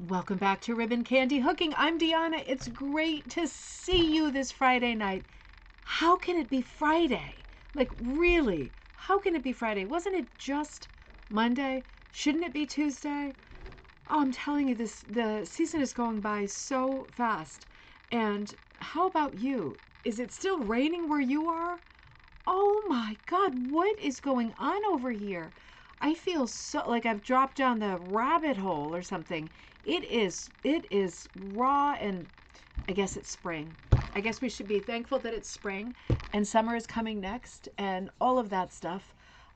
Welcome back to Ribbon Candy Hooking. I'm Deanna. It's great to see you this Friday night. How can it be Friday? Like, really? How can it be Friday? Wasn't it just Monday? Shouldn't it be Tuesday? Oh, I'm telling you, the season is going by so fast. And how about you? Is it still raining where you are? Oh my God, what is going on over here? I feel so like I've dropped down the rabbit hole or something. It is raw, and I guess it's spring. I guess we should be thankful that it's spring and summer is coming next and all of that stuff.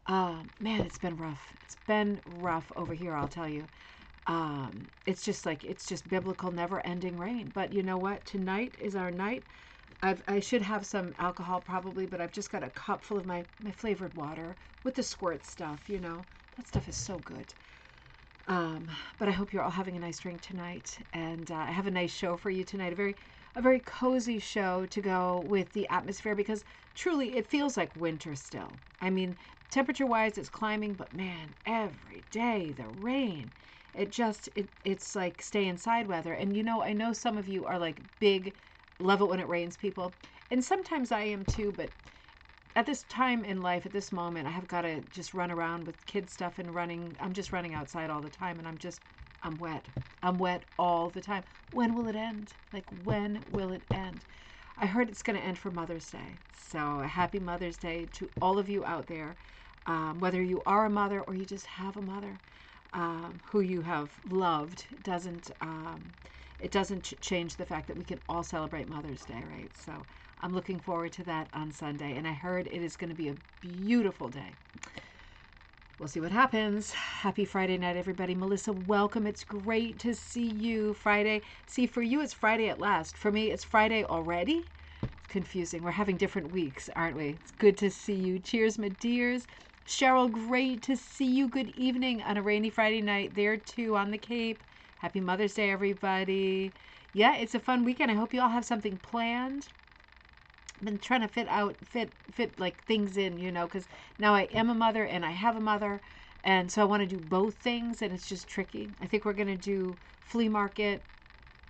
Man, it's been rough. It's been rough over here, I'll tell you. It's just biblical never-ending rain. But you know what? Tonight is our night. I should have some alcohol probably, but I've just got a cup full of my flavored water with the squirt stuff, you know. That stuff is so good. But I hope you're all having a nice drink tonight, and I have a nice show for you tonight. A very cozy show to go with the atmosphere, because truly it feels like winter still. I mean, temperature-wise, it's climbing, but man, every day the rain. It's like stay inside weather. And you know, I know some of you are like big love it when it rains people, and sometimes I am too. But at this time in life, at this moment, I have got to just run around with kid stuff and running. I'm just running outside all the time, and I'm wet. I'm wet all the time. When will it end? Like, when will it end? I heard it's going to end for Mother's Day. So a happy Mother's Day to all of you out there, whether you are a mother or you just have a mother who you have loved. It doesn't change the fact that we can all celebrate Mother's Day, right? So I'm looking forward to that on Sunday, and I heard it is going to be a beautiful day. We'll see what happens. Happy Friday night, everybody. Melissa, welcome. It's great to see you. Friday. See, for you, it's Friday at last. For me, it's Friday already. It's confusing. We're having different weeks, aren't we? It's good to see you. Cheers, my dears. Cheryl, great to see you. Good evening on a rainy Friday night there, too, on the Cape. Happy Mother's Day, everybody. Yeah, it's a fun weekend. I hope you all have something planned. I've been trying to fit like things in, you know, because now I am a mother and I have a mother, and so I want to do both things, and it's just tricky. I think we're going to do flea market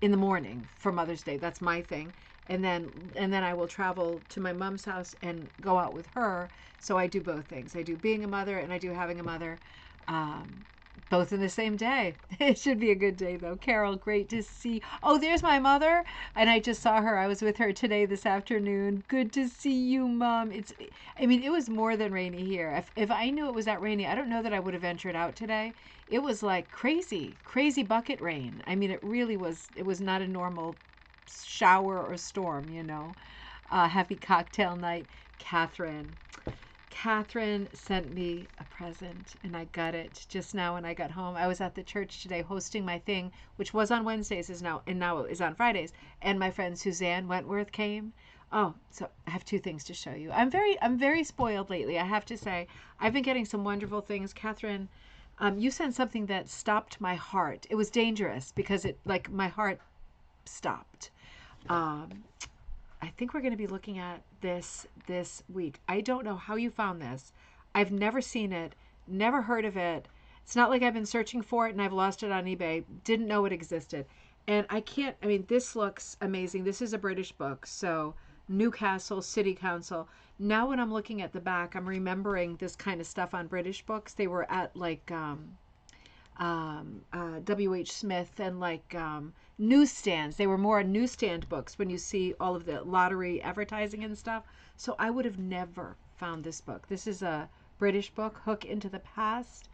in the morning for Mother's Day. That's my thing. And then I will travel to my mom's house and go out with her. So I do both things. I do being a mother and I do having a mother. Both in the same day. It should be a good day, though. Carol, great to see. Oh, there's my mother. And I just saw her. I was with her today this afternoon. Good to see you, Mom. It was more than rainy here. If I knew it was that rainy, I don't know that I would have ventured out today. It was like crazy bucket rain. I mean, it really was. It was not a normal shower or storm, you know. Happy cocktail night, Catherine. Catherine sent me a present, and I got it just now when I got home. I was at the church today hosting my thing, which was on Wednesdays now is on Fridays. And my friend Suzanne Wentworth came. Oh, so I have two things to show you. I'm very spoiled lately, I have to say. I've been getting some wonderful things. Catherine, you sent something that stopped my heart. It was dangerous because my heart stopped. I think we're going to be looking at this week. I don't know how you found this. I've never seen it, never heard of it. It's not like I've been searching for it and I've lost it on eBay. Didn't know it existed. And this looks amazing. This is a British book. So Newcastle City Council. Now when I'm looking at the back, I'm remembering this kind of stuff on British books. They were at like W.H. Smith and like newsstands. They were more newsstand books when you see all of the lottery advertising and stuff. So I would have never found this book. This is a British book, Hook into the Past.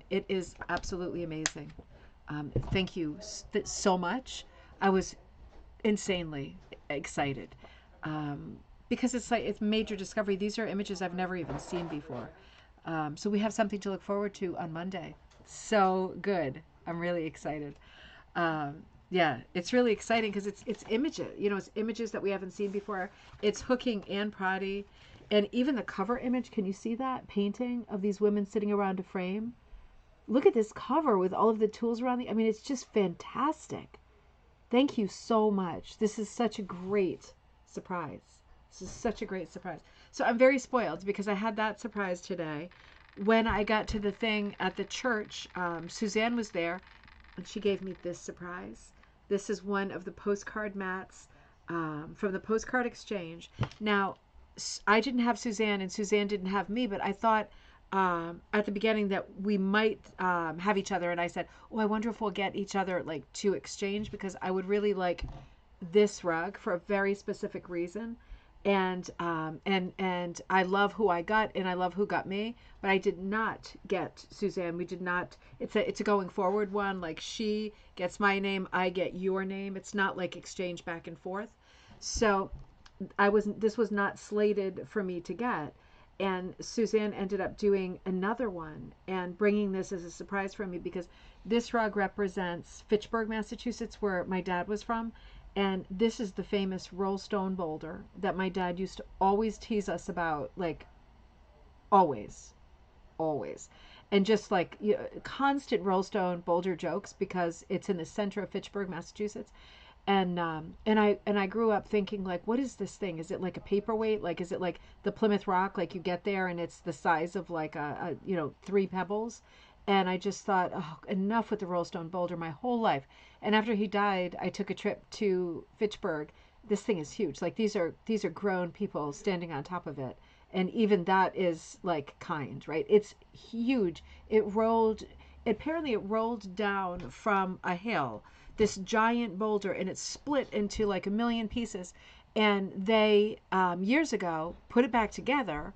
It is absolutely amazing. Thank you so much. I was insanely excited because it's major discovery. These are images I've never even seen before. So we have something to look forward to on Monday. So good. I'm really excited. Yeah, it's really exciting because it's images. You know, it's images that we haven't seen before. It's hooking and proddy. And even the cover image, can you see that painting of these women sitting around a frame? Look at this cover with all of the tools around it's just fantastic. Thank you so much. This is such a great surprise. This is such a great surprise. So I'm very spoiled because I had that surprise today. When I got to the thing at the church, Suzanne was there. and she gave me this surprise. This is one of the postcard mats from the postcard exchange. Now, I didn't have Suzanne and Suzanne didn't have me, but I thought at the beginning that we might have each other. And I said, oh, I wonder if we'll get each other like to exchange, because I would really like this rug for a very specific reason. And I love who I got and I love who got me, but I did not get Suzanne. We did not. It's a going forward one. Like she gets my name, I get your name. It's not like exchange back and forth. So this was not slated for me to get. And Suzanne ended up doing another one and bringing this as a surprise for me, because this rug represents Fitchburg, Massachusetts, where my dad was from. And this is the famous rollstone boulder that my dad used to always tease us about, like always, always. And just like constant rollstone boulder jokes, because it's in the center of Fitchburg, Massachusetts. And I grew up thinking, like, what is this thing? Is it like a paperweight? Like, is it like the Plymouth Rock? Like you get there and it's the size of like a 3 pebbles. And I just thought, oh, enough with the rollstone boulder my whole life. And after he died, I took a trip to Fitchburg. This thing is huge. Like these are grown people standing on top of it. And even that is like kind, right? It's huge. Apparently it rolled down from a hill, this giant boulder, and it split into like a million pieces. And they, years ago, put it back together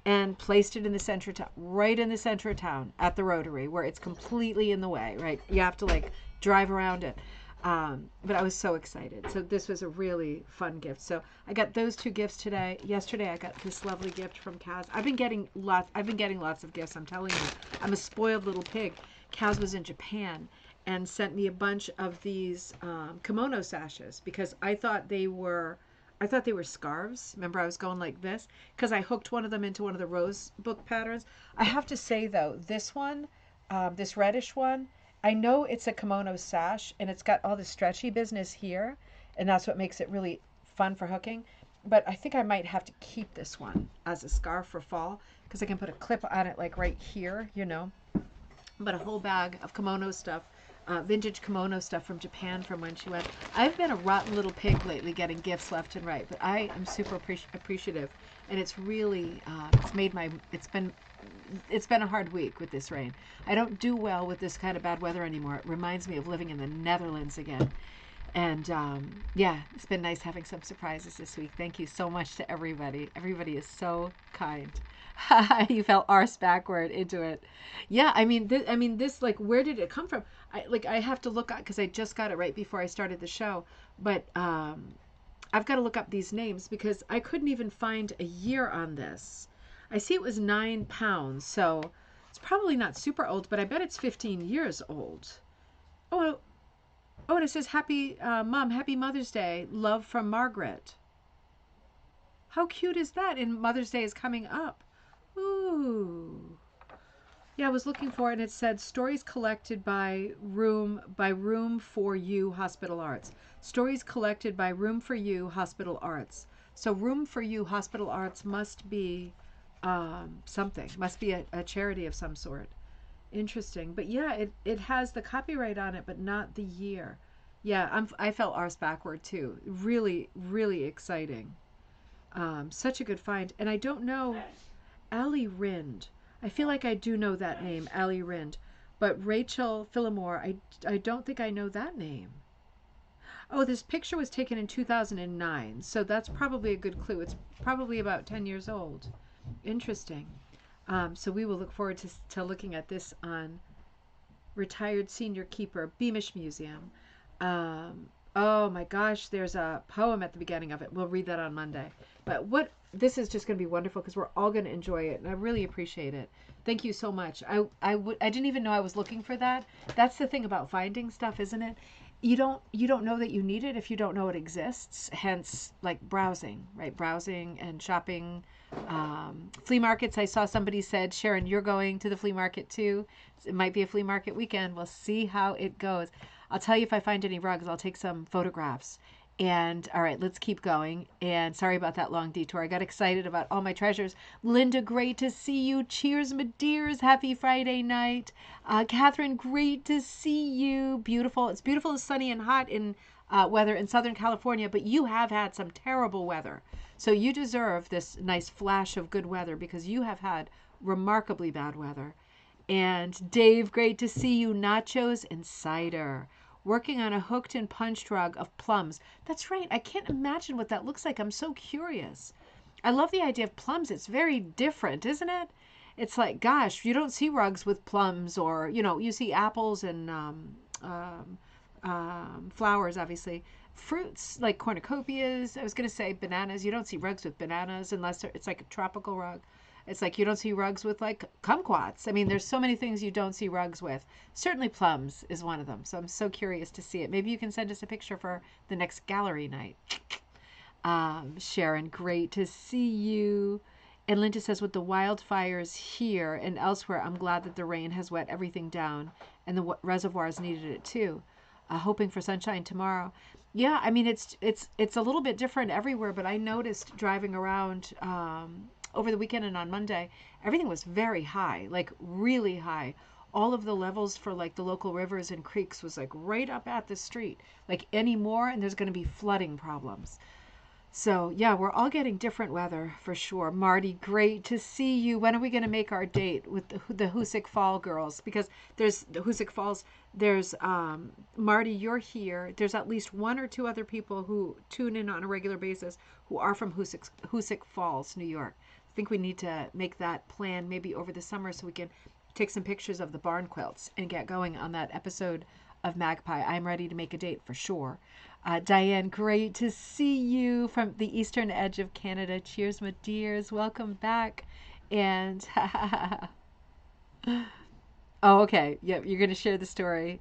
and placed it in the center of town, right in the center of town at the Rotary, where it's completely in the way, right? You have to like drive around it. But I was so excited. So this was a really fun gift. So I got those 2 gifts today. Yesterday I got this lovely gift from Kaz. I've been getting lots of gifts, I'm telling you. I'm a spoiled little pig. Kaz was in Japan and sent me a bunch of these kimono sashes, because I thought they were scarves. Remember, I was going like this because I hooked one of them into one of the rose book patterns. I have to say though, this one, this reddish one, I know it's a kimono sash and it's got all the stretchy business here, and that's what makes it really fun for hooking. But I think I might have to keep this one as a scarf for fall, because I can put a clip on it like right here, But a whole bag of kimono stuff. Vintage kimono stuff from Japan from when she went. I've been a rotten little pig lately, getting gifts left and right, but I am super appreciative, and it's really it's been a hard week with this rain. I don't do well with this kind of bad weather anymore. It reminds me of living in the Netherlands again. And yeah, it's been nice having some surprises this week. Thank you so much to everybody. Everybody is so kind. You fell arse backward into it. Yeah, I mean, this like, where did it come from? I have to look up, because I just got it right before I started the show. But I've got to look up these names, because I couldn't even find a year on this. I see it was 9 pounds, so it's probably not super old, but I bet it's 15 years old. Oh, and it says, happy Mom, happy Mother's Day, love from Margaret. How cute is that? And Mother's Day is coming up. Ooh. Yeah, I was looking for it, and it said stories collected by Room for You Hospital Arts. Stories collected by Room for You Hospital Arts. So Room for You Hospital Arts must be something. Must be a charity of some sort. Interesting. But yeah, it has the copyright on it, but not the year. Yeah, I fell arse backward too. Really, really exciting. Such a good find. And I don't know, Allie Rind. I feel like I do know that name, Allie Rind. But Rachel Phillimore, I don't think I know that name. Oh, this picture was taken in 2009, so that's probably a good clue. It's probably about 10 years old. Interesting. So we will look forward to looking at this on Retired Senior Keeper, Beamish Museum. Oh my gosh, there's a poem at the beginning of it. We'll read that on Monday. But this is just going to be wonderful, because we're all going to enjoy it, and I really appreciate it. Thank you so much. I didn't even know I was looking for that. That's the thing about finding stuff, isn't it? You don't know that you need it if you don't know it exists. Hence, like browsing, right? Browsing and shopping. Flea markets. I saw somebody said, Sharon, you're going to the flea market too. It might be a flea market weekend. We'll see how it goes. I'll tell you if I find any rugs. I'll take some photographs, And all right, let's keep going. And sorry about that long detour. I got excited about all my treasures. Linda, great to see you. Cheers, my dears. Happy Friday night. Catherine, great to see you. Beautiful. It's beautiful and sunny and hot in weather in Southern California, but you have had some terrible weather. So you deserve this nice flash of good weather because you have had remarkably bad weather. And Dave, great to see you. Nachos and cider. Working on a hooked and punched rug of plums. That's right. I can't imagine what that looks like. I'm so curious. I love the idea of plums. It's very different, isn't it? It's like, gosh, you don't see rugs with plums or, you see apples and flowers, obviously. Fruits like cornucopias. I was going to say bananas. You don't see rugs with bananas unless it's like a tropical rug. It's like you don't see rugs with like kumquats. I mean, there's so many things you don't see rugs with. Certainly plums is one of them. So I'm so curious to see it. Maybe you can send us a picture for the next gallery night. Sharon, great to see you. And Linda says, with the wildfires here and elsewhere, I'm glad that the rain has wet everything down and the reservoirs needed it too. Hoping for sunshine tomorrow. Yeah, I mean, it's a little bit different everywhere, but I noticed driving around over the weekend and on Monday, everything was very high, like really high. All of the levels for like the local rivers and creeks was like right up at the street. Like any more, and there's going to be flooding problems. So yeah, we're all getting different weather for sure. Marty, great to see you. When are we going to make our date with the Hoosick Fall girls? Because there's the Hoosick Falls. There's Marty, you're here. There's at least one or two other people who tune in on a regular basis who are from Hoosick Falls, New York. I think we need to make that plan maybe over the summer so we can take some pictures of the barn quilts and get going on that episode of Magpie. I'm ready to make a date for sure. Diane, great to see you from the eastern edge of Canada. Cheers, my dears. Welcome back. And, oh, okay. Yep, you're going to share the story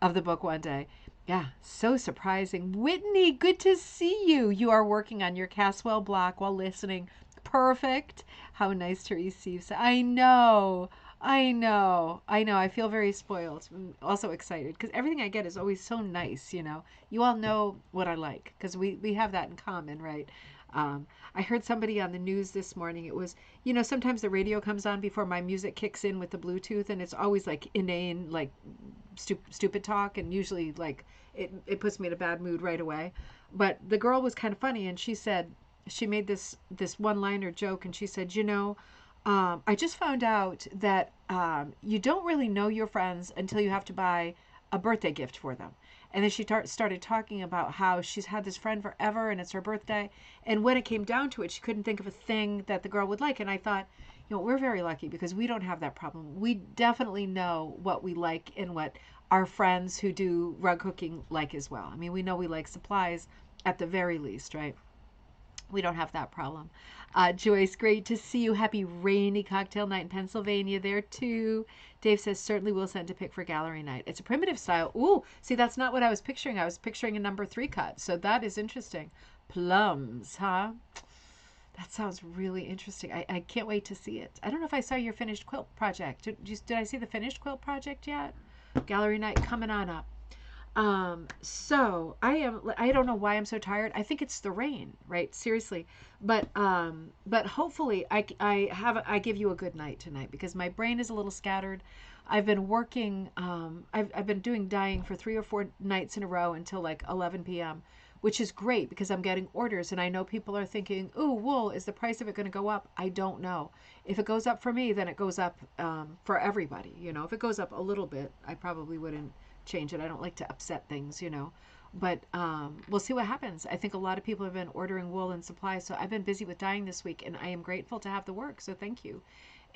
of the book one day. Yeah, so surprising. Whitney, good to see you. You are working on your Caswell block while listening. Perfect. How nice to receive. I know. I know. I know. I feel very spoiled. I'm also excited because everything I get is always so nice, you know. You all know what I like because we have that in common, right? I heard somebody on the news this morning. It was, sometimes the radio comes on before my music kicks in with the Bluetooth, and it's always like inane, like stupid talk, and usually like it puts me in a bad mood right away. But the girl was kind of funny, and she made this one-liner joke, and she said, I just found out that you don't really know your friends until you have to buy a birthday gift for them. And then she started talking about how she's had this friend forever and it's her birthday. And when it came down to it, she couldn't think of a thing that the girl would like. And I thought, we're very lucky because we don't have that problem. We definitely know what we like and what our friends who do rug hooking like as well. I mean, we know we like supplies at the very least, right? We don't have that problem. Joyce, great to see you. Happy rainy cocktail night in Pennsylvania there too. Dave says, certainly we'll send a pic for gallery night. It's a primitive style. Ooh, see, that's not what I was picturing. I was picturing a number 3 cut. So that is interesting. Plums, huh? That sounds really interesting. I can't wait to see it. I don't know if I saw your finished quilt project. Did I see the finished quilt project yet? Gallery night coming on up. So I don't know why I'm so tired. I think it's the rain, right? Seriously. But hopefully I give you a good night tonight because my brain is a little scattered. I've been working, I've been doing dyeing for 3 or 4 nights in a row until like 11 p.m., which is great because I'm getting orders and I know people are thinking, ooh, wool, is the price of it going to go up? I don't know. If it goes up for me, then it goes up, for everybody. If it goes up a little bit, I probably wouldn't change it. I don't like to upset things, but we'll see what happens. I think a lot of people have been ordering wool and supplies, so I've been busy with dyeing this week, and I am grateful to have the work, so thank you.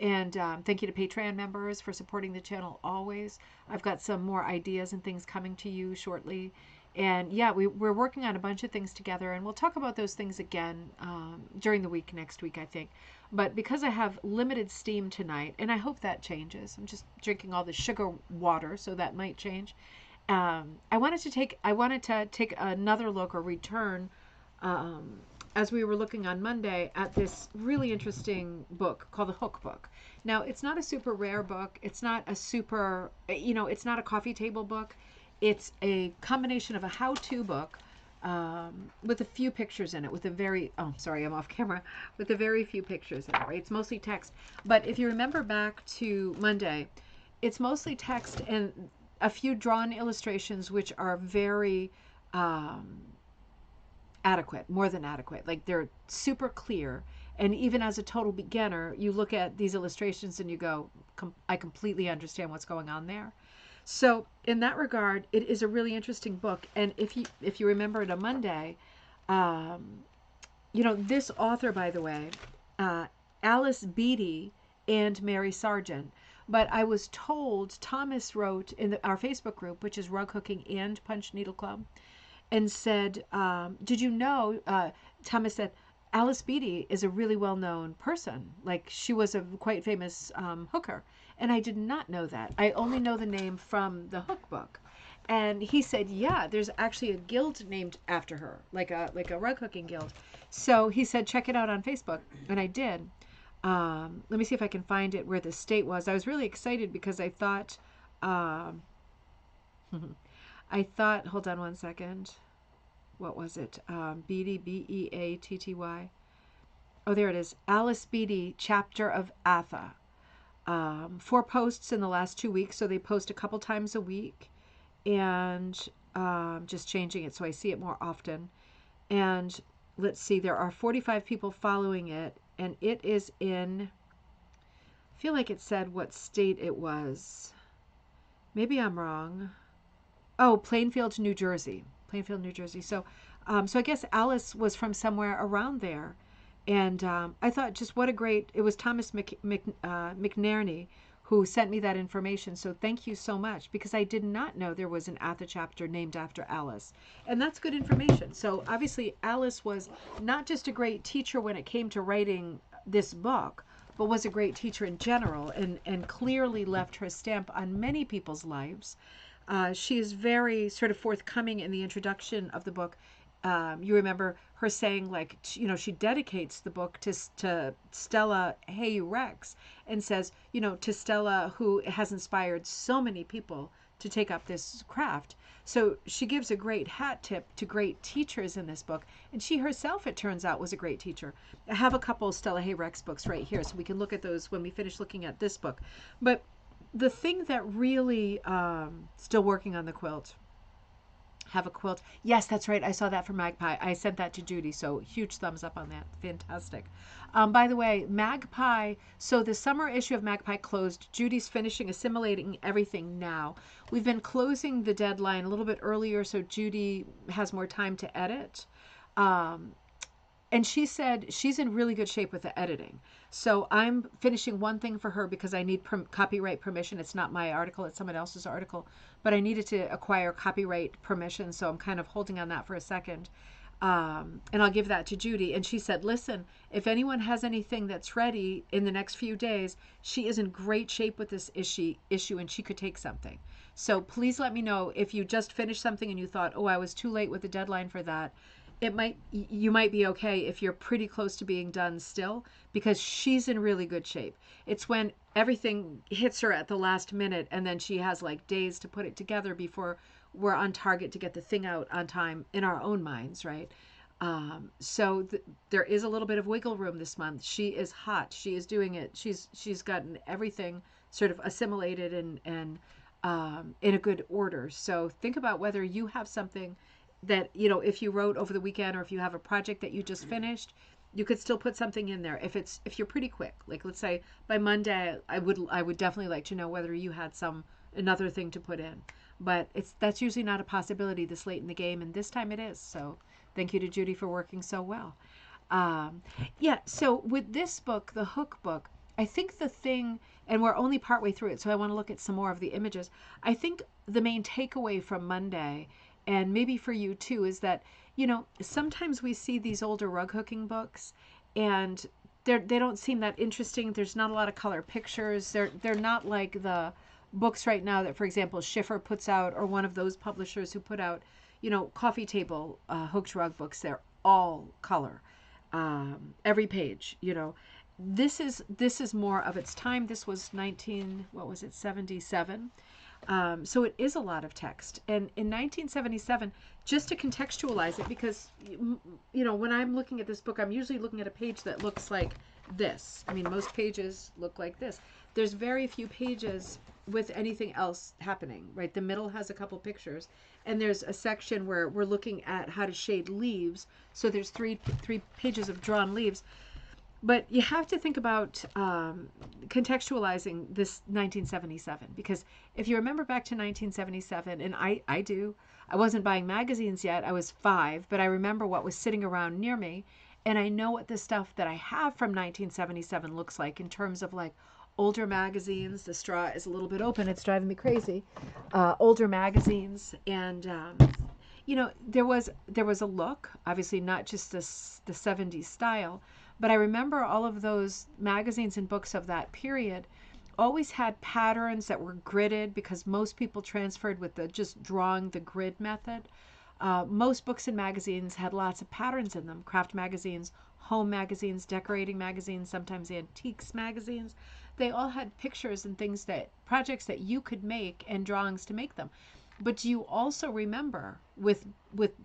And thank you to Patreon members for supporting the channel always. I've got some more ideas and things coming to you shortly. And yeah, we're working on a bunch of things together, and we'll talk about those things again during the week next week, I think. But because I have limited steam tonight, and I hope that changes, I'm just drinking all the sugar water, so that might change. I wanted to take another look or return as we were looking on Monday at this really interesting book called The Hook Book. Now, it's not a super rare book. It's not a it's not a coffee table book. It's a combination of a how-to book, with a few pictures in it, with a very, oh, sorry, I'm off camera, with a very few pictures in it, right? It's mostly text. But if you remember back to Monday, it's mostly text and a few drawn illustrations, which are very um, adequate, more than adequate. Like they're super clear. And even as a total beginner, you look at these illustrations and you go, I completely understand what's going on there. So in that regard, it is a really interesting book. And if you remember it on Monday, um, this author, by the way, uh, Alice Beatty and Mary Sargent. But I was told Thomas wrote in our Facebook group, which is Rug Hooking and Punch Needle Club, and said, did you know, Thomas said, Alice Beatty is a really well-known person. Like she was a quite famous hooker. And I did not know that. I only know the name from the hook book. And he said, yeah, there's actually a guild named after her, like a rug hooking guild. So he said, check it out on Facebook. And I did. Let me see if I can find it where the state was. I was really excited because I thought, hold on one second. What was it? Beatty, Beatty. Oh, there it is. Alice Beatty, chapter of Atha. 4 posts in the last 2 weeks, so they post a couple times a week, and just changing it so I see it more often. And let's see, there are 45 people following it, and it is in, I feel like it said what state it was. Maybe I'm wrong. Oh, Plainfield, New Jersey. Plainfield, New Jersey. So I guess Alice was from somewhere around there. And I thought just what a great, it was Thomas McNerney who sent me that information. So thank you so much, because I did not know there was an Atha chapter named after Alice. And that's good information. So obviously Alice was not just a great teacher when it came to writing this book, but was a great teacher in general, and clearly left her stamp on many people's lives. She is very sort of forthcoming in the introduction of the book. You remember her saying, like, she dedicates the book to Stella Hay Rex, and says, to Stella, who has inspired so many people to take up this craft. So she gives a great hat tip to great teachers in this book. And she herself, it turns out, was a great teacher. I have a couple of Stella Hay Rex books right here, so we can look at those when we finish looking at this book. But the thing that really, still working on the quilt, have a quilt. Yes, that's right. I saw that from Magpie. I sent that to Judy, so huge thumbs up on that. Fantastic. By the way, Magpie, so the summer issue of Magpie closed. Judy's finishing assimilating everything now. We've been closing the deadline a little bit earlier so Judy has more time to edit. And she said she's in really good shape with the editing. So I'm finishing one thing for her because I need copyright permission. It's not my article, it's someone else's article. But I needed to acquire copyright permission, so I'm kind of holding on that for a second. And I'll give that to Judy. And she said, listen, if anyone has anything that's ready in the next few days, she is in great shape with this issue and she could take something. So please let me know if you just finished something and you thought, oh, I was too late with the deadline for that. You might be okay if you're pretty close to being done still, because she's in really good shape. It's when everything hits her at the last minute and then she has like days to put it together before we're on target to get the thing out on time in our own minds, right? So there is a little bit of wiggle room this month. She is hot. She is doing it. She's gotten everything sort of assimilated and in a good order. So think about whether you have something that, if you wrote over the weekend, or if you have a project that you just finished, you could still put something in there. If you're pretty quick, like let's say by Monday, I would definitely like to know whether you had another thing to put in. But that's usually not a possibility this late in the game, and this time it is. So thank you to Judy for working so well. So with this book, the Hook book, I think the thing, and we're only partway through it, so I want to look at some more of the images. I think the main takeaway from Monday, and maybe for you too, is that, sometimes we see these older rug hooking books and they don't seem that interesting. There's not a lot of color pictures. They're not like the books right now that, for example, Schiffer puts out, or one of those publishers who put out, coffee table hooked rug books. They're all color, every page. This is more of its time. This was 77. So it is a lot of text. And in 1977, just to contextualize it, because, when I'm looking at this book, I'm usually looking at a page that looks like this. I mean, most pages look like this. There's very few pages with anything else happening, right? The middle has a couple pictures, and there's a section where we're looking at how to shade leaves. So there's three pages of drawn leaves. But you have to think about contextualizing this 1977, because if you remember back to 1977, and I do, I wasn't buying magazines yet. I was 5, but I remember what was sitting around near me, and I know what the stuff that I have from 1977 looks like in terms of like older magazines. The straw is a little bit open. It's driving me crazy. Older magazines, and there was a look, obviously not just the 70s style, but I remember all of those magazines and books of that period always had patterns that were gridded, because most people transferred with the just drawing the grid method. Most books and magazines had lots of patterns in them. Craft magazines, home magazines, decorating magazines, sometimes antiques magazines. They all had pictures and things, that projects that you could make and drawings to make them. But do you also remember with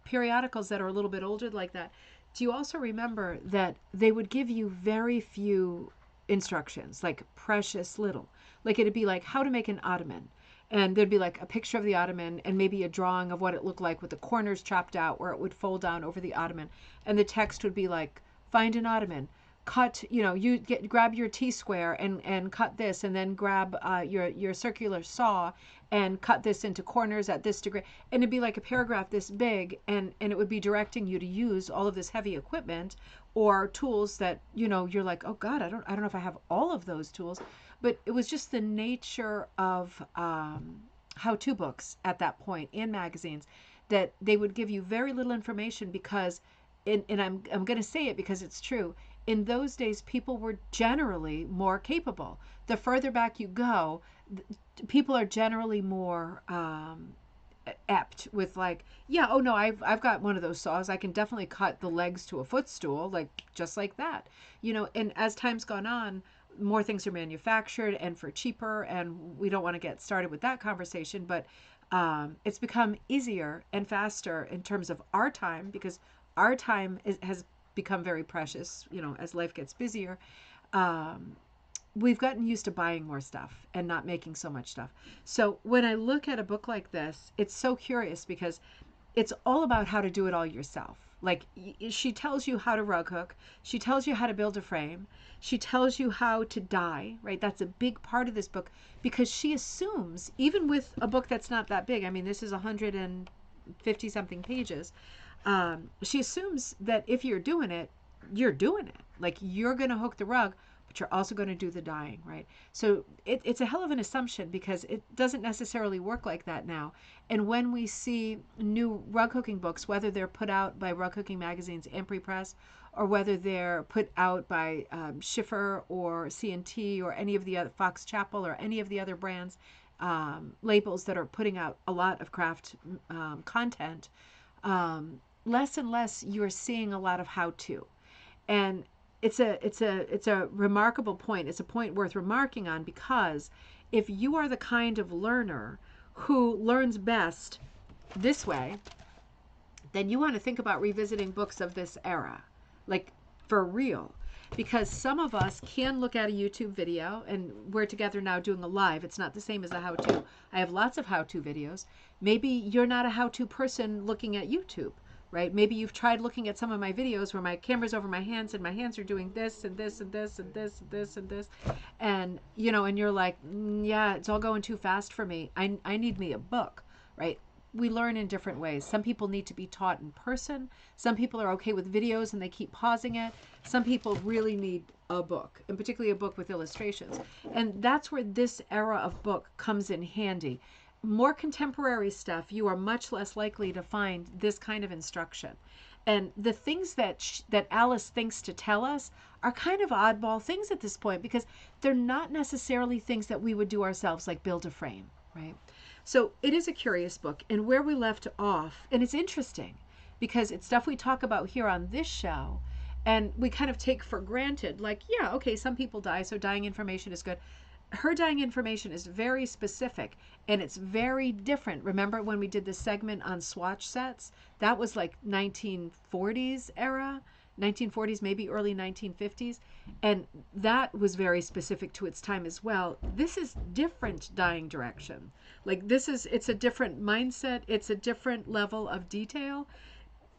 periodicals that are a little bit older like that, do you also remember that they would give you very few instructions, like precious little? Like it'd be like how to make an ottoman. And there'd be like a picture of the ottoman and maybe a drawing of what it looked like with the corners chopped out where it would fold down over the ottoman. And the text would be like, find an ottoman, cut, grab your T-square and cut this, and then grab your circular saw and cut this into corners at this degree. And it'd be like a paragraph this big, and it would be directing you to use all of this heavy equipment or tools that, you're like, oh God, I don't know if I have all of those tools. But it was just the nature of how-to books at that point in magazines, that they would give you very little information, because, and I'm going to say it because it's true, in those days, people were generally more capable. The further back you go, people are generally more apt with like, yeah, oh no, I've got one of those saws. I can definitely cut the legs to a footstool, like just like that. And as time's gone on, more things are manufactured and for cheaper, and we don't want to get started with that conversation, but it's become easier and faster in terms of our time, because our time has become very precious, as life gets busier. We've gotten used to buying more stuff and not making so much stuff. So when I look at a book like this, it's so curious, because it's all about how to do it all yourself. Like, she tells you how to rug hook. She tells you how to build a frame. She tells you how to dye, right? That's a big part of this book, because she assumes, even with a book that's not that big, I mean, this is 150 something pages. She assumes that if you're doing it, you're doing it. Like, you're going to hook the rug, but you're also going to do the dyeing, right? So it's a hell of an assumption, because it doesn't necessarily work like that now. And when we see new rug hooking books, whether they're put out by rug hooking magazines and Press, or whether they're put out by Schiffer or C&T or any of the other, Fox Chapel or any of the other brands, labels that are putting out a lot of craft content, less and less you're seeing a lot of how-to. And it's a remarkable point. It's a point worth remarking on, because if you are the kind of learner who learns best this way, then you want to think about revisiting books of this era, like for real. Because some of us can look at a YouTube video, and we're together now doing a live. It's not the same as a how-to. I have lots of how-to videos. Maybe you're not a how-to person looking at YouTube, right? Maybe you've tried looking at some of my videos where my camera's over my hands and my hands are doing this and this and this and this and this and this. And, and you're like, yeah, it's all going too fast for me. I need me a book, right? We learn in different ways. Some people need to be taught in person. Some people are okay with videos and they keep pausing it. Some people really need a book, and particularly a book with illustrations. And that's where this era of book comes in handy. More contemporary stuff, you are much less likely to find this kind of instruction. And the things that Alice thinks to tell us are kind of oddball things at this point, because they're not necessarily things that we would do ourselves, like build a frame, right? So it is a curious book. And where we left off, and it's interesting, because it's stuff we talk about here on this show, and we kind of take for granted, like, yeah, okay, some people die, so dying information is good. her dyeing information is very specific and it's very different. Remember when we did the segment on swatch sets? That was like 1940s era, 1940s, maybe early 1950s. And that was very specific to its time as well. This is different dyeing direction. Like it's a different mindset. It's a different level of detail.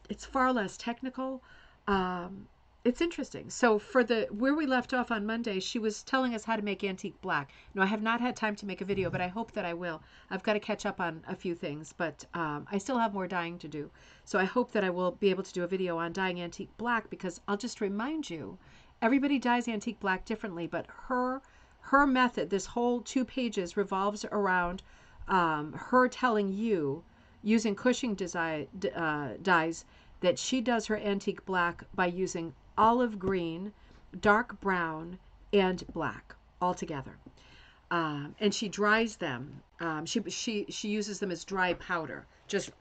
It's far less technical. Um, it's interesting. So for the where we left off on Monday, she was telling us how to make antique black. No, I have not had time to make a video, but I hope that I will. I've got to catch up on a few things, but I still have more dyeing to do. So I hope that I will be able to do a video on dyeing antique black, because I'll just remind you, everybody dyes antique black differently, but her method, this whole 2 pages revolves around her telling you, using Cushing dyes, that she does her antique black by using olive green, dark brown, and black all together. And she dries them. She uses them as dry powder. Just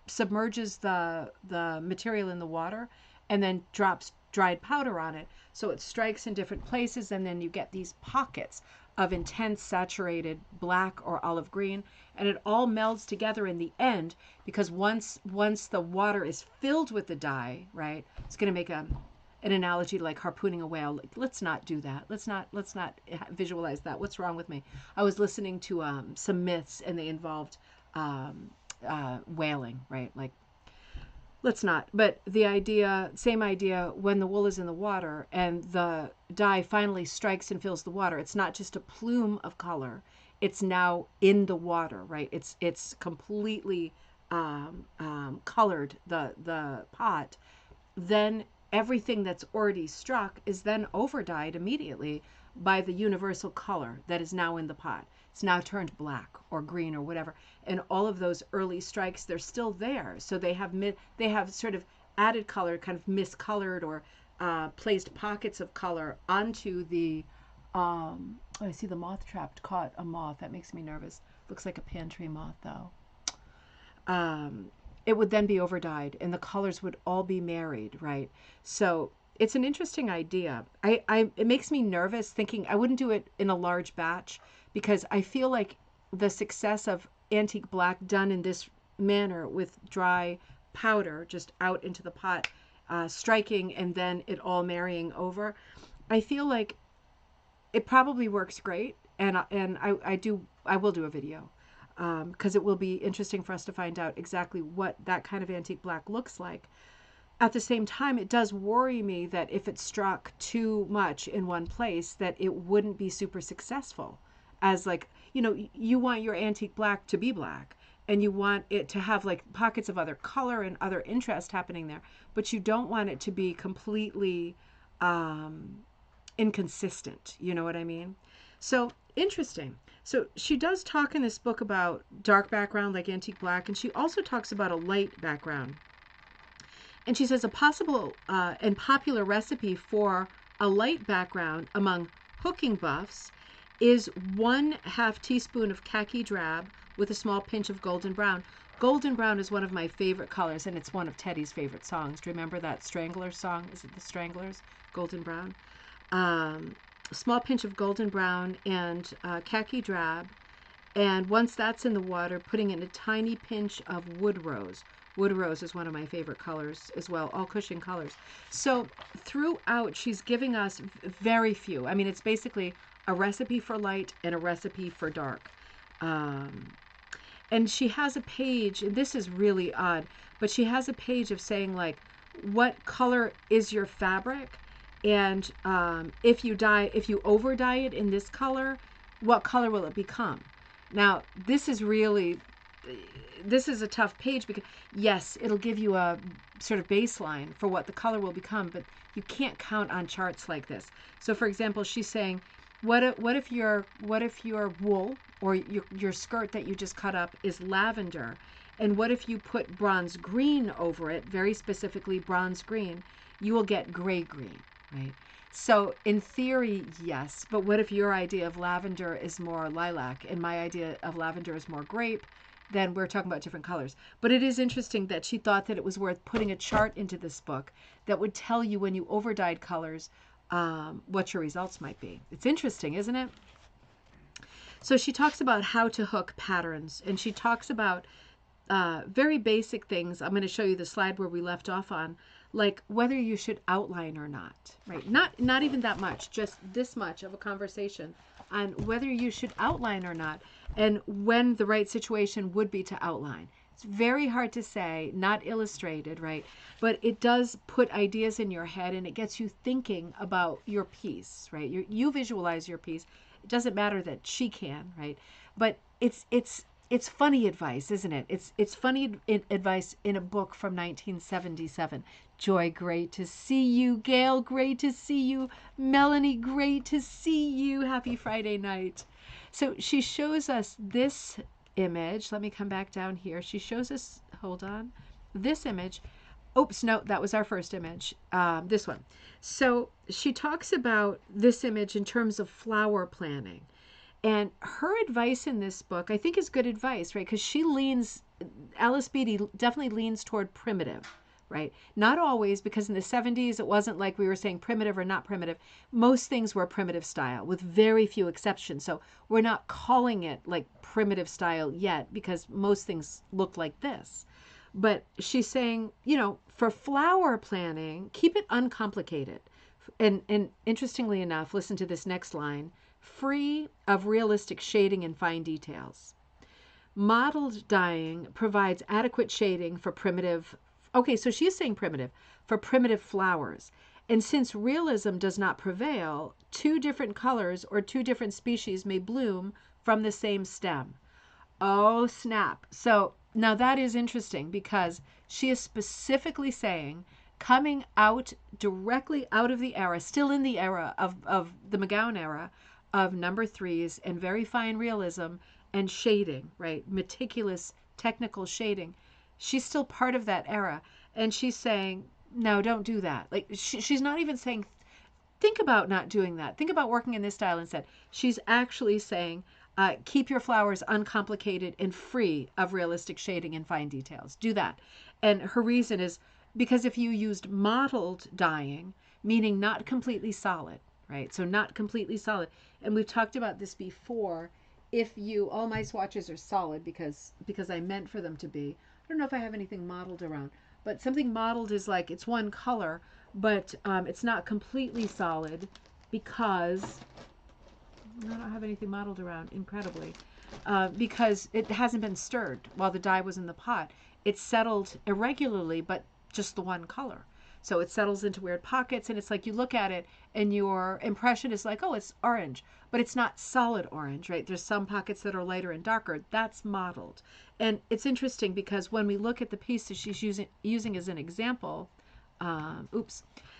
submerges the material in the water and then drops dried powder on it, so it strikes in different places, and then you get these pockets of intense saturated black or olive green, and it all melds together in the end, because once the water is filled with the dye, right, it's going to make an analogy like harpooning a whale. Like, let's not do that. Let's not visualize that. What's wrong with me? I was listening to some myths, and they involved whaling, right? Like, let's not. But the idea, same idea, when the wool is in the water and the dye finally strikes and fills the water, it's not just a plume of color. It's now in the water, right? It's completely colored the pot. Then everything that's already struck is then overdyed immediately by the universal color that is now in the pot. It's now turned black or green or whatever. And all of those early strikes, they're still there. So they have sort of added color, kind of miscolored or placed pockets of color onto the, I see the moth trap caught a moth. That makes me nervous. Looks like a pantry moth though. It would then be overdyed and the colors would all be married, right? So it's an interesting idea. It makes me nervous thinking I wouldn't do it in a large batch, because I feel like the success of antique black done in this manner with dry powder just out into the pot, striking and then it all marrying over, I feel like it probably works great, and I will do a video, because it will be interesting for us to find out exactly what that kind of antique black looks like. At the same time, it does worry me that if it struck too much in one place, that it wouldn't be super successful. As like, you want your antique black to be black, and you want it to have like pockets of other color and other interest happening there, but you don't want it to be completely inconsistent. You know what I mean? So interesting. So she does talk in this book about dark background like antique black, and she also talks about a light background. And she says a possible and popular recipe for a light background among hooking buffs is 1/2 teaspoon of khaki drab with a small pinch of golden brown. Golden brown is one of my favorite colors, and it's one of Teddy's favorite songs. Do you remember that Stranglers song? Is it the Stranglers? Golden brown. A small pinch of golden brown and khaki drab. And once that's in the water, putting in a tiny pinch of wood rose. Wood rose is one of my favorite colors as well, all Cushing colors. So throughout, she's giving us very few. I mean, it's basically a recipe for light and a recipe for dark. And she has a page, and this is really odd, but she has a page of saying, like, what color is your fabric? And if you over dye it in this color, what color will it become? Now, this is a tough page, because yes, it'll give you a sort of baseline for what the color will become, but you can't count on charts like this. So for example, she's saying, what if your wool or your skirt that you just cut up is lavender, and what if you put bronze green over it, very specifically bronze green, you will get gray green, right? So in theory, yes, but what if your idea of lavender is more lilac and my idea of lavender is more grape? Then we're talking about different colors. But it is interesting that she thought that it was worth putting a chart into this book that would tell you when you overdyed colors what your results might be. It's interesting, isn't it? So she talks about how to hook patterns, and she talks about very basic things. I'm going to show you the slide where we left off on, like whether you should outline or not, right? Not even that much, just this much of a conversation on whether you should outline or not, and when the right situation would be to outline. It's very hard to say, not illustrated, right? But it does put ideas in your head, and it gets you thinking about your piece, right? You visualize your piece. It doesn't matter that she can, right? But it's funny advice, isn't it? It's funny advice in a book from 1977. Joy, great to see you. Gail, great to see you. Melanie, great to see you. Happy Friday night. So she shows us this image. Let me come back down here. She shows us, hold on, this image. Oops, no, that was our first image. This one. So she talks about this image in terms of flower planning. And her advice in this book, I think, is good advice, right? Because Alice Beatty definitely leans toward primitive, right? Not always, because in the 70s, it wasn't like we were saying primitive or not primitive. Most things were primitive style, with very few exceptions. So we're not calling it like primitive style yet, because most things look like this. But she's saying, for flower planning, keep it uncomplicated. And interestingly enough, listen to this next line. Free of realistic shading and fine details. Modeled dyeing provides adequate shading for primitive, okay, so she's saying primitive, for primitive flowers. And since realism does not prevail, two different colors or two different species may bloom from the same stem. Oh, snap. So now that is interesting, because she is specifically saying, coming out directly out of the era, still in the era of the McGowan era, of number threes and very fine realism and shading, right? Meticulous technical shading. She's still part of that era. And she's saying, no, don't do that. Like she's not even saying, think about not doing that. Think about working in this style instead. She's actually saying, keep your flowers uncomplicated and free of realistic shading and fine details. Do that. And her reason is because if you used modeled dyeing, meaning not completely solid, right? So not completely solid. And we've talked about this before. All my swatches are solid because I meant for them to be. I don't know if I have anything modeled around, but something modeled is like it's one color, but it's not completely solid because I don't have anything modeled around, incredibly, because it hasn't been stirred while the dye was in the pot. It's settled irregularly, but just the one color. So it settles into weird pockets, and it's like you look at it and your impression is like, oh, it's orange, but it's not solid orange, right? There's some pockets that are lighter and darker. That's modeled. And it's interesting because when we look at the piece that she's using as an example,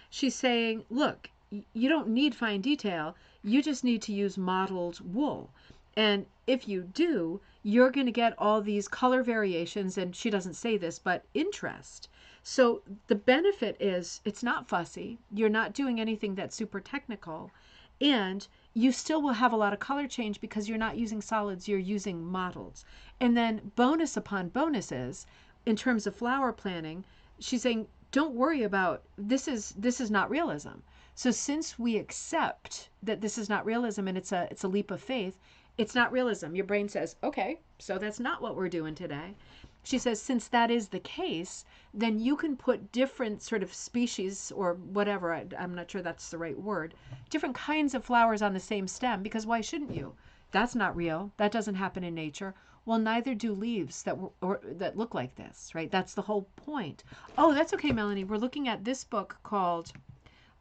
she's saying, look, you don't need fine detail. You just need to use modeled wool. And if you do, you're going to get all these color variations, and she doesn't say this, but interest. So the benefit is it's not fussy. You're not doing anything that's super technical, and you still will have a lot of color change because you're not using solids, you're using models. And then bonus upon bonuses in terms of flower planning, she's saying, don't worry about this is not realism. So since we accept that this is not realism and it's a leap of faith, it's not realism. Your brain says, okay, so that's not what we're doing today. She says, since that is the case, then you can put different sort of species or whatever, I'm not sure that's the right word, different kinds of flowers on the same stem, because why shouldn't you? That's not real. That doesn't happen in nature. Well, neither do leaves that look like this, right? That's the whole point. Oh, that's okay, Melanie. We're looking at this book called,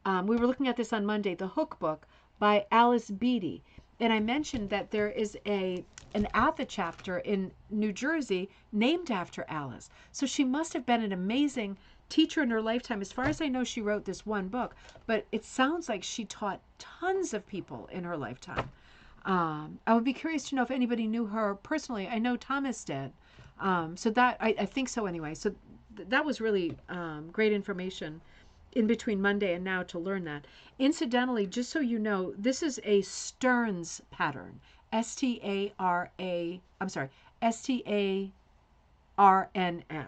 we were looking at this on Monday, The Hook Book by Alice Beatty. And I mentioned that there is an ATHA chapter in New Jersey named after Alice. So she must have been an amazing teacher in her lifetime. As far as I know, she wrote this one book, but it sounds like she taught tons of people in her lifetime. I would be curious to know if anybody knew her personally. I know Thomas did. So that, I think so anyway. So that was really great information in between Monday and now to learn that. Incidentally, just so you know, this is a Stearns pattern. S-T-A-R-N-S.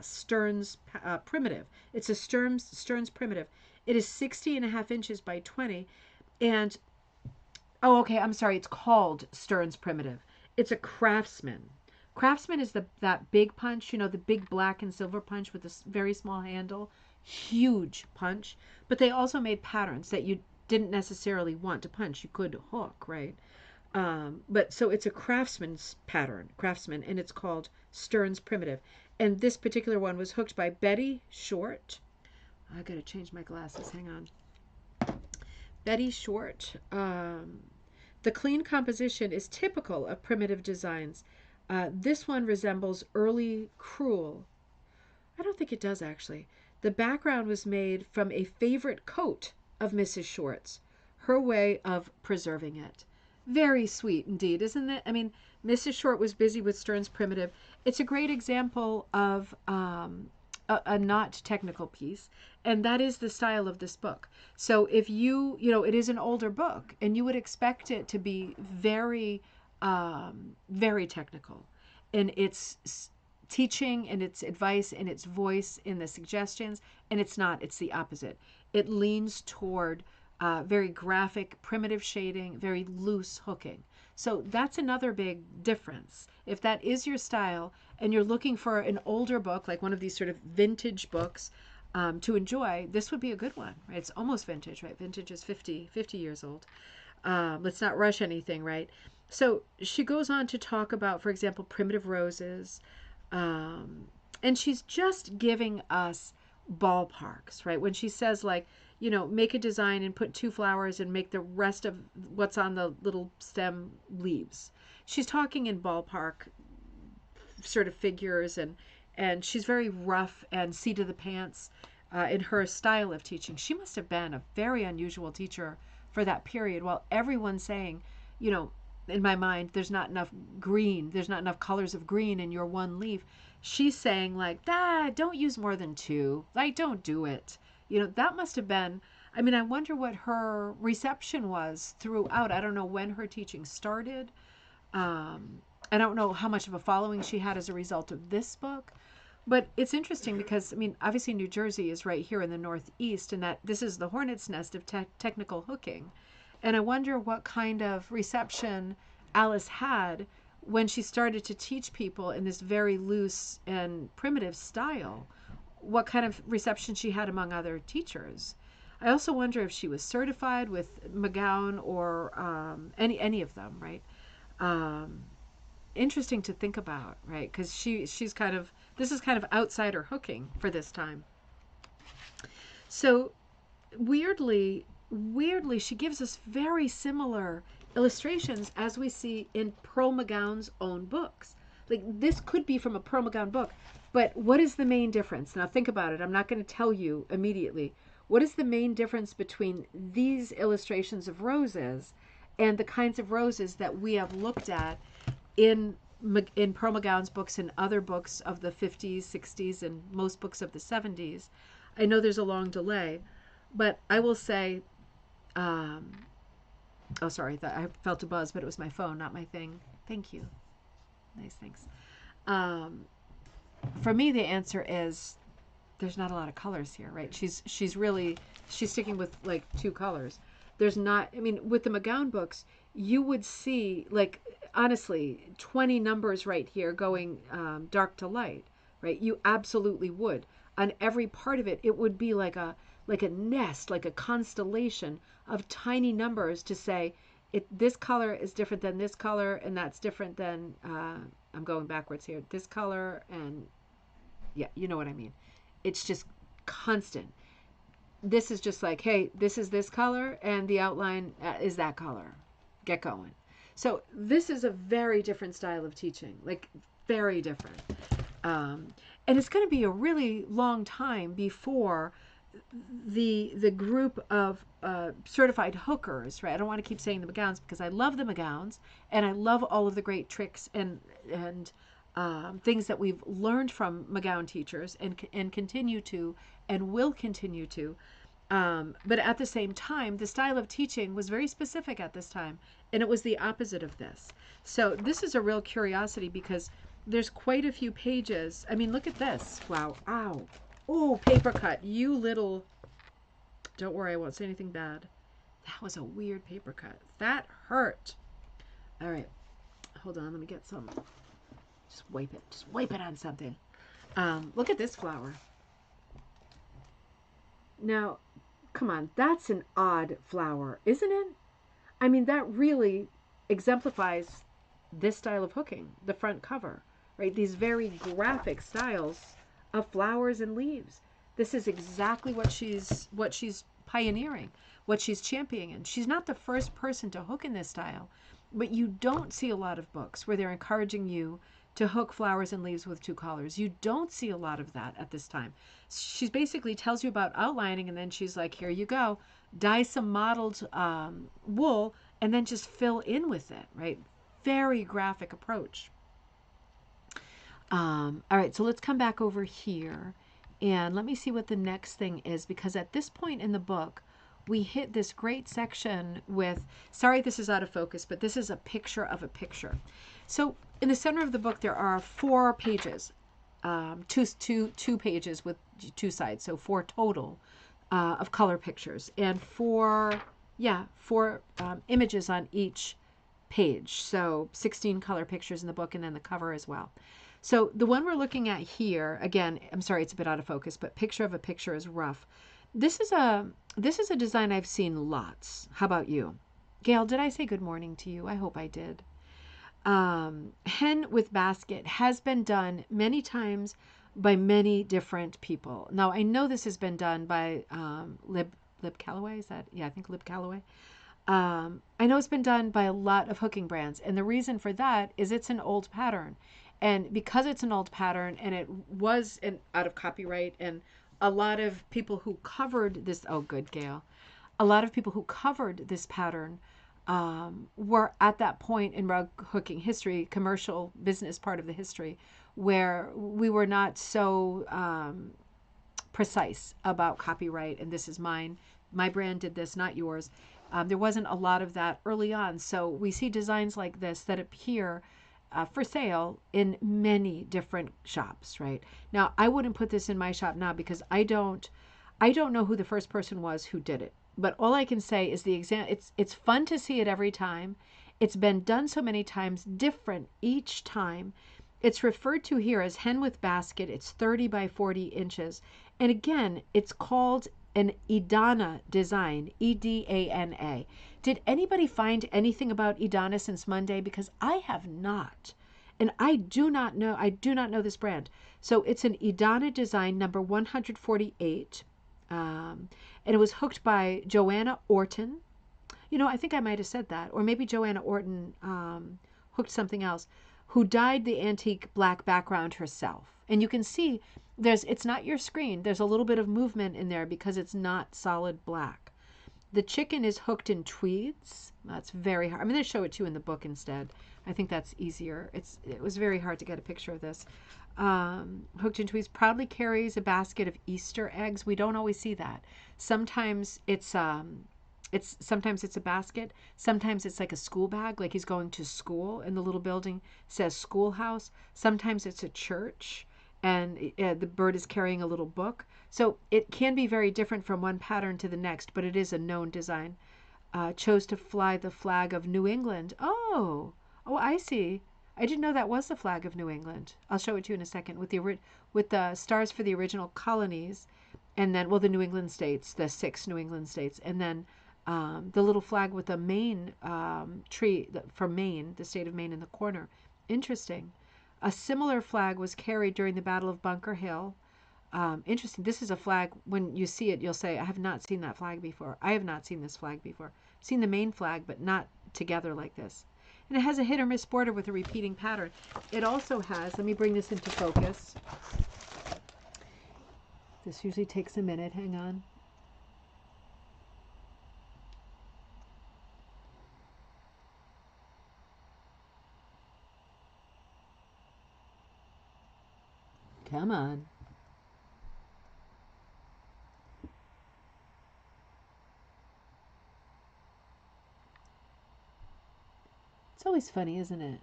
Stearns primitive. It's a Stearns primitive. It is 60.5 inches by 20. And, oh, okay, I'm sorry. It's called Stearns primitive. It's a Craftsman. Craftsman is that big punch, the big black and silver punch with this very small handle, huge punch. But they also made patterns that you didn't necessarily want to punch. You could hook, right? But so it's a Craftsman's pattern, Craftsman, and it's called Stearns Primitive. And this particular one was hooked by Beatty Short. I gotta change my glasses. Hang on. Beatty Short. The clean composition is typical of primitive designs. This one resembles early crewel. I don't think it does, actually. The background was made from a favorite coat of Mrs. Short's, her way of preserving it. Very sweet indeed, isn't it? I mean, Mrs. Short was busy with Stearns Primitive. It's a great example of a not technical piece, and that is the style of this book. So if it is an older book, and you would expect it to be very, very technical in its teaching and its advice and its voice in the suggestions, and it's not. It's the opposite. It leans toward very graphic, primitive shading, very loose hooking. So that's another big difference. If that is your style and you're looking for an older book, like one of these sort of vintage books to enjoy, this would be a good one. Right? It's almost vintage, right? Vintage is 50 years old. Let's not rush anything, right? So she goes on to talk about, for example, primitive roses. And she's just giving us ballparks, right? When she says, like, make a design and put 2 flowers and make the rest of what's on the little stem leaves. She's talking in ballpark sort of figures, and she's very rough and seat of the pants in her style of teaching. She must have been a very unusual teacher for that period, while everyone's saying, in my mind, there's not enough green, there's not enough colors of green in your one leaf. She's saying, like, don't use more than 2. Like, don't do it. That must have been, I wonder what her reception was throughout. I don't know when her teaching started. I don't know how much of a following she had as a result of this book. But it's interesting because, obviously New Jersey is right here in the Northeast, and that this is the hornet's nest of technical hooking. And I wonder what kind of reception Alice had when she started to teach people in this very loose and primitive style. What kind of reception she had among other teachers. I also wonder if she was certified with McGowan or any of them, right? Interesting to think about, right? Because she's kind of, this is kind of outsider hooking for this time. So weirdly, she gives us very similar illustrations as we see in Pearl McGowan's own books. Like, this could be from a Pearl McGowan book, but what is the main difference? Now think about it. I'm not going to tell you immediately. What is the main difference between these illustrations of roses and the kinds of roses that we have looked at in Pearl McGowan's books and other books of the 50s, 60s, and most books of the 70s? I know there's a long delay, but I will say, oh, sorry, I felt a buzz, but it was my phone, not my thing. Thank you. Nice, thanks. For me, the answer is there's not a lot of colors here, right? She's sticking with like 2 colors. There's not, with the McGowan books, you would see, like, honestly, 20 numbers right here going dark to light, right? You absolutely would. On every part of it, it would be like a nest, like a constellation of tiny numbers to say, this color is different than this color, and that's different than, I'm going backwards here, this color, and yeah, you know what I mean. It's just constant. This is just like, hey, this is this color, and the outline is that color. Get going. So this is a very different style of teaching, like very different. And it's going to be a really long time before the group of certified hookers, right? I don't want to keep saying the McGowans because I love the McGowans and I love all of the great tricks and things that we've learned from McGowan teachers and continue to and will continue to. But at the same time, the style of teaching was very specific at this time, and it was the opposite of this. So this is a real curiosity because there's quite a few pages. Look at this. Wow. Ow. Oh, paper cut. You little... Don't worry, I won't say anything bad. That was a weird paper cut. That hurt. All right. hold on, let me get some. Just wipe it. Just wipe it on something. Look at this flower. Now, come on, that's an odd flower, isn't it? I mean, that really exemplifies this style of hooking, the front cover, right? These very graphic styles of flowers and leaves. This is exactly what she's pioneering, what she's championing. She's not the first person to hook in this style, but you don't see a lot of books where they're encouraging you to hook flowers and leaves with two colors. You don't see a lot of that at this time. She basically tells you about outlining, and then she's like, here you go, dye some mottled wool, and then just fill in with it, right? Very graphic approach. All right, so let's come back over here, and let me see what the next thing is, because at this point in the book, we hit this great section with, sorry this is out of focus, but this is a picture of a picture. So in the center of the book, there are 4 pages, two pages with 2 sides, so 4 total of color pictures, and 4 images on each page. So 16 color pictures in the book, and then the cover as well. So the one we're looking at here, again, I'm sorry, it's a bit out of focus, but picture of a picture is rough. This is a design I've seen lots. How about you? Gail, did I say good morning to you? I hope I did. Hen with basket has been done many times by many different people. Now, I know this has been done by Lib Calloway. Is that? Yeah, I think Lib Calloway. I know it's been done by a lot of hooking brands. And the reason for that is it's an old pattern. And because it's an old pattern and it was out of copyright, and a lot of people who covered this, oh, good, Gail. A lot of people who covered this pattern were at that point in rug hooking history, commercial business part of the history, where we were not so precise about copyright, and this is mine. My brand did this, not yours. There wasn't a lot of that early on. So we see designs like this that appear for sale in many different shops, right? Now, I wouldn't put this in my shop now because I don't know who the first person was who did it. But all I can say is it's fun to see it every time. It's been done so many times, different each time. It's referred to here as hen with basket. It's 30 by 40 inches. And again, it's called an Edana design, Edana. Did anybody find anything about Edana since Monday? Because I have not. And I do not know this brand. So it's an Edana design number 148. And it was hooked by Joanna Orton. You know, I think I might have said that. Or maybe Joanna Orton hooked something else, who dyed the antique black background herself. And you can see it's not your screen. There's a little bit of movement in there because it's not solid black. The chicken is hooked in tweeds. That's very hard. I'm going to show it to you in the book instead. I think that's easier. It was very hard to get a picture of this. Hooked in tweeds proudly carries a basket of Easter eggs. We don't always see that. Sometimes it's a basket. Sometimes it's like a school bag, like he's going to school, and the little building says schoolhouse. Sometimes it's a church, and the bird is carrying a little book. So it can be very different from one pattern to the next, but it is a known design. Chose to fly the flag of New England. Oh, I see. I didn't know that was the flag of New England. I'll show it to you in a second with the stars for the original colonies, and then, well, the New England states, the 6 New England states, and then the little flag with the Maine tree from Maine, the state of Maine in the corner. Interesting. A similar flag was carried during the Battle of Bunker Hill. Interesting. This is a flag. When you see it, you'll say, I have not seen that flag before. I have not seen this flag before. I've seen the Maine flag, but not together like this. And it has a hit or miss border with a repeating pattern. It also has, let me bring this into focus. This usually takes a minute. Hang on. Come on. It's always funny, isn't it?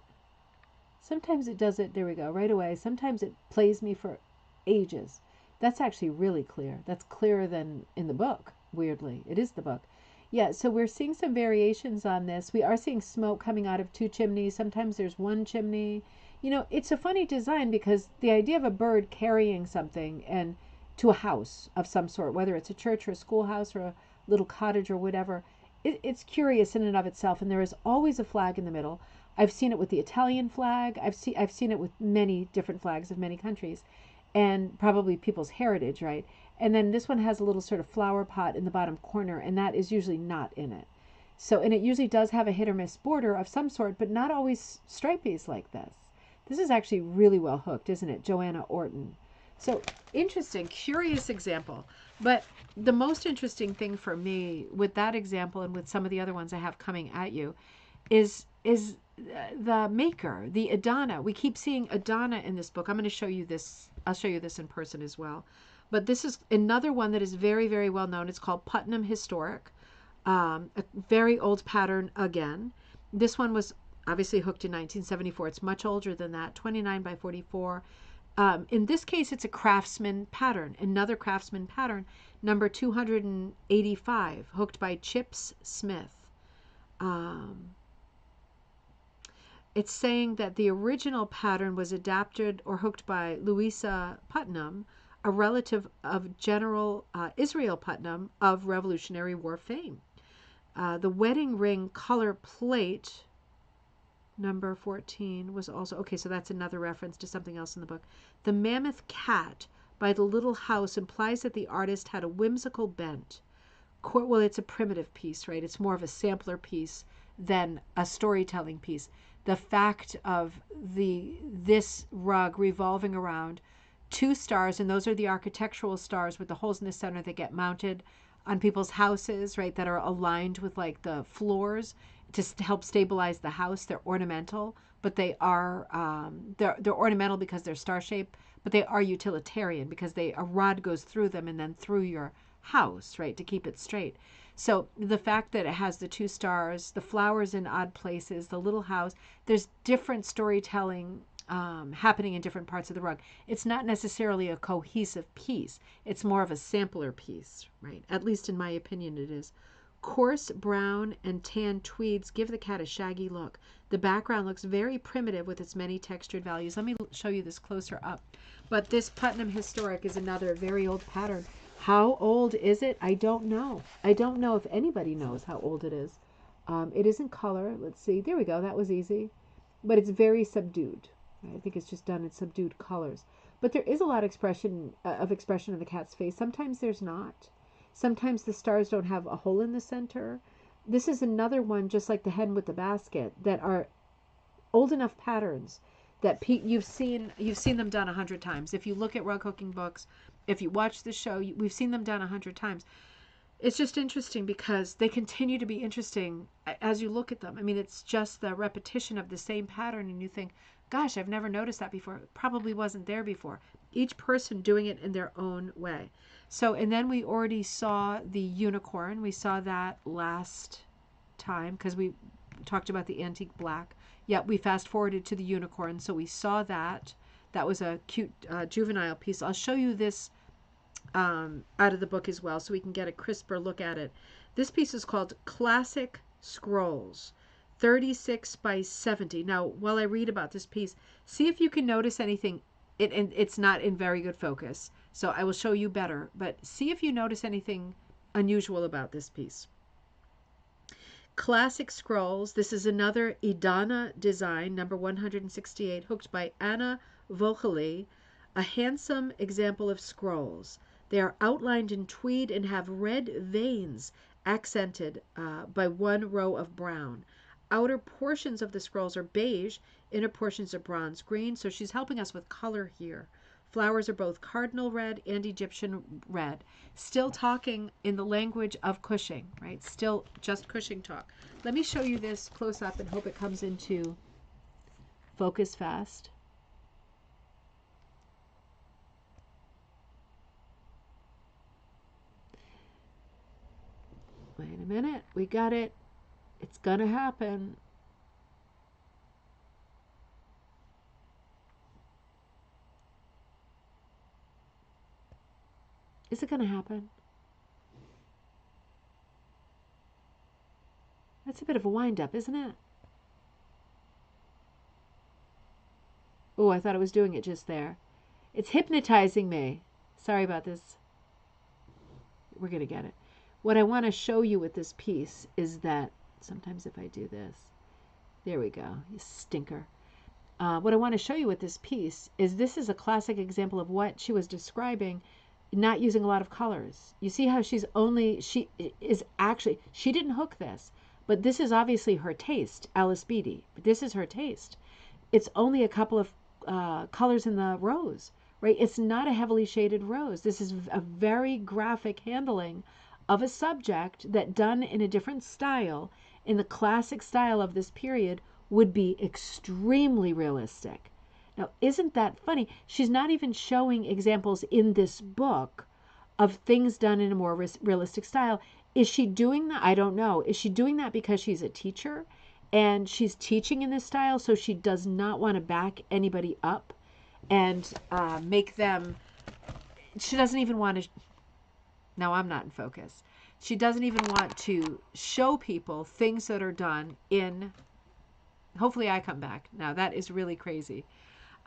Sometimes it does it, there we go, right away. Sometimes it plays me for ages. That's actually really clear. That's clearer than in the book, weirdly. It is the book. Yeah, so we're seeing some variations on this. We are seeing smoke coming out of two chimneys. Sometimes there's one chimney. You know, it's a funny design because the idea of a bird carrying something and to a house of some sort, whether it's a church or a schoolhouse or a little cottage or whatever, it's curious in and of itself. And there is always a flag in the middle. I've seen it with the Italian flag. I've seen it with many different flags of many countries, and probably people's heritage, right? And then this one has a little sort of flower pot in the bottom corner, and that is usually not in it. So, and it usually does have a hit or miss border of some sort, but not always stripies like this. This is actually really well hooked, isn't it? Joanna Orton. So interesting, curious example. But the most interesting thing for me with that example and with some of the other ones I have coming at you is the maker, the Adana. We keep seeing Adana in this book. I'm going to show you this. I'll show you this in person as well. But this is another one that is very, very well known. It's called Putnam Historic, a very old pattern again. This one was obviously hooked in 1974. It's much older than that, 29 by 44. In this case, it's a craftsman pattern, another craftsman pattern, number 285, hooked by Chips Smith. It's saying that the original pattern was adapted or hooked by Louisa Putnam, a relative of General Israel Putnam of Revolutionary War fame. The wedding ring color plate, number 14, was also, okay, so that's another reference to something else in the book. The mammoth cat by the little house implies that the artist had a whimsical bent. Well, it's a primitive piece, right? It's more of a sampler piece than a storytelling piece. The fact of this rug revolving around two stars, and those are the architectural stars with the holes in the center that get mounted on people's houses, right, that are aligned with like the floors to help stabilize the house. They're ornamental, but they are they're ornamental because they're star shaped, but they are utilitarian because a rod goes through them and then through your house, right, to keep it straight. So the fact that it has the two stars, the flowers in odd places, the little house, there's different storytelling happening in different parts of the rug. It's not necessarily a cohesive piece. It's more of a sampler piece, right? At least in my opinion it is. Coarse brown and tan tweeds give the cat a shaggy look. The background looks very primitive with its many textured values. Let me show you this closer up. But this Putnam Historic is another very old pattern. How old is it? I don't know. I don't know if anybody knows how old it is. It is in color. Let's see. There we go. That was easy. But it's very subdued. I think it's just done in subdued colors. But there is a lot of expression in the cat's face. Sometimes there's not. Sometimes the stars don't have a hole in the center. This is another one, just like the hen with the basket, that are old enough patterns that you've seen them done 100 times. If you look at rug hooking books, if you watch the show, we've seen them done 100 times. It's just interesting because they continue to be interesting as you look at them. I mean, it's just the repetition of the same pattern, and you think, gosh, I've never noticed that before. It probably wasn't there before. Each person doing it in their own way. So, and then we already saw the unicorn. We saw that last time because we talked about the antique black. Yet we fast forwarded to the unicorn, so we saw that. That was a cute juvenile piece. I'll show you this out of the book as well so we can get a crisper look at it. This piece is called Classic Scrolls, 36 by 70. Now, while I read about this piece, see if you can notice anything. It's not in very good focus, so I will show you better, but see if you notice anything unusual about this piece. Classic Scrolls. This is another Idana design, number 168, hooked by Anna Vocali, a handsome example of scrolls. They are outlined in tweed and have red veins accented by one row of brown. Outer portions of the scrolls are beige, inner portions are bronze green, so she's helping us with color here. Flowers are both cardinal red and Egyptian red. Still talking in the language of Cushing, right? Still just Cushing talk. Let me show you this close up and hope it comes into focus fast. Wait a minute. We got it. It's going to happen. Is it going to happen? That's a bit of a wind-up, isn't it? Oh, I thought it was doing it just there. It's hypnotizing me. Sorry about this. We're going to get it. What I want to show you with this piece is that, sometimes if I do this, there we go, you stinker. What I want to show you with this piece is this is a classic example of what she was describing, not using a lot of colors. You see how she didn't hook this, but this is obviously her taste, Alice Beatty. This is her taste. It's only a couple of colors in the rose, right? It's not a heavily shaded rose. This is a very graphic handling of a subject that, done in a different style, in the classic style of this period, would be extremely realistic. Now, isn't that funny? She's not even showing examples in this book of things done in a more realistic style. Is she doing that? I don't know. Is she doing that because she's a teacher and she's teaching in this style, so she does not want to back anybody up and make them, she doesn't even want to, now I'm not in focus. She doesn't even want to show people things that are done in, hopefully I come back. Now that is really crazy.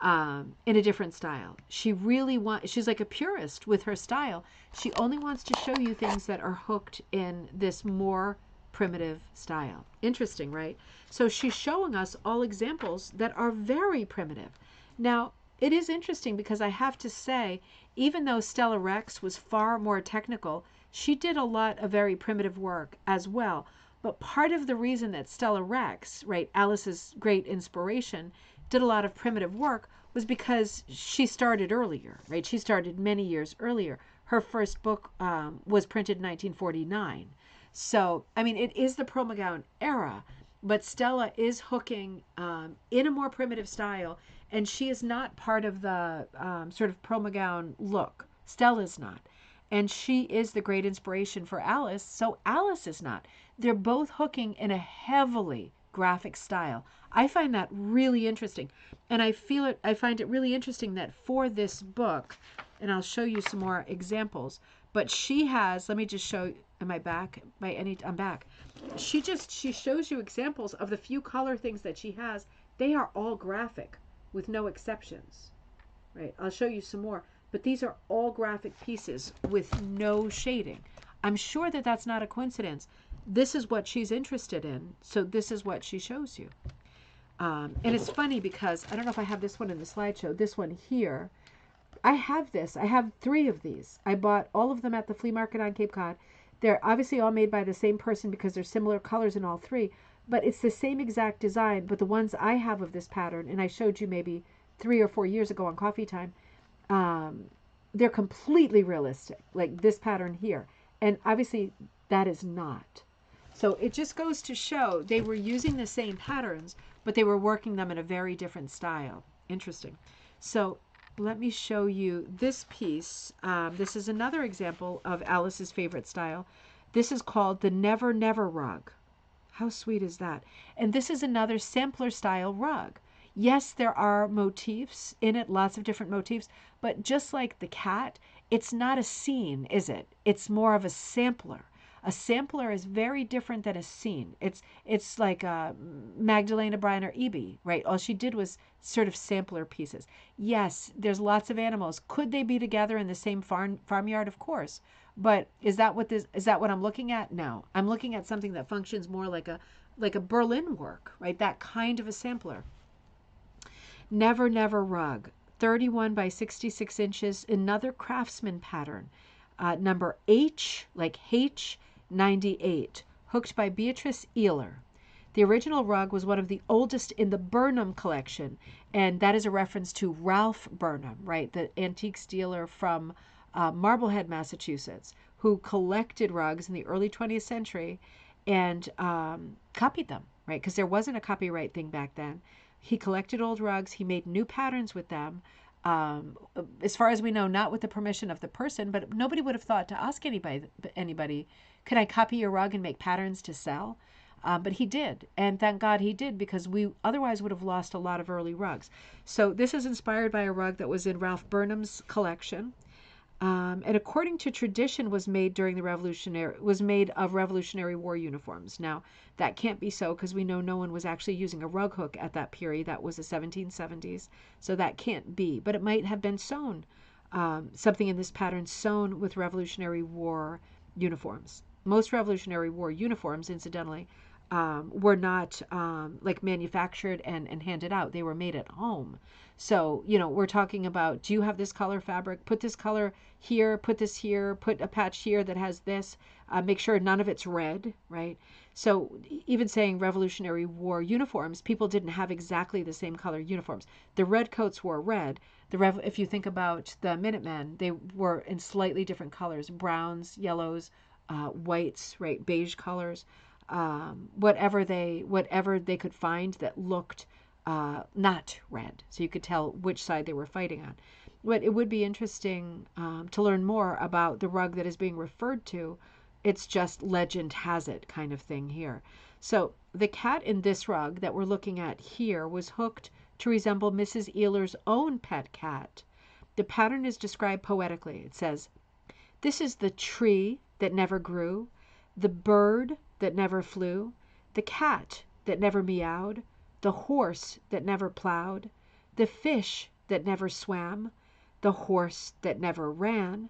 In a different style. She really she's like a purist with her style. She only wants to show you things that are hooked in this more primitive style. Interesting, right? So she's showing us all examples that are very primitive. Now, it is interesting because I have to say, even though Stella Rex was far more technical, she did a lot of very primitive work as well. But part of the reason that Stella Rex, right, Alice's great inspiration, did a lot of primitive work was because she started earlier, right? She started many years earlier. Her first book was printed in 1949. So, I mean, it is the Pearl McGowan era, but Stella is hooking in a more primitive style, and she is not part of the sort of Pearl McGowan look. Stella's not. And she is the great inspiration for Alice, so Alice is not. They're both hooking in a heavily graphic style. I find that really interesting. And I find it really interesting that for this book, and I'll show you some more examples, but she has, let me just show, am I back? I'm back. She shows you examples of the few color things that she has. They are all graphic with no exceptions, right? I'll show you some more, but these are all graphic pieces with no shading. I'm sure that that's not a coincidence. This is what she's interested in, so this is what she shows you. And it's funny because, I don't know if I have this one in the slideshow, this one here, I have this. I have 3 of these. I bought all of them at the flea market on Cape Cod. They're obviously all made by the same person because they're similar colors in all 3, but it's the same exact design, but the ones I have of this pattern, and I showed you maybe 3 or 4 years ago on Coffee Time, they're completely realistic, like this pattern here. And obviously that is not. So it just goes to show they were using the same patterns, but they were working them in a very different style. Interesting. So let me show you this piece. This is another example of Alice's favorite style. This is called the Never Never rug. How sweet is that? And this is another sampler style rug. Yes, there are motifs in it, lots of different motifs, but just like the cat, it's not a scene, is it? It's more of a sampler. A sampler is very different than a scene. It's like Magdalena Bryan or Eby, right? All she did was sort of sampler pieces. Yes, there's lots of animals. Could they be together in the same farmyard? Of course. But is that what I'm looking at? No. I'm looking at something that functions more like a Berlin work, right? That kind of a sampler. Never Never rug, 31 by 66 inches, another craftsman pattern. Number H, like H, 98, hooked by Beatrice Ealer. The original rug was one of the oldest in the Burnham collection, and that is a reference to Ralph Burnham, right, the antiques dealer from Marblehead, Massachusetts, who collected rugs in the early 20th century and copied them, right, because there wasn't a copyright thing back then. He collected old rugs, he made new patterns with them, as far as we know, not with the permission of the person, but nobody would have thought to ask anybody, could I copy your rug and make patterns to sell? But he did, and thank God he did, because we otherwise would have lost a lot of early rugs. So this is inspired by a rug that was in Ralph Burnham's collection. And according to tradition, was made of Revolutionary War uniforms. Now that can't be so because we know no one was actually using a rug hook at that period. That was the 1770s, so that can't be. But it might have been sewn, something in this pattern sewn with Revolutionary War uniforms. Most Revolutionary War uniforms, incidentally, were not like manufactured and handed out. They were made at home. So, we're talking about, do you have this color fabric? Put this color here, put this here, put a patch here that has this. Make sure none of it's red, right? So even saying Revolutionary War uniforms, people didn't have exactly the same color uniforms. The redcoats wore red. If you think about the Minutemen, they were in slightly different colors, browns, yellows, whites, right, beige colors. Whatever they could find that looked not red, so you could tell which side they were fighting on. But it would be interesting to learn more about the rug that is being referred to. It's just legend has it kind of thing here. So the cat in this rug that we're looking at here was hooked to resemble Mrs. Ealer's own pet cat. The pattern is described poetically. It says, "This is the tree that never grew, the bird that never flew, the cat that never meowed, the horse that never plowed, the fish that never swam, the horse that never ran,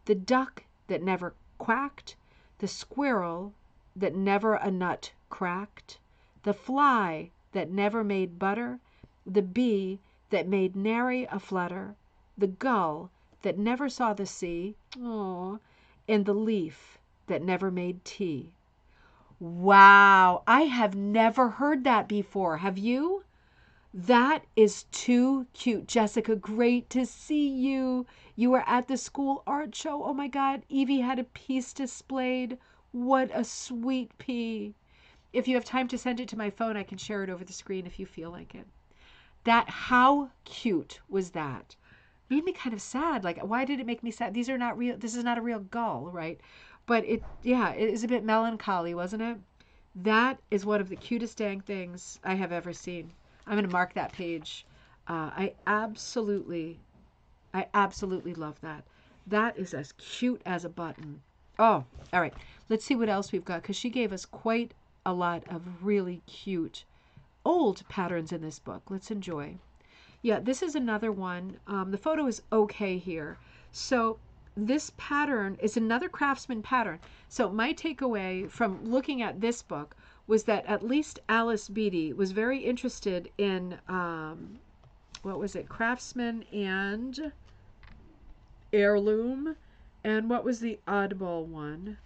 the duck that never quacked, the squirrel that never a nut cracked, the fly that never made butter, the bee that made nary a flutter, the gull that never saw the sea, and the leaf that never made tea." Wow, I have never heard that before. Have you? That is too cute. Jessica, great to see you. You were at the school art show. Oh my God, Evie had a piece displayed. What a sweet pea. If you have time to send it to my phone, I can share it over the screen if you feel like it. How cute was that? Made me kind of sad. Like, why did it make me sad? These are not real. This is not a real gull, right? But it is a bit melancholy, wasn't it? That is one of the cutest dang things I have ever seen. I'm going to mark that page. I absolutely love that. That is as cute as a button. Oh, all right. Let's see what else we've got, because she gave us quite a lot of really cute old patterns in this book. Let's enjoy. Yeah, this is another one. The photo is okay here. So this pattern is another Craftsman pattern. So my takeaway from looking at this book was that at least Alice Beatty was very interested in, what was it, Craftsman and Heirloom. And what was the oddball one?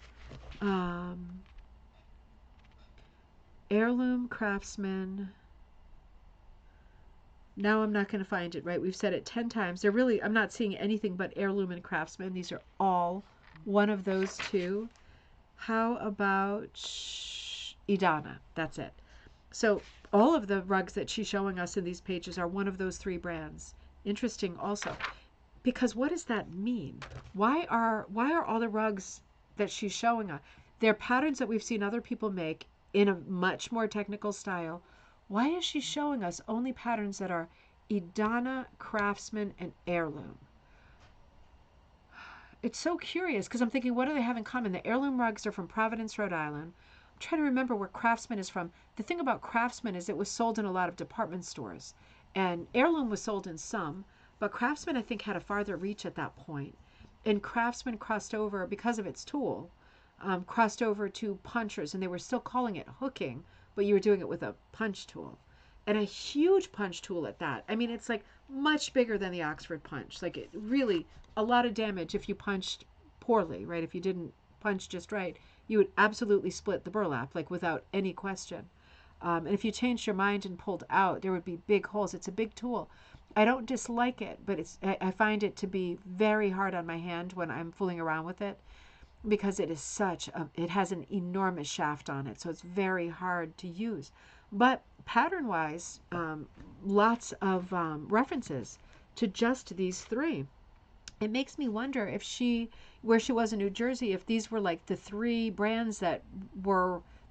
Heirloom, Craftsman. Now I'm not going to find it, right? We've said it 10 times. I'm not seeing anything but Heirloom and Craftsman. These are all one of those two. How about Idana? That's it. So all of the rugs that she's showing us in these pages are one of those three brands. Interesting also. Because what does that mean? Why are all the rugs that she's showing us? They're patterns that we've seen other people make in a much more technical style. Why is she showing us only patterns that are Idana, Craftsman, and Heirloom? It's so curious because I'm thinking, what do they have in common? The Heirloom rugs are from Providence, Rhode Island. I'm trying to remember where Craftsman is from. The thing about Craftsman is it was sold in a lot of department stores, and Heirloom was sold in some, but Craftsman, I think, had a farther reach at that point. And Craftsman crossed over, because of its tool, crossed over to punchers, and they were still calling it hooking, but you were doing it with a punch tool. And a huge punch tool at that. I mean, it's like much bigger than the Oxford punch. Like, it really, a lot of damage if you punched poorly, right? If you didn't punch just right, you would absolutely split the burlap, like without any question. And if you changed your mind and pulled out, there would be big holes. It's a big tool. I don't dislike it, but I find it to be very hard on my hand when I'm fooling around with it, because it has an enormous shaft on it, so it's very hard to use. But pattern-wise, lots of references to just these three. It makes me wonder if where she was in New Jersey, if these were like the three brands that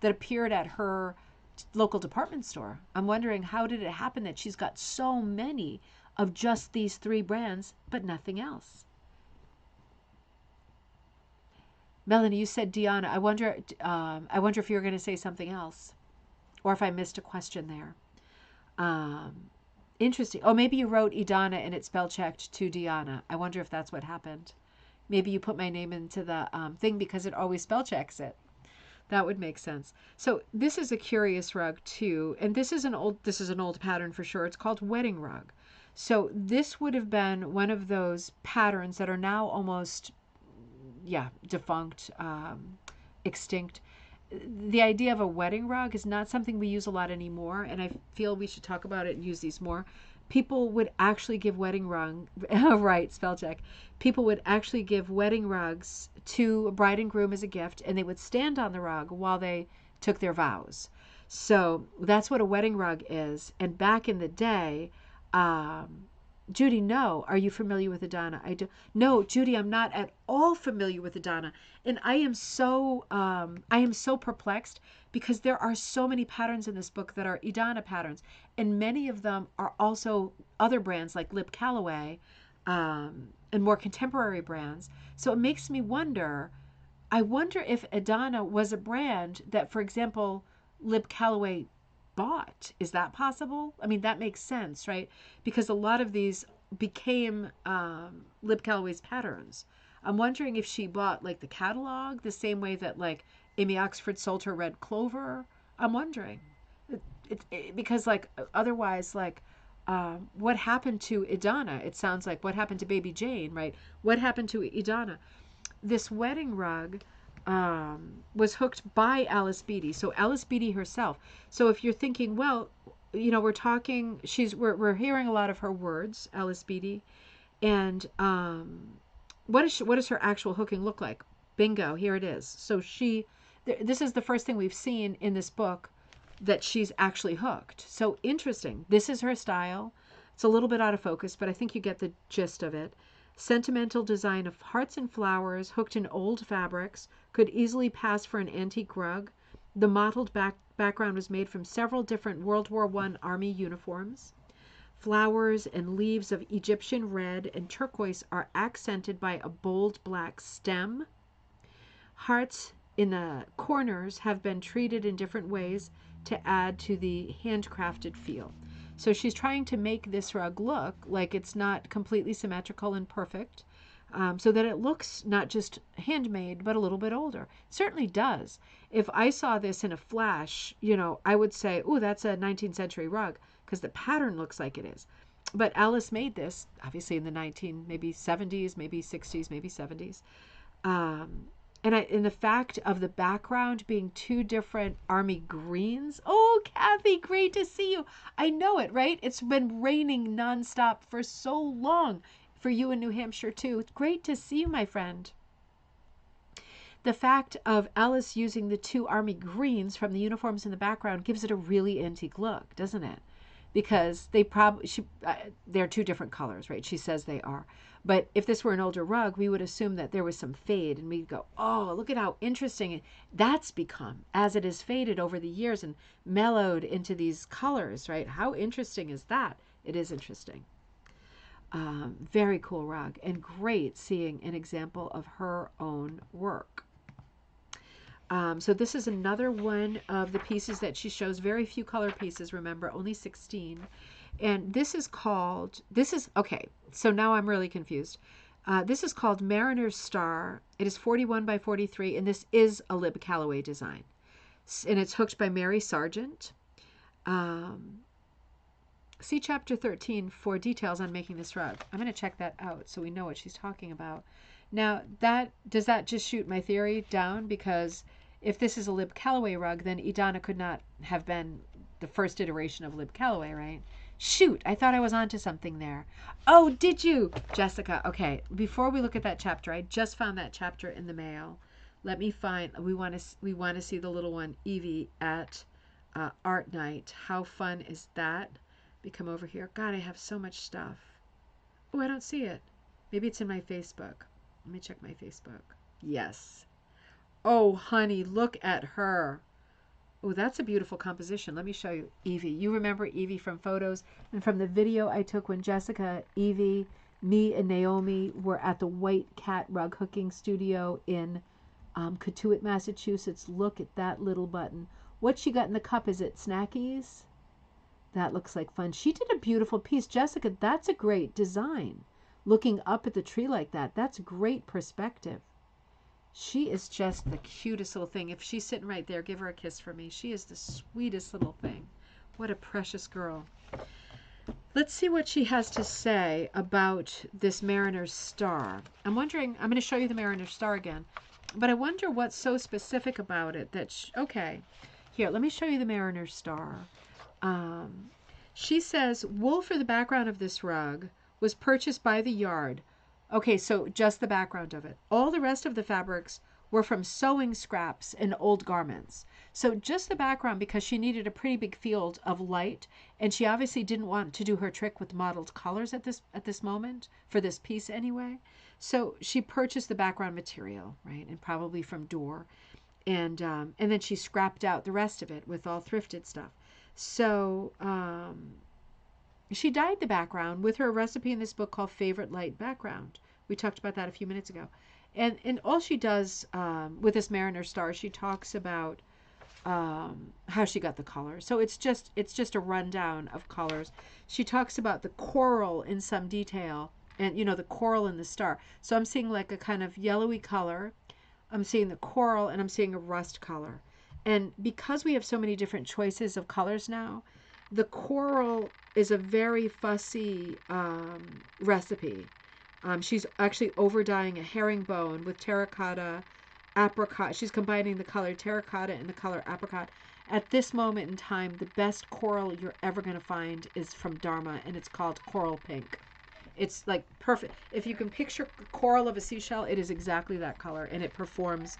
appeared at her local department store. I'm wondering, how did it happen that she's got so many of just these three brands, but nothing else? Melanie, you said Deanna. I wonder if you were going to say something else, or if I missed a question there. Um, Interesting. Oh, maybe you wrote Idana and it spell checked to Deanna. I wonder if that's what happened. Maybe you put my name into the thing because it always spell checks it. That would make sense. So this is a curious rug too, and this is an old pattern for sure. It's called wedding rug. So this would have been one of those patterns that are now almost, yeah, defunct, extinct. The idea of a wedding rug is not something we use a lot anymore, and I feel we should talk about it and use these more. People would actually give wedding rug, right, spell check. People would actually give wedding rugs to a bride and groom as a gift, and they would stand on the rug while they took their vows. So that's what a wedding rug is. And back in the day, um, Judy, no. Are you familiar with Adana? I do. No, Judy, I'm not at all familiar with Adana, and I am so perplexed because there are so many patterns in this book that are Idana patterns, and many of them are also other brands like Lip Calloway, and more contemporary brands. So it makes me wonder. I wonder if Adana was a brand that, for example, Lib Calloway bought. Is that possible? I mean, that makes sense, right? Because a lot of these became Lib Calloway's patterns. I'm wondering if she bought like the catalog the same way that like Amy Oxford sold her Red Clover. I'm wondering. Because like otherwise like what happened to Idana? It sounds like what happened to Baby Jane, right? What happened to Idana? This wedding rug was hooked by Alice Beatty. So Alice Beatty herself. So if you're thinking, well, you know, we're hearing a lot of her words, Alice Beatty, and what does her actual hooking look like? Bingo, here it is. So this is the first thing we've seen in this book that she's actually hooked. So interesting. This is her style. It's a little bit out of focus, but I think you get the gist of it. Sentimental design of hearts and flowers hooked in old fabrics could easily pass for an antique rug. The mottled background was made from several different World War I Army uniforms. Flowers and leaves of Egyptian red and turquoise are accented by a bold black stem. Hearts in the corners have been treated in different ways to add to the handcrafted feel. So she's trying to make this rug look like it's not completely symmetrical and perfect, so that it looks not just handmade, but a little bit older. It certainly does. If I saw this in a flash, you know, I would say, oh, that's a 19th century rug, because the pattern looks like it is. But Alice made this, obviously in the maybe 70s, maybe 60s, maybe 70s. And the fact of the background being two different army greens. Oh, Kathy, great to see you. I know it, right? It's been raining nonstop for so long for you in New Hampshire, too. It's great to see you, my friend. The fact of Alice using the two army greens from the uniforms in the background gives it a really antique look, doesn't it? Because they're two different colors, right? She says they are. But if this were an older rug, we would assume that there was some fade, and we'd go, oh, look at how interesting that's become as it has faded over the years and mellowed into these colors, right? How interesting is that? It is interesting. Very cool rug, and great seeing an example of her own work. So this is another one of the pieces that she shows. Very few color pieces, remember, only 16. And okay, so now I'm really confused. This is called Mariner's Star. It is 41 by 43, and this is a Lib Calloway design. And it's hooked by Mary Sargent. See chapter 13 for details on making this rug. I'm going to check that out so we know what she's talking about. Now, does that just shoot my theory down? Because if this is a Lib Calloway rug, then Idana could not have been the first iteration of Lib Calloway, right? Shoot, I thought I was onto something there. Oh, did you, Jessica? Okay, before we look at that chapter, I just found that chapter in the mail. Let me find. We want to see the little one, Evie, at art night. How fun is that? We come over here. God, I have so much stuff. Oh, I don't see it. Maybe it's in my Facebook. Let me check my Facebook. Yes. Oh, honey, look at her. Oh, that's a beautiful composition. Let me show you Evie. You remember Evie from photos and from the video I took when Jessica, Evie, me, and Naomi were at the White Cat Rug Hooking Studio in Cotuit, Massachusetts. Look at that little button. What she got in the cup, is it Snackies? That looks like fun. She did a beautiful piece. Jessica, that's a great design. Looking up at the tree like that, that's great perspective. She is just the cutest little thing. If she's sitting right there, give her a kiss for me. She is the sweetest little thing. What a precious girl. Let's see what she has to say about this Mariner's Star. I'm wondering, I'm going to show you the Mariner's Star again, but I wonder what's so specific about it that, okay, here, let me show you the Mariner's Star. She says, wool for the background of this rug was purchased by the yard. Okay, so just the background of it. All the rest of the fabrics were from sewing scraps and old garments. So just the background, because she needed a pretty big field of light, and she obviously didn't want to do her trick with mottled colors at this moment, for this piece anyway. So she purchased the background material, right, and probably from Door, and then she scrapped out the rest of it with all thrifted stuff. So she dyed the background with her recipe in this book called Favorite Light Background. We talked about that a few minutes ago. And all she does with this Mariner Star, she talks about how she got the color. So it's just a rundown of colors. She talks about the coral in some detail, and the coral in the star. So I'm seeing like a kind of yellowy color. I'm seeing the coral, and I'm seeing a rust color. And because we have so many different choices of colors now, the coral is a very fussy recipe. She's actually over dyeing a herringbone with terracotta, apricot. She's combining the color terracotta and the color apricot. At this moment in time, the best coral you're ever going to find is from Dharma, and it's called coral pink. It's like perfect. If you can picture coral of a seashell, it is exactly that color, and it performs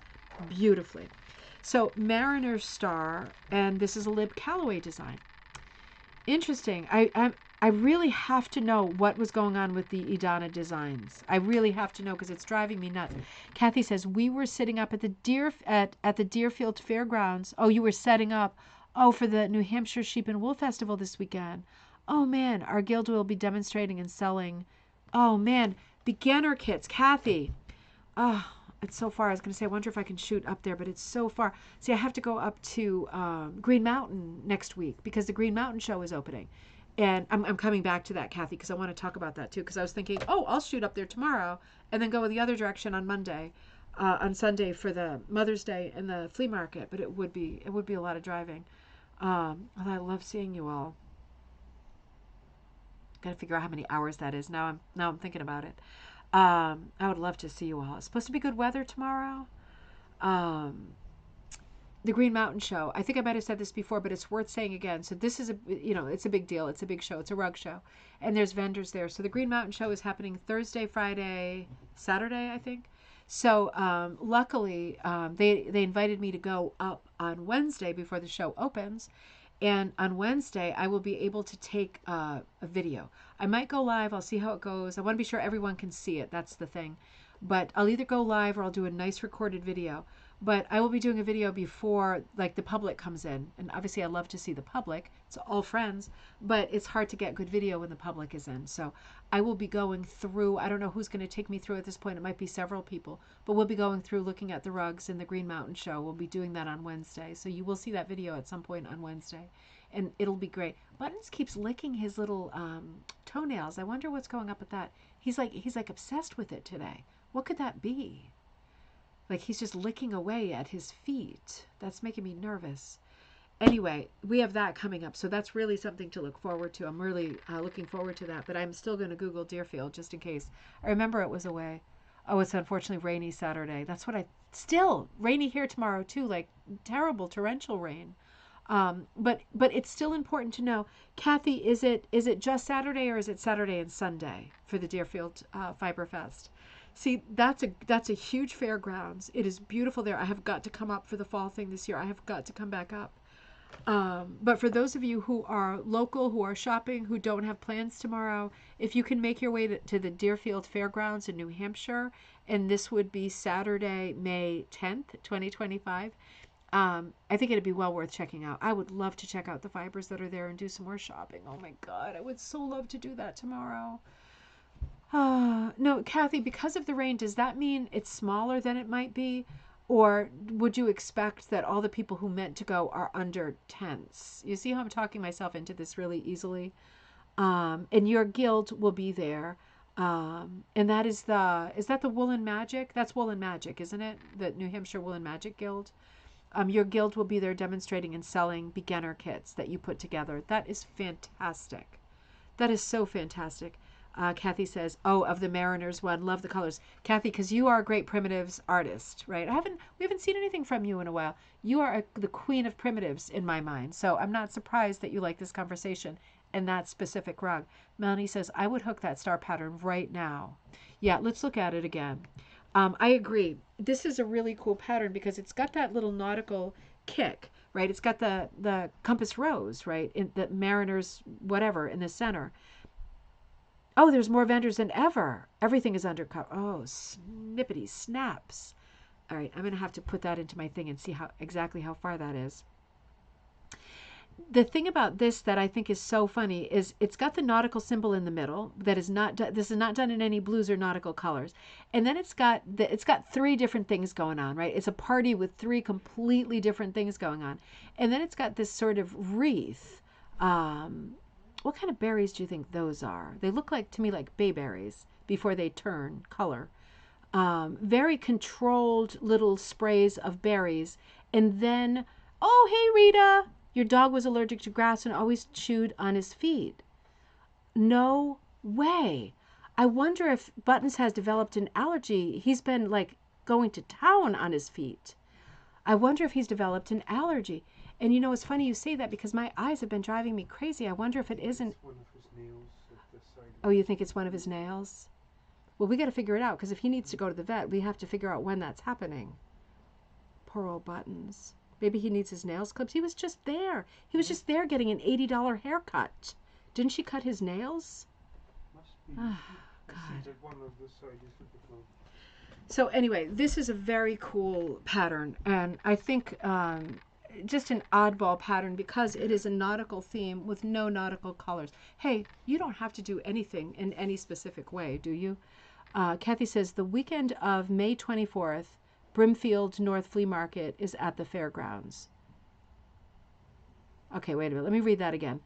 beautifully. So Mariner's Star, and this is a Lib Calloway design. Interesting. I really have to know what was going on with the Idana designs. I really have to know, because it's driving me nuts. Kathy says, we were sitting up at the at the Deerfield Fairgrounds. Oh, you were setting up. Oh, for the New Hampshire Sheep and Wool Festival this weekend. Oh man, our guild will be demonstrating and selling. Oh man, beginner kits. Kathy. Oh, it's so far. I was going to say, I wonder if I can shoot up there, but it's so far. See, I have to go up to Green Mountain next week, because the Green Mountain show is opening. And I'm coming back to that, Kathy, because I want to talk about that too. Because I was thinking, oh, I'll shoot up there tomorrow and then go in the other direction on Monday, on Sunday for the Mother's Day and the flea market. But it would be a lot of driving. I love seeing you all. Got to figure out how many hours that is. Now I'm thinking about it. I would love to see you all. It's supposed to be good weather tomorrow. The Green Mountain Show. I think I might have said this before, but it's worth saying again. So this is it's a big deal. It's a big show. It's a rug show, and there's vendors there. So the Green Mountain Show is happening Thursday, Friday, Saturday, I think. So luckily, they invited me to go up on Wednesday before the show opens. And on Wednesday, I will be able to take a video. I might go live. I'll see how it goes. I want to be sure everyone can see it. That's the thing. But I'll either go live or I'll do a nice recorded video. But I will be doing a video before the public comes in. And obviously I love to see the public. It's all friends. But it's hard to get good video when the public is in. So I will be going through. I don't know who's going to take me through at this point. It might be several people. But we'll be going through looking at the rugs in the Green Mountain Show. We'll be doing that on Wednesday. So you will see that video at some point on Wednesday. And it'll be great. Buttons keeps licking his little toenails. I wonder what's going up with that. He's like obsessed with it today. What could that be? Like he's just licking away at his feet. That's making me nervous. Anyway, we have that coming up. So that's really something to look forward to. I'm really looking forward to that. But I'm still going to Google Deerfield just in case. I remember it was away. Oh, it's unfortunately rainy Saturday. That's what still rainy here tomorrow too. Like terrible torrential rain. But it's still important to know, Kathy, is it just Saturday or is it Saturday and Sunday for the Deerfield Fiber Fest? See, that's a huge fairgrounds. It is beautiful there. I have got to come up for the fall thing this year. I have got to come back up. But for those of you who are local, who are shopping, who don't have plans tomorrow, if you can make your way to the Deerfield Fairgrounds in New Hampshire, and this would be Saturday, May 10th, 2025, I think it'd be well worth checking out. I would love to check out the fibers that are there and do some more shopping. Oh my God, I would so love to do that tomorrow. No, Kathy, because of the rain, does that mean it's smaller than it might be? Or would you expect that all the people who meant to go are under tents? You see how I'm talking myself into this really easily? And your guild will be there. And that is that the Woolen Magic? That's Woolen Magic, isn't it? The New Hampshire Woolen Magic Guild. Your guild will be there demonstrating and selling beginner kits that you put together. That is fantastic. That is so fantastic. Kathy says, "Oh, of the Mariners one, love the colors." Kathy, because you are a great primitives artist, right? We haven't seen anything from you in a while. You are the queen of primitives in my mind, so I'm not surprised that you like this conversation and that specific rug. Melanie says, "I would hook that star pattern right now." Yeah, let's look at it again. I agree. This is a really cool pattern because it's got that little nautical kick, right? It's got the compass rose, right? In the Mariners, whatever, in the center. Oh, there's more vendors than ever. Everything is undercover. Oh, snippety snaps. All right, I'm going to have to put that into my thing and see exactly how far that is. The thing about this that I think is so funny is it's got the nautical symbol in the middle that is not this is not done in any blues or nautical colors. And then it's got three different things going on, right? It's a party with three completely different things going on. And then it's got this sort of wreath. What kind of berries do you think those are? They look like to me like bayberries before they turn color. Very controlled little sprays of berries. And then, oh, hey, Rita, your dog was allergic to grass and always chewed on his feet. No way. I wonder if Buttons has developed an allergy. He's been like going to town on his feet. I wonder if he's developed an allergy. And you know, it's funny you say that because my eyes have been driving me crazy. I wonder if it isn't. It's one of his nails at the side. Oh, you think it's one of his nails? Well, we got to figure it out because if he needs to go to the vet, we have to figure out when that's happening. Poor old Buttons. Maybe he needs his nails clipped. He was just there. He was just there getting an $80 haircut. Didn't she cut his nails? Must be. Oh, It God. seems like one of the side is a bit low. So anyway, this is a very cool pattern, and I think just an oddball pattern because it is a nautical theme with no nautical colors. Hey, you don't have to do anything in any specific way, do you? Kathy says the weekend of May 24th, Brimfield North Flea Market is at the fairgrounds. Okay, wait a minute. Let me read that again.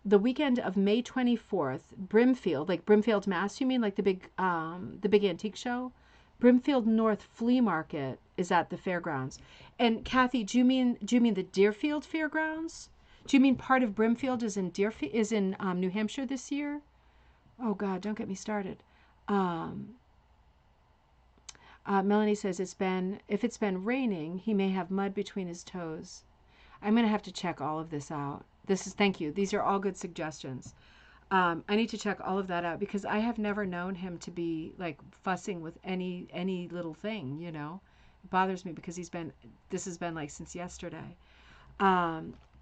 The weekend of May 24th, Brimfield, like Brimfield, Mass. You mean like the big antique show? Brimfield North Flea Market is at the fairgrounds. And Kathy, do you mean the Deerfield Fairgrounds? Do you mean part of Brimfield is in New Hampshire this year? Oh God, don't get me started. Melanie says if it's been raining, he may have mud between his toes. I'm going to have to check all of this out. Thank you. These are all good suggestions. I need to check all of that out because I have never known him to be like fussing with any little thing, you know. It bothers me because this has been like since yesterday.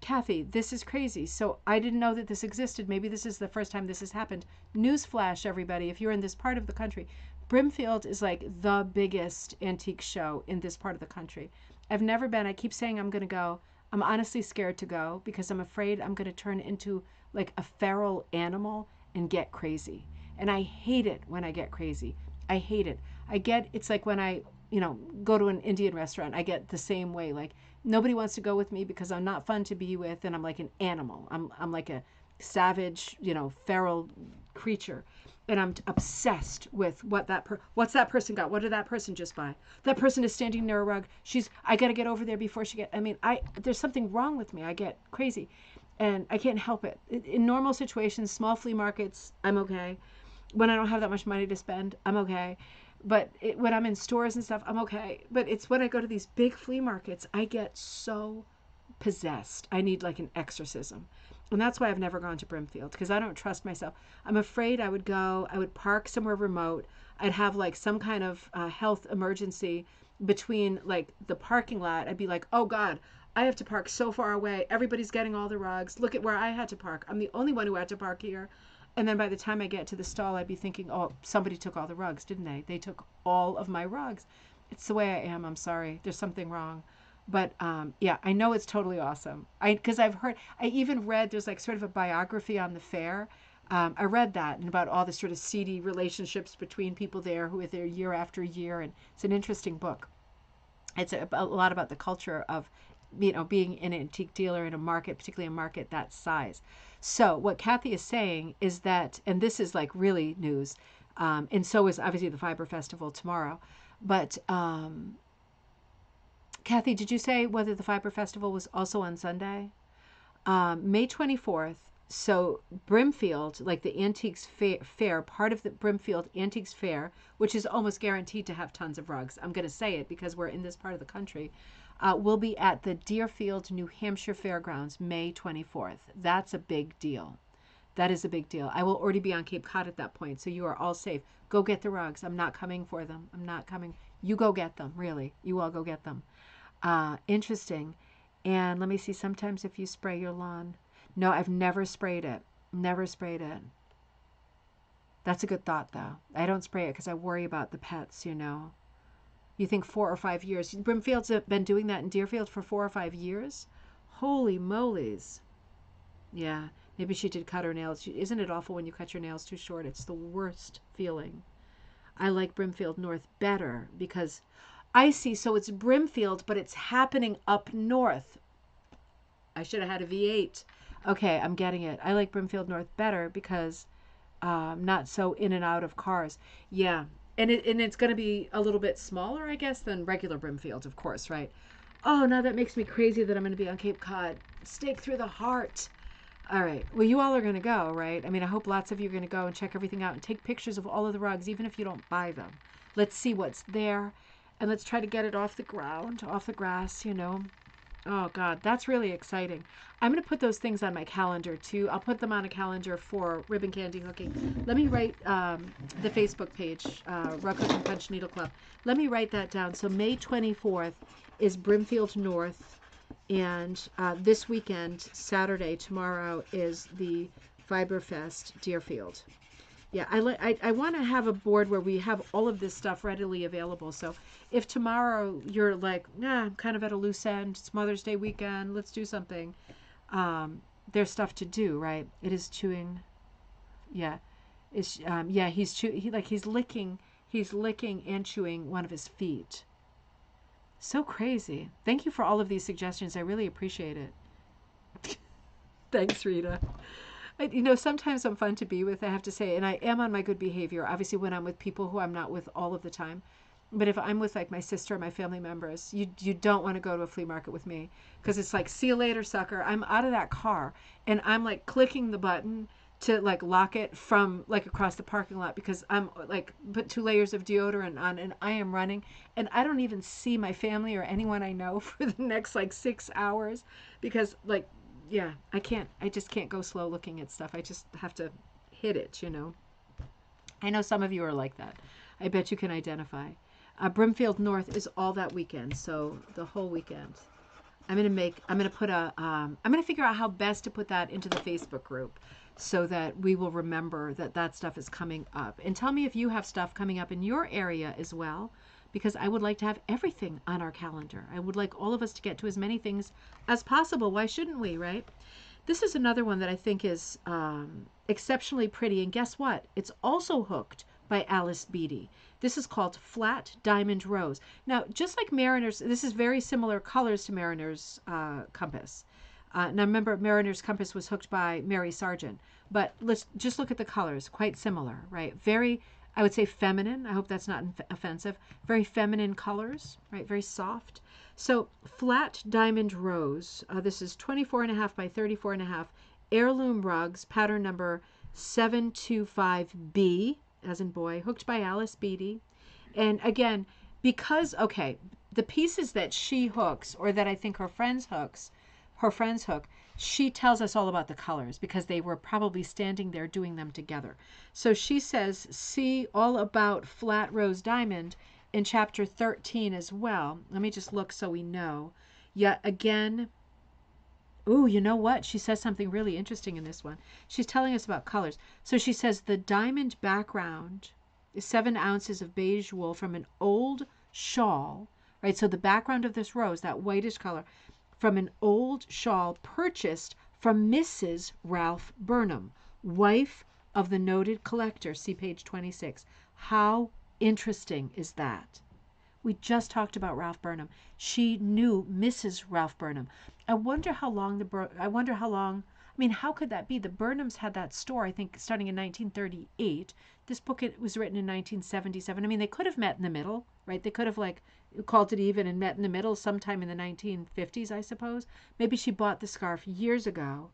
Kathy, this is crazy. So I didn't know that this existed. Maybe this is the first time this has happened. Newsflash, everybody, if you're in this part of the country, Brimfield is like the biggest antique show in this part of the country. I've never been. I keep saying I'm going to go. I'm honestly scared to go because I'm afraid I'm going to turn into like a feral animal and get crazy. And I hate it when I get crazy. I hate it. It's like when I, go to an Indian restaurant, I get the same way. Like nobody wants to go with me because I'm not fun to be with and I'm like an animal. I'm like a savage, feral creature. And I'm obsessed with what's that person got? What did that person just buy? That person is standing near a rug. I got to get over there before there's something wrong with me. I get crazy and I can't help it. In normal situations, small flea markets, I'm okay. When I don't have that much money to spend, I'm okay. But when I'm in stores and stuff, I'm okay. But it's when I go to these big flea markets, I get so possessed. I need like an exorcism. And that's why I've never gone to Brimfield because I don't trust myself. I'm afraid I would park somewhere remote. I'd have like some kind of health emergency between like the parking lot. I'd be like, oh God, I have to park so far away. Everybody's getting all the rugs. Look at where I had to park. I'm the only one who had to park here. And then by the time I get to the stall, I'd be thinking, oh, somebody took all the rugs, didn't they? They took all of my rugs. It's the way I am. I'm sorry. There's something wrong. But yeah, I know it's totally awesome. Because I even read there's like sort of a biography on the fair. I read that and about all the sort of seedy relationships between people there who are there year after year, and it's an interesting book. It's a lot about the culture of, being an antique dealer in a market, particularly a market that size. So what Kathy is saying is that, and this is like really news, and so is obviously the Fiber Festival tomorrow. But Kathy, did you say whether the Fiber Festival was also on Sunday? May 24th. So Brimfield, like the Antiques Fair, part of the Brimfield Antiques Fair, which is almost guaranteed to have tons of rugs. I'm going to say it because we're in this part of the country. Will be at the Deerfield, New Hampshire Fairgrounds, May 24th. That's a big deal. That is a big deal. I will already be on Cape Cod at that point, so you are all safe. Go get the rugs. I'm not coming for them. I'm not coming. You go get them, really. You all go get them. Interesting. And let me see, sometimes if you spray your lawn. No, I've never sprayed it. Never sprayed it. That's a good thought, though. I don't spray it because I worry about the pets, You think 4 or 5 years. Brimfield's been doing that in Deerfield for 4 or 5 years? Holy moly's. Yeah, maybe she did cut her nails. Isn't it awful when you cut your nails too short? It's the worst feeling. I like Brimfield North better because I see, so it's Brimfield, but it's happening up north. I should have had a V8. Okay, I'm getting it. I like Brimfield North better because not so in and out of cars. Yeah, and it's going to be a little bit smaller, I guess, than regular Brimfield, of course, right? Oh, now that makes me crazy that I'm going to be on Cape Cod. Stake through the heart. All right. Well, you all are going to go, right? I mean, I hope lots of you are going to go and check everything out and take pictures of all of the rugs, even if you don't buy them. Let's see what's there, and let's try to get it off the ground, off the grass, Oh, God, that's really exciting. I'm going to put those things on my calendar, too. I'll put them on a calendar for ribbon candy hooking. Let me write the Facebook page, Rug Hook and Punch Needle Club. Let me write that down. So May 24th is Brimfield North, and this weekend, Saturday, tomorrow, is the Fiberfest Deerfield. Yeah, I want to have a board where we have all of this stuff readily available. So if tomorrow you're like, nah, I'm kind of at a loose end, it's Mother's Day weekend, let's do something. There's stuff to do, right? It is chewing. Yeah, it's yeah. He's licking and chewing one of his feet. So crazy. Thank you for all of these suggestions. I really appreciate it. Thanks, Rita. Sometimes I'm fun to be with, I have to say, and I am on my good behavior, obviously, when I'm with people who I'm not with all of the time. But if I'm with like my sister or my family members, you don't want to go to a flea market with me because it's like, see you later, sucker. I'm out of that car and I'm like clicking the button to like lock it from like across the parking lot because I'm like put 2 layers of deodorant on and I am running and I don't even see my family or anyone I know for the next like 6 hours because like, yeah, I just can't go slow looking at stuff. I just have to hit it. I know some of you are like that. I bet you can identify. Brimfield North is all that weekend, so the whole weekend. I'm gonna figure out how best to put that into the Facebook group so that we will remember that stuff is coming up. And tell me if you have stuff coming up in your area as well, because I would like to have everything on our calendar. I would like all of us to get to as many things as possible. Why shouldn't we, right? This is another one that I think is exceptionally pretty. And guess what? It's also hooked by Alice Beatty. This is called Flat Diamond Rose. Now, just like Mariner's, this is very similar colors to Mariner's Compass. Now, remember, Mariner's Compass was hooked by Mary Sargent. But let's just look at the colors. Quite similar, right? Very, I would say feminine. I hope that's not offensive. Very feminine colors, right? Very soft. So Flat Diamond Rose. This is 24.5 by 34.5. Heirloom rugs, pattern number 725B, as in boy, hooked by Alice Beatty. And again, because, okay, the pieces that she hooks, or that I think her friends hook, she tells us all about the colors because they were probably standing there doing them together. So she says, see all about Flat Rose Diamond in chapter 13 as well. Let me just look so we know. Yet again, ooh, you know what? She says something really interesting in this one. She's telling us about colors. So she says the diamond background is 7 ounces of beige wool from an old shawl, right? So the background of this rose, that whitish color, from an old shawl purchased from Mrs. Ralph Burnham, wife of the noted collector. See page 26. How interesting is that? We just talked about Ralph Burnham. She knew Mrs. Ralph Burnham. I wonder how long I mean, how could that be? The Burnhams had that store, I think, starting in 1938. This book, it was written in 1977. I mean, they could have met in the middle, right? They could have like called it even and met in the middle sometime in the 1950s, I suppose. Maybe she bought the scarf years ago.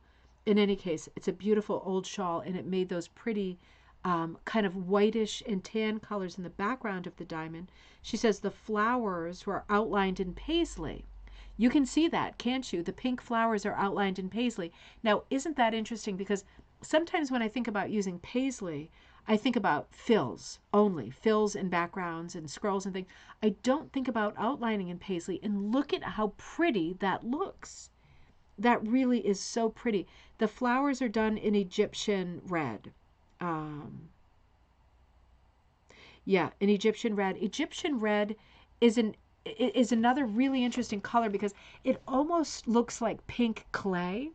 In any case, it's a beautiful old shawl, and it made those pretty kind of whitish and tan colors in the background of the diamond. She says the flowers were outlined in paisley. You can see that, can't you? The pink flowers are outlined in paisley. Now, isn't that interesting? Because sometimes when I think about using paisley, I think about fills only, fills and backgrounds and scrolls and things. I don't think about outlining in paisley. And look at how pretty that looks. That really is so pretty. The flowers are done in Egyptian red. Um, yeah, an Egyptian red. Egyptian red is another really interesting color because it almost looks like pink clay.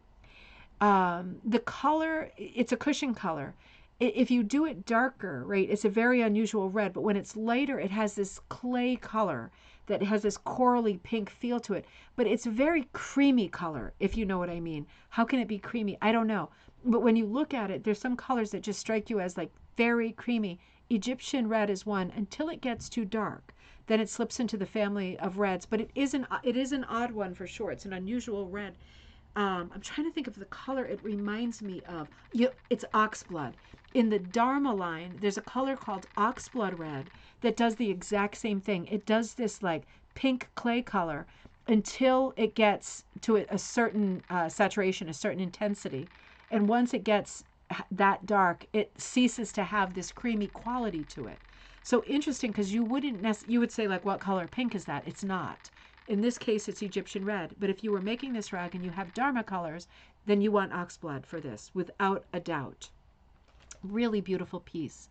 The color, it's a cushion color. If you do it darker, right, it's a very unusual red, but when it's lighter, it has this clay color that has this corally pink feel to it. But it's a very creamy color, if you know what I mean. How can it be creamy? I don't know. But when you look at it, there's some colors that just strike you as like very creamy. Egyptian red is one until it gets too dark. Then it slips into the family of reds, but it is an odd one for sure. It's an unusual red. I'm trying to think of the color it reminds me of. It's oxblood. In the Dharma line, there's a color called oxblood red that does the exact same thing. It does this like pink clay color until it gets to a certain saturation, a certain intensity. And once it gets that dark, it ceases to have this creamy quality to it. So interesting, because you would say like, what color pink is that? It's not. In this case, it's Egyptian red. But if you were making this rag and you have Dharma colors, then you want oxblood for this, without a doubt. Really beautiful piece.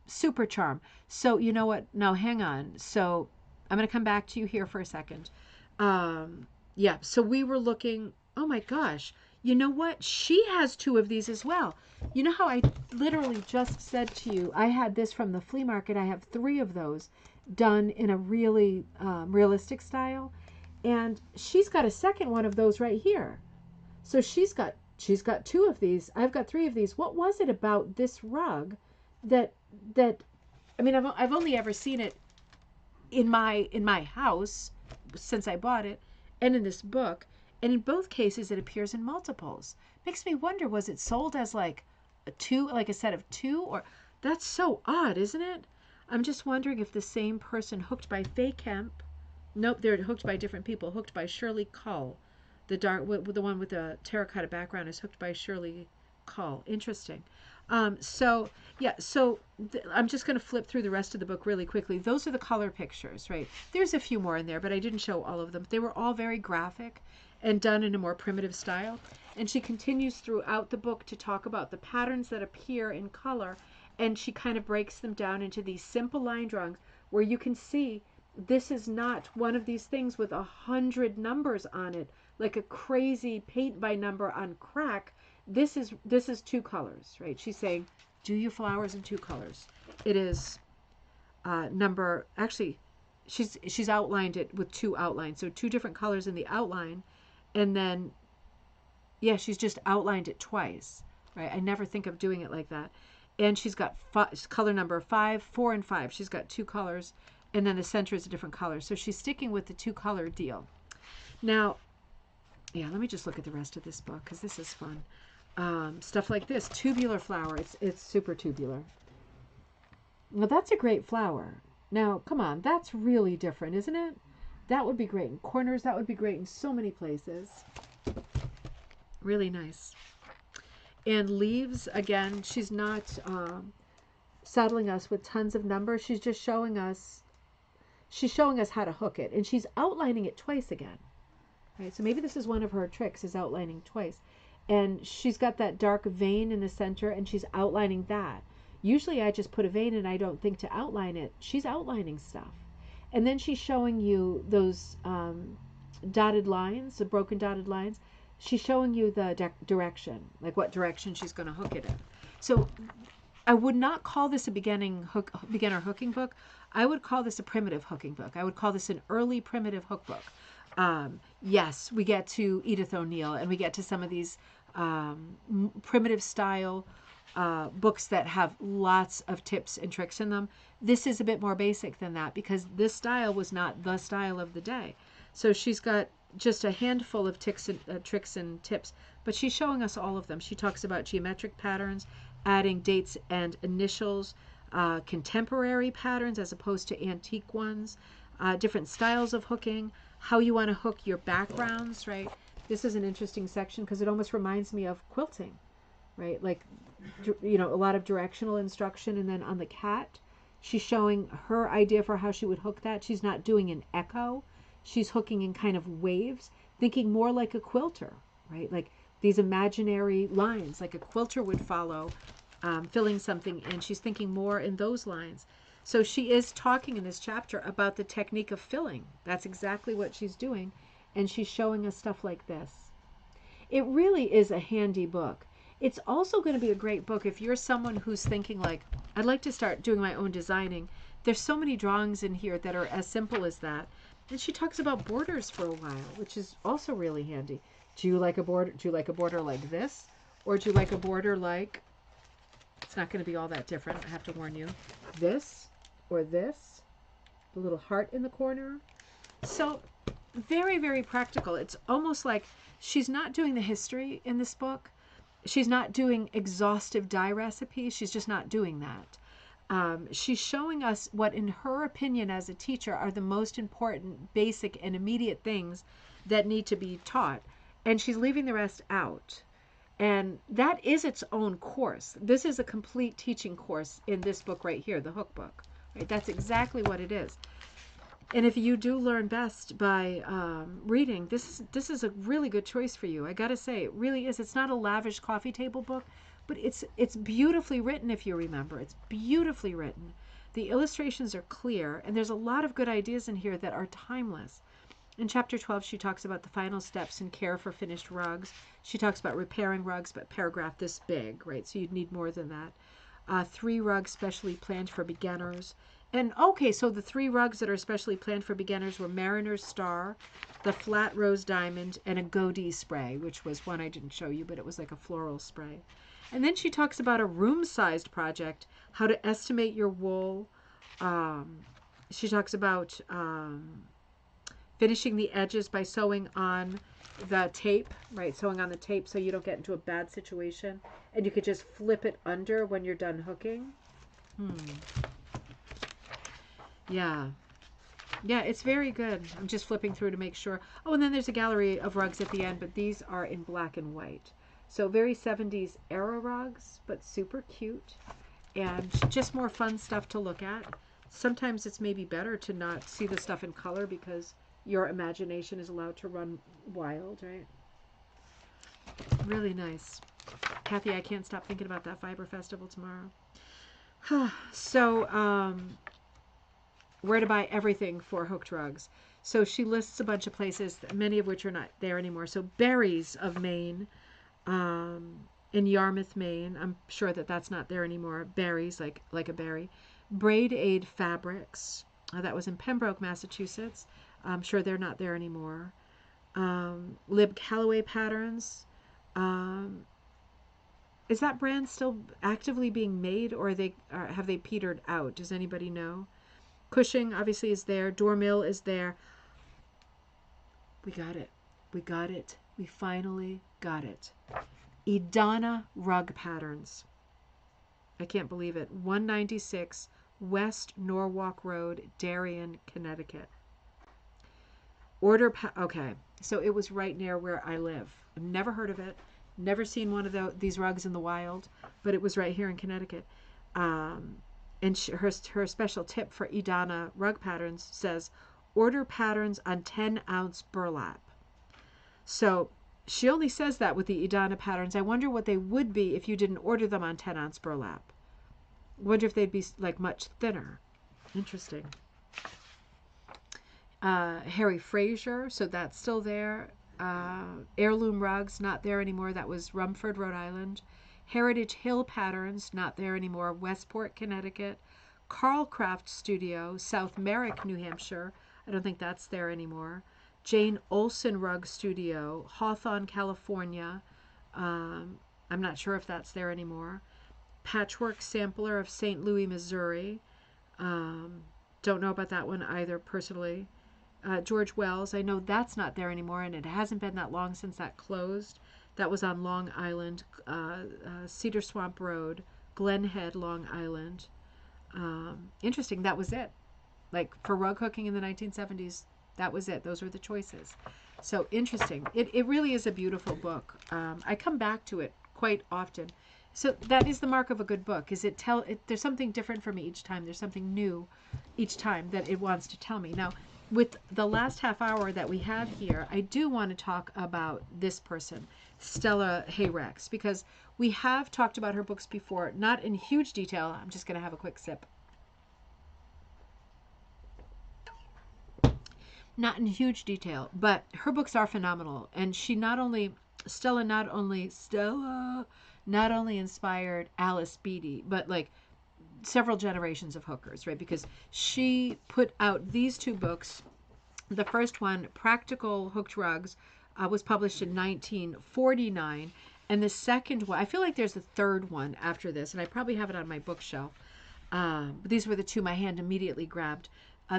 Super charm. So you know what? Now hang on. So I'm going to come back to you here for a second. Yeah, so we were looking. Oh my gosh. You know what? She has two of these as well. You know how I literally just said to you, I had this from the flea market. I have three of those done in a really realistic style. And she's got a second one of those right here. So she's got two of these. I've got three of these. What was it about this rug that I mean, I've only ever seen it in my house since I bought it, and in this book. And in both cases, it appears in multiples. Makes me wonder, was it sold as like a set of two? Or that's so odd, isn't it? I'm just wondering if the same person, hooked by Faye Kemp. Nope, they're hooked by different people. Hooked by Shirley Cull. The one with the terracotta background is hooked by Shirley Cull. Interesting. So I'm just going to flip through the rest of the book really quickly. Those are the color pictures, right? There's a few more in there, but I didn't show all of them. They were all very graphic and done in a more primitive style. And she continues throughout the book to talk about the patterns that appear in color, and she kind of breaks them down into these simple line drawings where you can see this is not one of these things with 100 numbers on it, like a crazy paint by number on crack. This is two colors, right? She's saying, do your flowers in two colors. It is actually, she's outlined it with two outlines, so two different colors in the outline, and then yeah, she's just outlined it twice, right? I never think of doing it like that. And she's got color number 5, 4, and 5. She's got two colors, and then the center is a different color. So she's sticking with the two color deal. Now, yeah, let me just look at the rest of this book because this is fun. Stuff like this, tubular flower. It's super tubular. Now that's a great flower. Now, come on, that's really different, isn't it? That would be great in corners. That would be great in so many places. Really nice. And leaves, again, she's not saddling us with tons of numbers. She's just showing us how to hook it. And she's outlining it twice again. Right? So maybe this is one of her tricks, is outlining twice. And she's got that dark vein in the center, and she's outlining that. Usually I just put a vein and I don't think to outline it. She's outlining stuff. And then she's showing you those dotted lines, the broken dotted lines. She's showing you the direction, like what direction she's going to hook it in. So I would not call this a beginner hooking book. I would call this a primitive hooking book. I would call this an early primitive hook book. Yes, we get to Edith O'Neill and we get to some of these primitive style books that have lots of tips and tricks in them. This is a bit more basic than that because this style was not the style of the day. So she's got just a handful of tricks and tips, but she's showing us all of them. She talks about geometric patterns, adding dates and initials, contemporary patterns as opposed to antique ones, different styles of hooking, how you want to hook your backgrounds, right? This is an interesting section because it almost reminds me of quilting, right? Like, a lot of directional instruction. And then on the cat, she's showing her idea for how she would hook that. She's not doing an echo. She's hooking in kind of waves, thinking more like a quilter, right? Like these imaginary lines, like a quilter would follow, filling something in. She's thinking more in those lines. So she is talking in this chapter about the technique of filling. That's exactly what she's doing. And she's showing us stuff like this. It really is a handy book. It's also going to be a great book if you're someone who's thinking like, I'd like to start doing my own designing. There's so many drawings in here that are as simple as that. And she talks about borders for a while, which is also really handy. Do you like a border? Do you like a border like this? Or do you like a border like, it's not going to be all that different, I have to warn you, this or this, the little heart in the corner. So very, very practical. It's almost like she's not doing the history in this book. She's not doing exhaustive dye recipes. She's just not doing that. She's showing us what, in her opinion as a teacher, are the most important, basic, and immediate things that need to be taught. And she's leaving the rest out. And that is its own course. This is a complete teaching course in this book right here, the Hook Book. Right? That's exactly what it is. And if you do learn best by reading, this is a really good choice for you. I got to say, it really is. It's not a lavish coffee table book, but it's beautifully written if you remember. It's beautifully written. The illustrations are clear, and there's a lot of good ideas in here that are timeless. In chapter 12, she talks about the final steps in care for finished rugs. She talks about repairing rugs, but paragraph this big, right? So you'd need more than that. 3 rugs specially planned for beginners. And okay, so the 3 rugs that are specially planned for beginners were Mariner's Star, the Flat Rose Diamond, and a Godey spray, which was one I didn't show you, but it was like a floral spray. And then she talks about a room-sized project, how to estimate your wool. She talks about finishing the edges by sewing on the tape, right? Sewing on the tape so you don't get into a bad situation. And you could just flip it under when you're done hooking. Yeah. Yeah, it's very good. I'm just flipping through to make sure. Oh, and then there's a gallery of rugs at the end, but these are in black and white. So very 70s era rugs, but super cute. And just more fun stuff to look at. Sometimes it's maybe better to not see the stuff in color because your imagination is allowed to run wild, right? Really nice. Kathy, I can't stop thinking about that Fiber Festival tomorrow. So, where to buy everything for hooked rugs. So she lists a bunch of places, many of which are not there anymore. So Berries of Maine, in Yarmouth, Maine. I'm sure that that's not there anymore. Berries, like a berry. Braid Aid Fabrics. That was in Pembroke, Massachusetts. I'm sure they're not there anymore. Lib Calloway Patterns. Is that brand still actively being made, or have they petered out? Does anybody know? Cushing obviously is there. Dormill is there. We got it. We got it. We finally got it. Edana Rug Patterns. I can't believe it. 196 West Norwalk Road, Darien, Connecticut. Okay, so it was right near where I live. I've never heard of it. Never seen one of these rugs in the wild, but it was right here in Connecticut. And her special tip for Edana Rug Patterns says, order patterns on 10-ounce burlap. So she only says that with the Edana patterns. I wonder what they would be if you didn't order them on 10-ounce burlap. Wonder if they'd be like much thinner. Interesting. Harry Fraser, so that's still there. Heirloom Rugs, not there anymore. That was Rumford, Rhode Island. Heritage Hill Patterns, not there anymore, Westport, Connecticut. Carl Craft Studio, South Merrick, New Hampshire. I don't think that's there anymore. Jane Olson Rug Studio, Hawthorne, California. I'm not sure if that's there anymore. Patchwork Sampler of St. Louis, Missouri. Don't know about that one either personally. George Wells, I know that's not there anymore, and it hasn't been that long since that closed. That was on Long Island, Cedar Swamp Road, Glen Head, Long Island. Interesting, that was it. Like for rug hooking in the 1970s, that was it. Those were the choices. So interesting. It really is a beautiful book. I come back to it quite often. So that is the mark of a good book. Is there's something different for me each time. There's something new each time that it wants to tell me. Now, with the last half hour that we have here, I do want to talk about this person, Stella Hay Rex, because we have talked about her books before, not in huge detail. I'm just going to have a quick sip. Not in huge detail, but her books are phenomenal. And Stella not only inspired Alice Beatty, but like several generations of hookers, right? Because she put out these two books. The first one, Practical Hooked Rugs, was published in 1949. And the second one, I feel like there's a third one after this, and I probably have it on my bookshelf. But these were the two my hand immediately grabbed.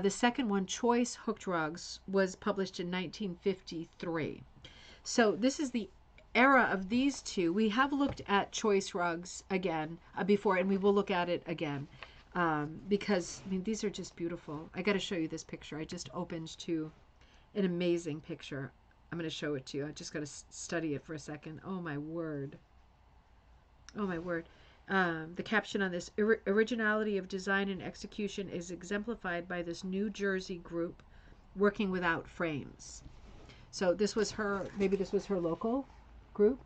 The second one, Choice Hooked Rugs, was published in 1953. So this is the era of these two. We have looked at Choice Rugs again before, and we will look at it again because, I mean, these are just beautiful. I got to show you this picture. I just opened to an amazing picture. I'm going to show it to you. I just got to study it for a second. Oh, my word. Oh, my word. The caption on this, originality of design and execution is exemplified by this New Jersey group working without frames. So this was maybe this was her local group.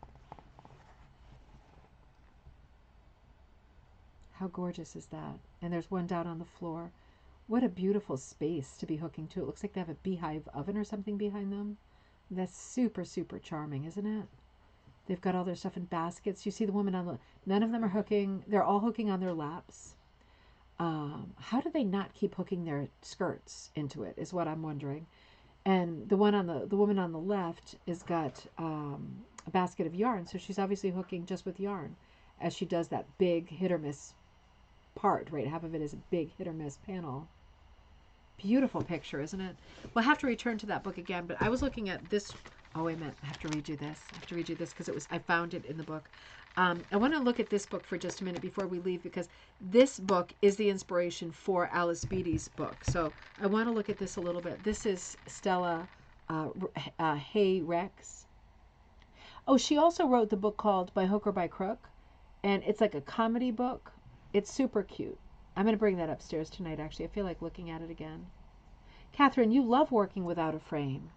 How gorgeous is that? And there's one down on the floor. What a beautiful space to be hooking to. It looks like they have a beehive oven or something behind them. That's super, super charming, isn't it? They've got all their stuff in baskets. You see the woman none of them are hooking. They're all hooking on their laps. How do they not keep hooking their skirts into it is what I'm wondering. And the woman on the left has got a basket of yarn. So she's obviously hooking just with yarn as she does that big hit or miss part, right? Half of it is a big hit or miss panel. Beautiful picture, isn't it? We'll have to return to that book again, but I was looking at this. Oh, wait a minute. I have to read you this. Because I found it in the book. I want to look at this book for just a minute before we leave, because this book is the inspiration for Alice Beatty's book. So I want to look at this a little bit. This is Stella Hay Rex. Oh, she also wrote the book called By Hook or By Crook, and it's like a comedy book. It's super cute. I'm going to bring that upstairs tonight, actually. I feel like looking at it again. Catherine, you love working without a frame.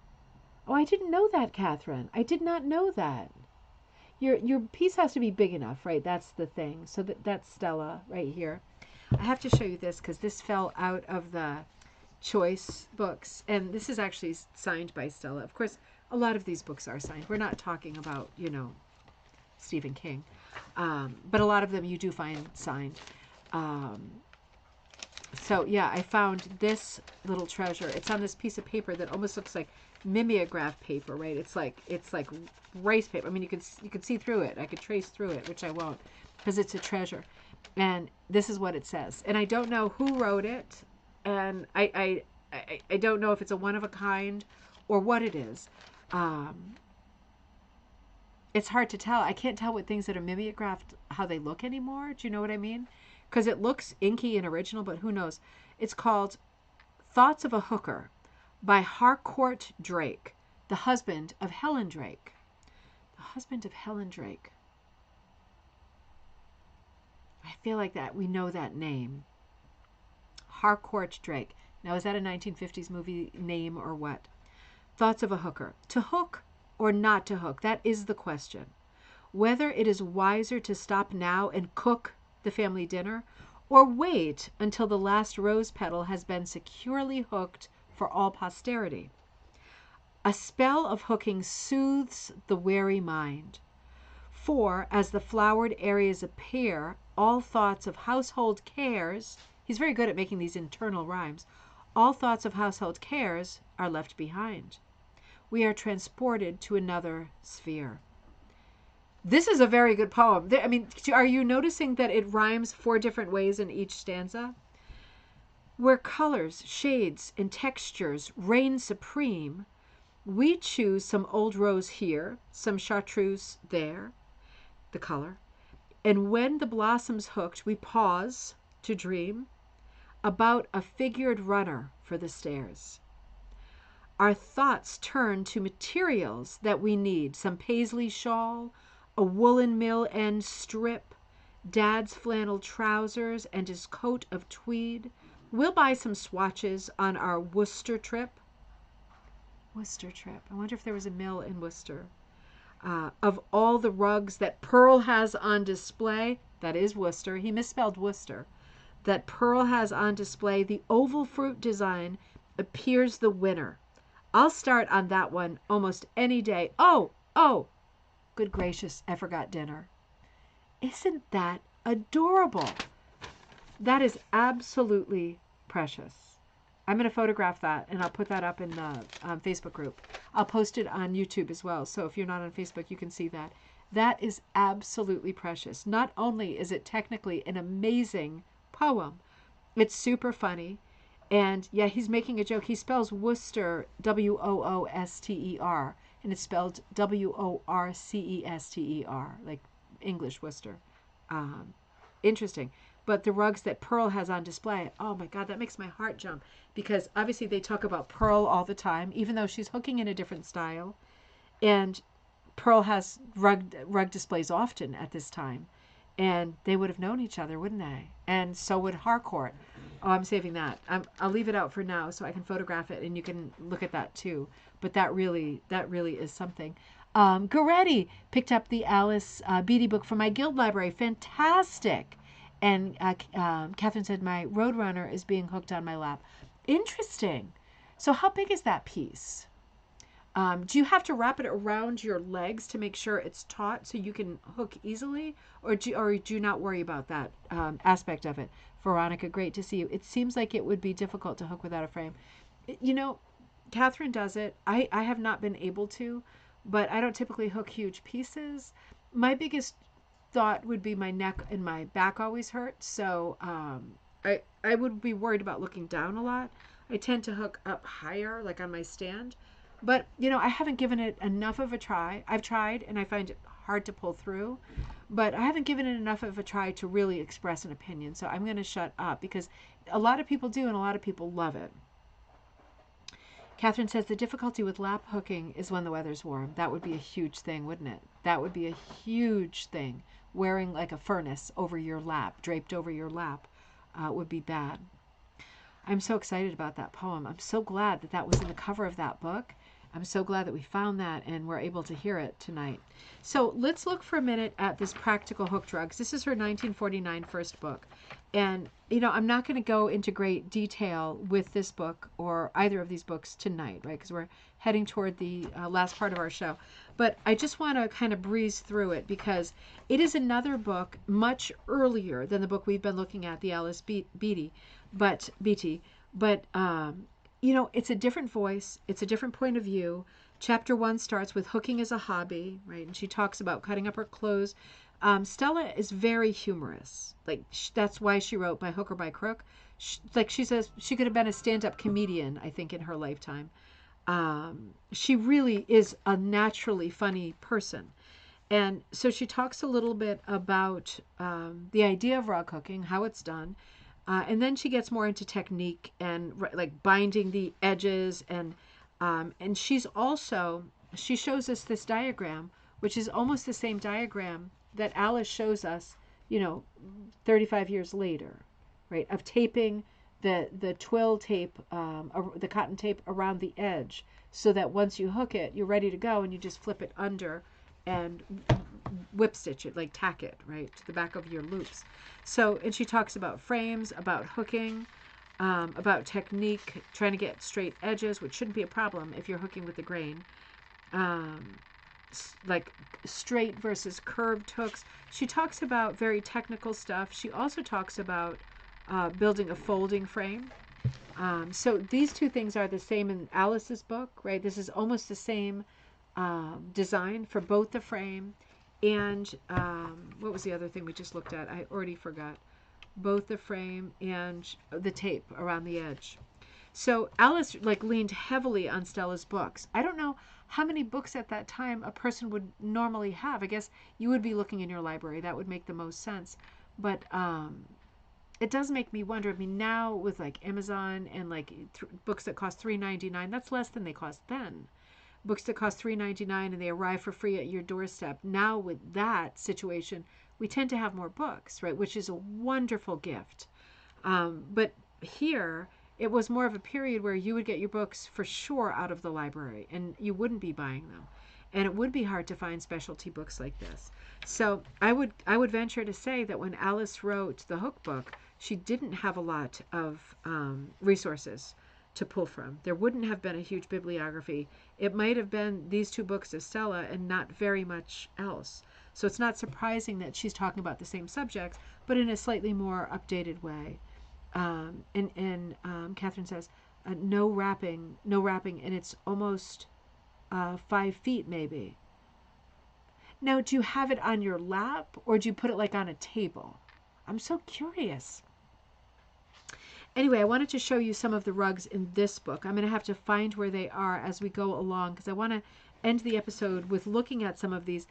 Oh, I didn't know that, Catherine. I did not know that. Your piece has to be big enough, right? That's the thing. So that's Stella right here. I have to show you this because this fell out of the Choice books. And this is actually signed by Stella. Of course, a lot of these books are signed. We're not talking about, Stephen King. But a lot of them you do find signed. So yeah, I found this little treasure. It's on this piece of paper that almost looks like mimeograph paper, right? It's like rice paper. I mean, you could see through it. I could trace through it, which I won't, because it's a treasure. And this is what it says. And I don't know who wrote it, and I don't know if it's a one of a kind or what it is. It's hard to tell. I can't tell with things that are mimeographed how they look anymore. Do you know what I mean? Because it looks inky and original, but who knows? It's called Thoughts of a Hooker by Harcourt Drake, the husband of Helen Drake. The husband of Helen Drake. I feel like that we know that name. Harcourt Drake. Now, is that a 1950s movie name or what? Thoughts of a Hooker. To hook or not to hook? That is the question. Whether it is wiser to stop now and cook the family dinner, or wait until the last rose petal has been securely hooked for all posterity. A spell of hooking soothes the weary mind. For, as the flowered areas appear, all thoughts of household cares, he's very good at making these internal rhymes, all thoughts of household cares are left behind. We are transported to another sphere. This is a very good poem. I mean, are you noticing that it rhymes 4 different ways in each stanza? Where colors, shades, and textures reign supreme, we choose some old rose here, some chartreuse there, the color. And when the blossoms hooked, we pause to dream about a figured runner for the stairs. Our thoughts turn to materials that we need, some paisley shawl, a woolen mill end strip, Dad's flannel trousers and his coat of tweed. We'll buy some swatches on our Worcester trip. Worcester trip. I wonder if there was a mill in Worcester. Of all the rugs that Pearl has on display, that is Worcester, he misspelled Worcester, that Pearl has on display, the oval fruit design appears the winner. I'll start on that one almost any day. Oh, good gracious, I forgot dinner. Isn't that adorable? That is absolutely precious. I'm going to photograph that and I'll put that up in the Facebook group. I'll post it on YouTube as well. So if you're not on Facebook, you can see that. That is absolutely precious. Not only is it technically an amazing poem, it's super funny. And yeah, he's making a joke. He spells Worcester, Wooster, and it's spelled Worcester, like English Worcester. Interesting. But the rugs that Pearl has on display, oh my God, that makes my heart jump. Because obviously they talk about Pearl all the time, even though she's hooking in a different style. And Pearl has rug displays often at this time. And they would have known each other, wouldn't they? And so would Harcourt. Oh, I'm saving that. I'll leave it out for now so I can photograph it and you can look at that too. But that really is something. Goretti picked up the Alice Beatty book from my guild library. Fantastic. And Catherine said, my Roadrunner is being hooked on my lap. Interesting. So how big is that piece? Do you have to wrap it around your legs to make sure it's taut so you can hook easily? Or do you not worry about that aspect of it? Veronica, great to see you. It seems like it would be difficult to hook without a frame. You know, Catherine does it. I have not been able to, but I don't typically hook huge pieces. My biggest thought would be my neck and my back always hurt. So I would be worried about looking down a lot. I tend to hook up higher, like on my stand. But, I haven't given it enough of a try. I've tried, and I find it hard to pull through. But I haven't given it enough of a try to really express an opinion. So I'm going to shut up because a lot of people do, and a lot of people love it. Catherine says the difficulty with lap hooking is when the weather's warm. That would be a huge thing, wouldn't it? That would be a huge thing. Wearing like a furnace over your lap, draped over your lap, would be bad. I'm so excited about that poem. I'm so glad that was in the cover of that book. I'm so glad that we found that and we're able to hear it tonight. So let's look for a minute at this Practical Hook Drugs. This is her 1949 first book. And, I'm not going to go into great detail with this book or either of these books tonight, right? Because we're heading toward the last part of our show. But I just want to kind of breeze through it because it is another book much earlier than the book we've been looking at, the Alice Beatty. But it's a different voice. It's a different point of view. Chapter 1 starts with hooking as a hobby, right? And she talks about cutting up her clothes. Stella is very humorous. Like, that's why she wrote By Hook or By Crook. She says she could have been a stand-up comedian, I think, in her lifetime. She really is a naturally funny person. And so she talks a little bit about the idea of rug hooking, how it's done. And then she gets more into technique and like binding the edges. And she shows us this diagram, which is almost the same diagram that Alice shows us, 35 years later, right? Of taping the twill tape, the cotton tape around the edge so that once you hook it, you're ready to go and you just flip it under and whip stitch it, like tack it, right, to the back of your loops. So, and she talks about frames, about hooking, about technique, trying to get straight edges, which shouldn't be a problem if you're hooking with the grain. like straight versus curved hooks. She talks about very technical stuff. She also talks about building a folding frame. So these two things are the same in Alice's book, right? This is almost the same design for both the frame and what was the other thing we just looked at? I already forgot. Both the frame and the tape around the edge. So Alice like leaned heavily on Stella's books. I don't know how many books at that time a person would normally have. I guess you would be looking in your library. That would make the most sense. But it does make me wonder. I mean, now with like Amazon and like books that cost $3.99, that's less than they cost then. Books that cost $3.99 and they arrive for free at your doorstep. Now with that situation, we tend to have more books, right? Which is a wonderful gift. But here, it was more of a period where you would get your books for sure out of the library and you wouldn't be buying them. And it would be hard to find specialty books like this. So I would venture to say that when Alice wrote the Hook book, she didn't have a lot of resources to pull from. There wouldn't have been a huge bibliography. It might have been these two books of Stella and not very much else. So it's not surprising that she's talking about the same subjects, but in a slightly more updated way. And Catherine says, no wrapping, and it's almost 5 feet maybe. Now, do you have it on your lap or do you put it like on a table? I'm so curious. Anyway, I wanted to show you some of the rugs in this book. I'm going to have to find where they are as we go along because I want to end the episode with looking at some of these.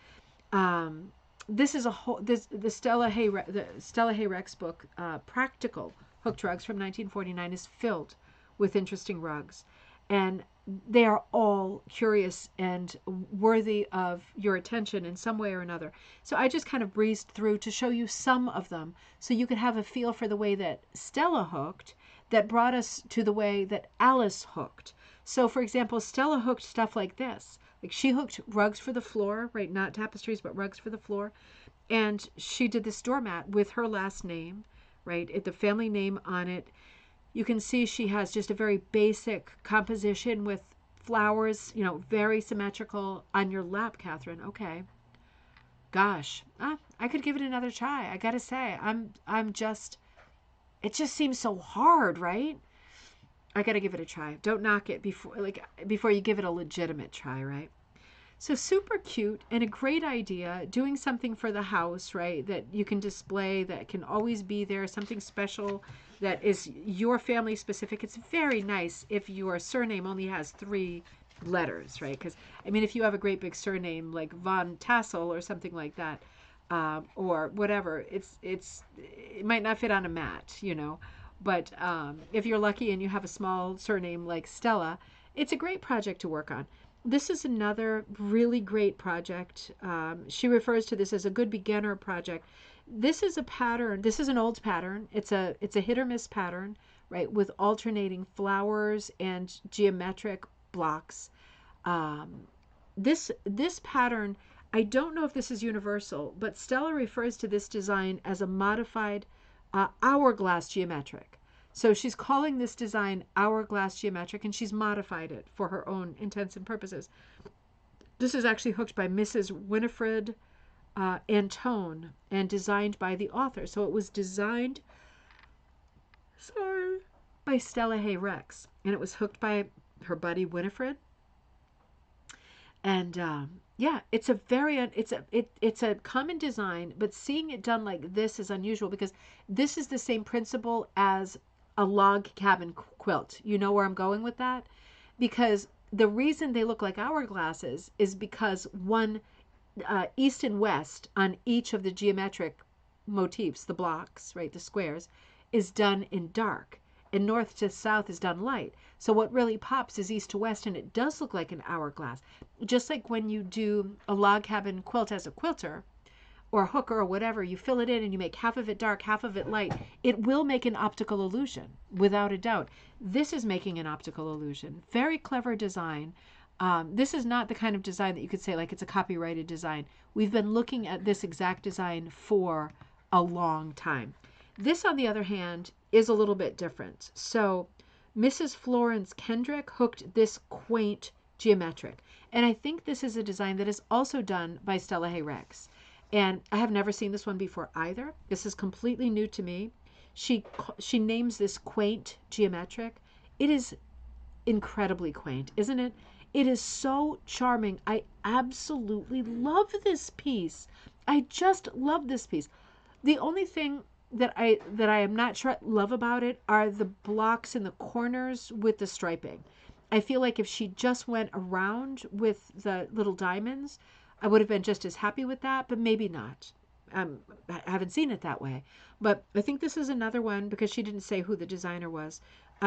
This is the Stella Hay Rex book, Practical Hooked Rugs from 1949, is filled with interesting rugs, and they are all curious and worthy of your attention in some way or another. So I just kind of breezed through to show you some of them so you could have a feel for the way that Stella hooked that brought us to the way that Alice hooked. So for example, Stella hooked stuff like this. Like she hooked rugs for the floor, right? Not tapestries, but rugs for the floor. And she did this doormat with her last name, right? The family name on it. You can see she has just a very basic composition with flowers, very symmetrical on your lap, Catherine. Okay. Gosh, I could give it another try. I got to say, it just seems so hard, right? I got to give it a try. Don't knock it before you give it a legitimate try, right? So super cute and a great idea, doing something for the house, right, that you can display, that can always be there, something special that is your family specific. It's very nice if your surname only has 3 letters, right? Because, I mean, if you have a great big surname like Von Tassel or something like that, or whatever, it might not fit on a mat, But if you're lucky and you have a small surname like Stella, it's a great project to work on. This is another really great project. She refers to this as a good beginner project. This is a pattern. This is an old pattern. It's a hit or miss pattern, right, with alternating flowers and geometric blocks. This pattern, I don't know if this is universal, but Stella refers to this design as a modified hourglass geometric. So she's calling this design hourglass geometric, and she's modified it for her own intents and purposes. This is actually hooked by Mrs. Winifred Antone and designed by the author. So it was designed, by Stella Hay Rex, and it was hooked by her buddy Winifred. And yeah, it's a common design, but seeing it done like this is unusual because this is the same principle as a log cabin quilt. You know where I'm going with that? Because the reason they look like hourglasses is because one east and west on each of the geometric motifs, the blocks, right, the squares, is done in dark, and north to south is done light. So what really pops is east to west, and it does look like an hourglass. Just like when you do a log cabin quilt as a quilter, or a hooker or whatever, you fill it in and you make half of it dark, half of it light. It will make an optical illusion, without a doubt. This is making an optical illusion. Very clever design. This is not the kind of design that you could say like it's a copyrighted design. We've been looking at this exact design for a long time. This, on the other hand, is a little bit different. So Mrs. Florence Kendrick hooked this quaint geometric. And I think this is a design that is also done by Stella Hay Rex. And I have never seen this one before either. This is completely new to me. She names this quaint geometric. It is incredibly quaint, isn't it? It is so charming. I absolutely love this piece. I just love this piece. The only thing that I am not sure love about it are the blocks in the corners with the striping. I feel like if she just went around with the little diamonds, I would have been just as happy with that, but maybe not. I haven't seen it that way. But I think this is another one because she didn't say who the designer was.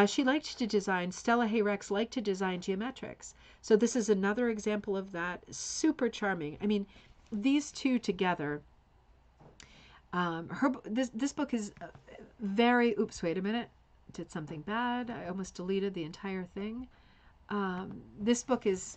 She liked to design, Stella Hay Rex liked to design geometrics. So this is another example of that. Super charming. I mean, these two together. This book is very. Oops, wait a minute. Did something bad. I almost deleted the entire thing. This book is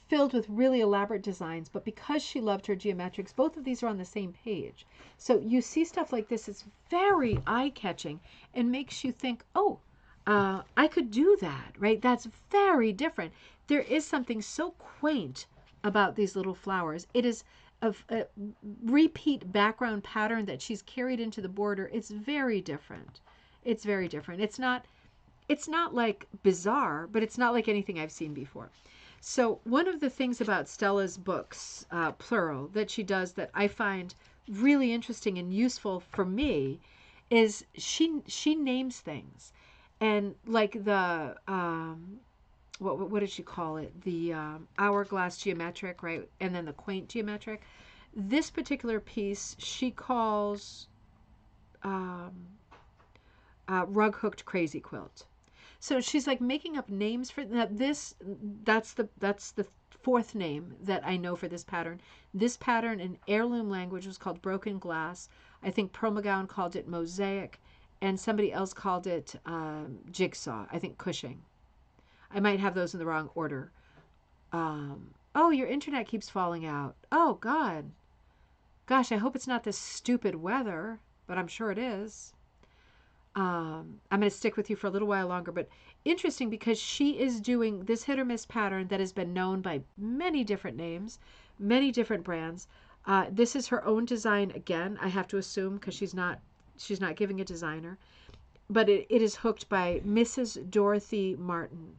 filled with really elaborate designs, but because she loved her geometrics, both of these are on the same page. So you see stuff like this, it's very eye-catching and makes you think, oh, I could do that, right? That's very different. There is something so quaint about these little flowers. It is a repeat background pattern that she's carried into the border. It's very different. It's very different. It's not like bizarre, but it's not like anything I've seen before. So one of the things about Stella's books, plural, that she does that I find really interesting and useful for me is she names things. And like the, what did she call it? The hourglass geometric, right? And then the quaint geometric. This particular piece she calls rug hooked crazy quilt. So she's like making up names for that. That's the fourth name that I know for this pattern. This pattern in heirloom language was called broken glass. I think Pearl McGowan called it mosaic, and somebody else called it jigsaw. I think Cushing. I might have those in the wrong order. Oh, your internet keeps falling out. Oh God, gosh, I hope it's not this stupid weather, but I'm sure it is. I'm going to stick with you for a little while longer, but interesting because she is doing this hit or miss pattern that has been known by many different names, many different brands. This is her own design again, I have to assume, because she's not giving a designer, but it is hooked by Mrs. Dorothy Martin,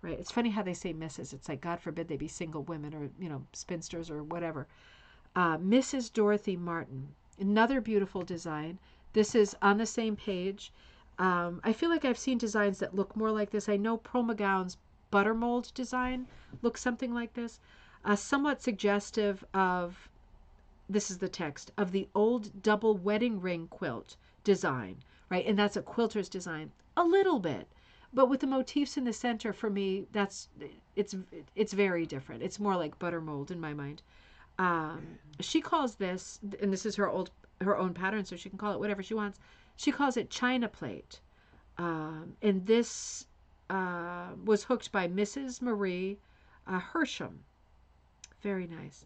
right? It's funny how they say Mrs. It's like, God forbid they be single women or, spinsters or whatever. Mrs. Dorothy Martin, another beautiful design. This is on the same page. I feel like I've seen designs that look more like this. I know Pearl McGowan's butter mold design looks something like this. Somewhat suggestive of, this is the text, of the old double wedding ring quilt design, right? And that's a quilter's design. A little bit. But with the motifs in the center, for me, it's very different. It's more like butter mold in my mind. She calls this, and this is her own pattern, so she can call it whatever she wants. She calls it China plate. And this was hooked by Mrs. Marie Hersham. Very nice.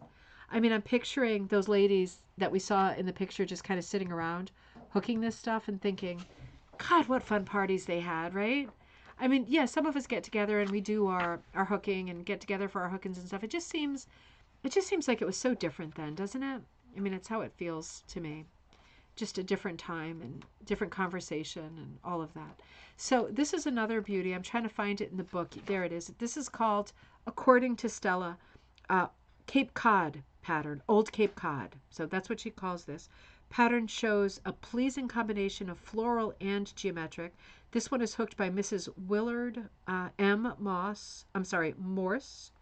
I mean, I'm picturing those ladies that we saw in the picture just kind of sitting around hooking this stuff and thinking, God, what fun parties they had, right? I mean, yeah, some of us get together and we do our hooking and get together for our hookings and stuff. It just seems like it was so different then, doesn't it? I mean, it's how it feels to me. Just a different time and different conversation and all of that. So this is another beauty. I'm trying to find it in the book. There it is. This is called, according to Stella, Cape Cod pattern, Old Cape Cod. So that's what she calls this. Pattern shows a pleasing combination of floral and geometric. This one is hooked by Mrs. Willard Morse.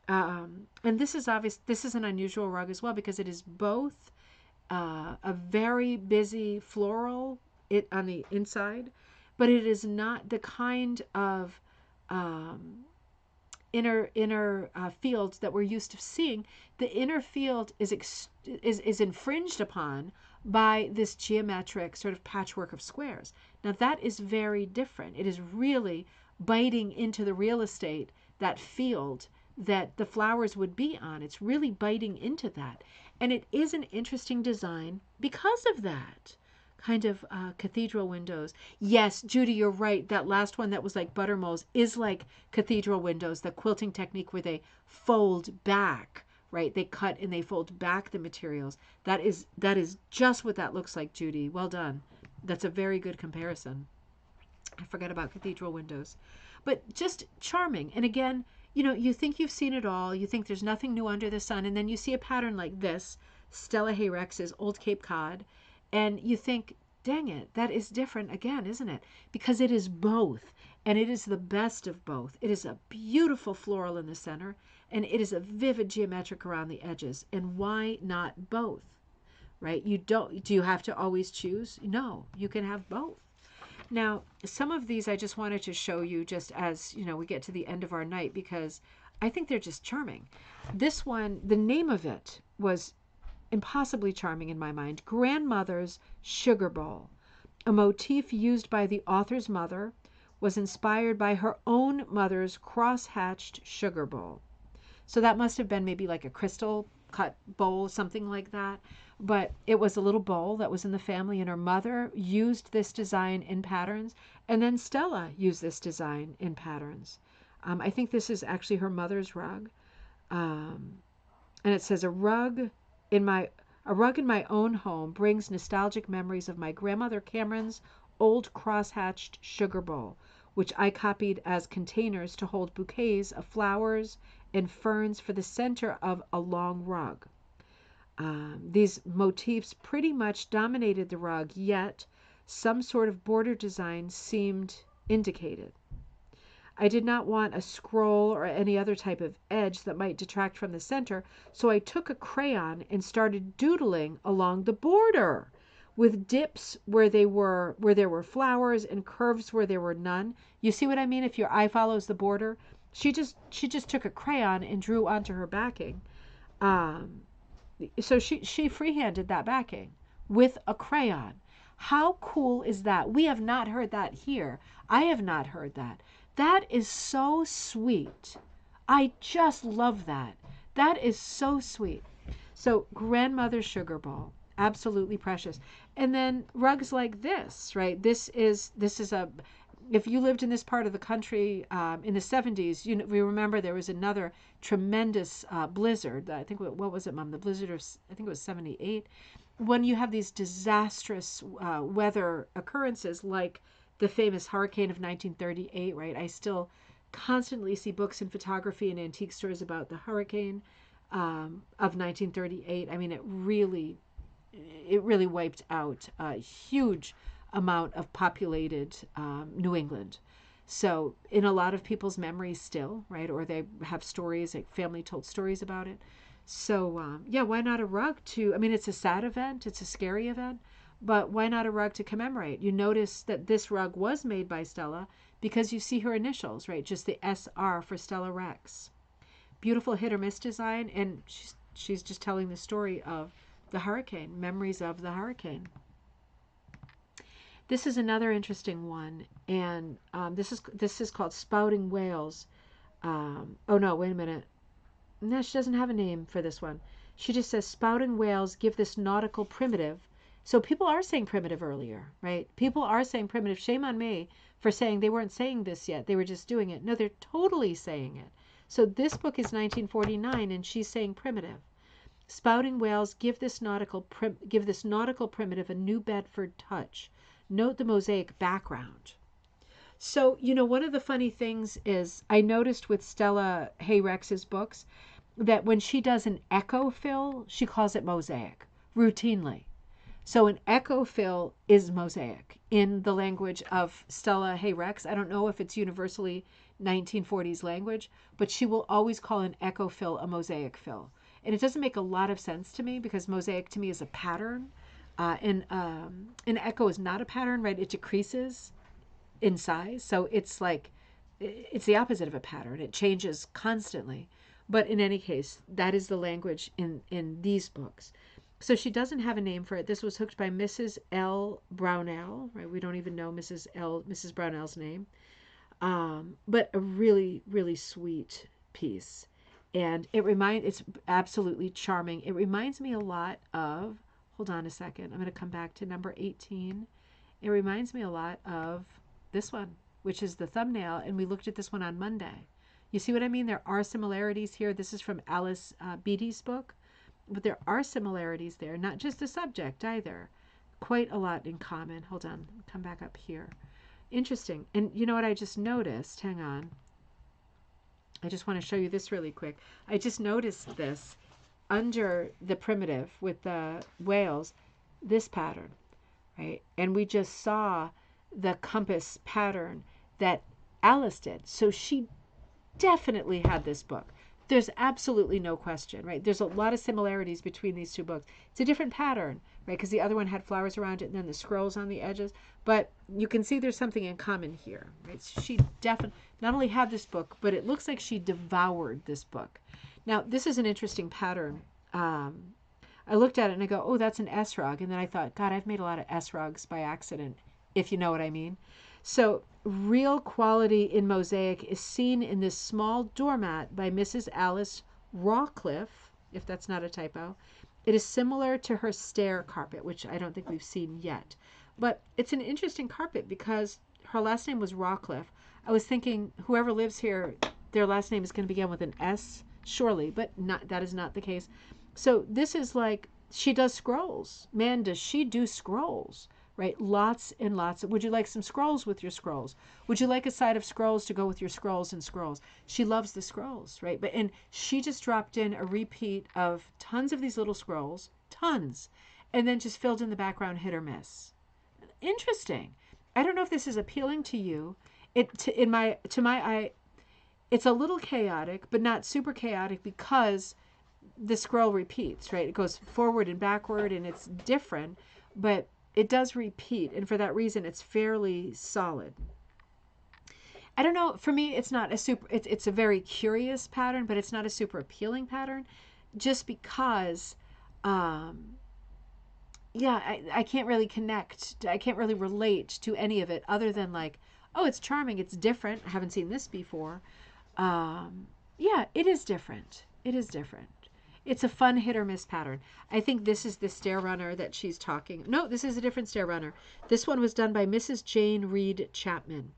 And this is obvious. This is an unusual rug as well because it is both a very busy floral on the inside, but it is not the kind of inner field that we're used to seeing. The inner field is infringed upon by this geometric sort of patchwork of squares. Now that is very different. It is really biting into the real estate, that field that the flowers would be on. It's really biting into that. And it is an interesting design because of that. kind of cathedral windows. Yes, Judy, you're right. That last one that was like buttermills is like cathedral windows, the quilting technique where they fold back, right? They cut and they fold back the materials. That is just what that looks like, Judy. Well done. That's a very good comparison. I forgot about cathedral windows. But just charming. And again, you think you've seen it all. You think there's nothing new under the sun. And then you see a pattern like this, Stella Hay Rex's Old Cape Cod. And you think, dang it, that is different again, isn't it? Because it is both. And it is the best of both. It is a beautiful floral in the center. And it is a vivid geometric around the edges. And why not both? Right? Do you have to always choose? No, you can have both. Now, some of these I just wanted to show you just as, we get to the end of our night because I think they're just charming. This one, the name of it was impossibly charming in my mind. Grandmother's Sugar Bowl. A motif used by the author's mother was inspired by her own mother's cross-hatched sugar bowl. So that must have been maybe like a crystal cut bowl, something like that. But it was a little bowl that was in the family, and her mother used this design in patterns, and then Stella used this design in patterns. I think this is actually her mother's rug, and it says a rug in my own home brings nostalgic memories of my grandmother Cameron's old cross-hatched sugar bowl, which I copied as containers to hold bouquets of flowers and ferns for the center of a long rug. These motifs pretty much dominated the rug, yet some sort of border design seemed indicated. I did not want a scroll or any other type of edge that might detract from the center, so I took a crayon and started doodling along the border with dips where there were flowers and curves where there were none. You see what I mean? If your eye follows the border, she just took a crayon and drew onto her backing. So she freehanded that backing with a crayon. How cool is that? We have not heard that here. I have not heard that. That is so sweet. I just love that. That is so sweet. So grandmother's sugar bowl, absolutely precious. And then rugs like this, right? This is a if you lived in this part of the country in the 70s, we remember there was another tremendous blizzard. I think, what was it, Mom? The blizzard of, I think it was 78. When you have these disastrous weather occurrences like the famous hurricane of 1938, right? I still constantly see books and photography in antique stores about the hurricane of 1938. I mean, it really wiped out a huge amount of populated New England. So in a lot of people's memories still, right? Or they have stories, like family told stories about it. So yeah, why not a rug I mean, it's a sad event, it's a scary event, but why not a rug to commemorate? You notice that this rug was made by Stella because you see her initials, right? Just the SR for Stella Rex. Beautiful hit or miss design, and she's just telling the story of the hurricane, memories of the hurricane. This is another interesting one, and this is called Spouting Whales. Oh no, wait a minute. No, she doesn't have a name for this one. She just says spouting whales give this nautical primitive. So people are saying primitive earlier, right? People are saying primitive. Shame on me for saying they weren't saying this yet. They were just doing it. No, they're totally saying it. So this book is 1949, and she's saying primitive. Spouting whales give this nautical primitive a New Bedford touch. Note the mosaic background. So, one of the funny things is I noticed with Stella Hay Rex's books that when she does an echo fill, she calls it mosaic routinely. So an echo fill is mosaic in the language of Stella Hay Rex. I don't know if it's universally 1940s language, but she will always call an echo fill a mosaic fill. And it doesn't make a lot of sense to me because mosaic to me is a pattern. And an echo is not a pattern, right? It decreases in size. So it's the opposite of a pattern. It changes constantly. But in any case, that is the language in these books. So she doesn't have a name for it. This was hooked by Mrs. L. Brownell, right? We don't even know Mrs. Brownell's name. But a really, really sweet piece. And it's absolutely charming. It reminds me a lot of hold on a second. I'm going to come back to number 18. It reminds me a lot of this one, which is the thumbnail, and we looked at this one on Monday. You see what I mean? There are similarities here. This is from Alice Beatty's book, but there are similarities there, not just the subject either. Quite a lot in common. Hold on, come back up here. Interesting. And you know what I just noticed? Hang on. I just want to show you this really quick. I just noticed this under the primitive with the whales, this pattern, right? And we just saw the compass pattern that Alice did. So she definitely had this book. There's absolutely no question, right? There's a lot of similarities between these two books. It's a different pattern, right? Because the other one had flowers around it and then the scrolls on the edges. But you can see there's something in common here, right? She definitely not only had this book, but it looks like she devoured this book. Now, this is an interesting pattern. I looked at it and I go, oh, that's an S rug. And then I thought, God, I've made a lot of S rugs by accident, if you know what I mean. So real quality in mosaic is seen in this small doormat by Mrs. Alice Rawcliffe, if that's not a typo. It is similar to her stair carpet, which I don't think we've seen yet. But it's an interesting carpet because her last name was Rawcliffe. I was thinking whoever lives here, their last name is going to begin with an S, surely, but that is not the case. So this is like, she does scrolls. Man, does she do scrolls. Right? Lots and lots. Would you like some scrolls with your scrolls? Would you like a side of scrolls to go with your scrolls and scrolls? She loves the scrolls, right? And she just dropped in a repeat of tons of these little scrolls, tons, and then just filled in the background hit or miss. Interesting. I don't know if this is appealing to you. To my eye, it's a little chaotic, but not super chaotic because the scroll repeats, right? It goes forward and backward and it's different, but it does repeat, and for that reason, it's fairly solid. I don't know. For me, it's not a super. It's a very curious pattern, but it's not a super appealing pattern, just because. Yeah, I can't really connect. I can't really relate to any of it, other than like, oh, it's charming. It's different. I haven't seen this before. Yeah, it is different. It is different. It's a fun hit or miss pattern. I think this is the stair runner that she's talking. No, this is a different stair runner. This one was done by Mrs. Jane Reed Chapman.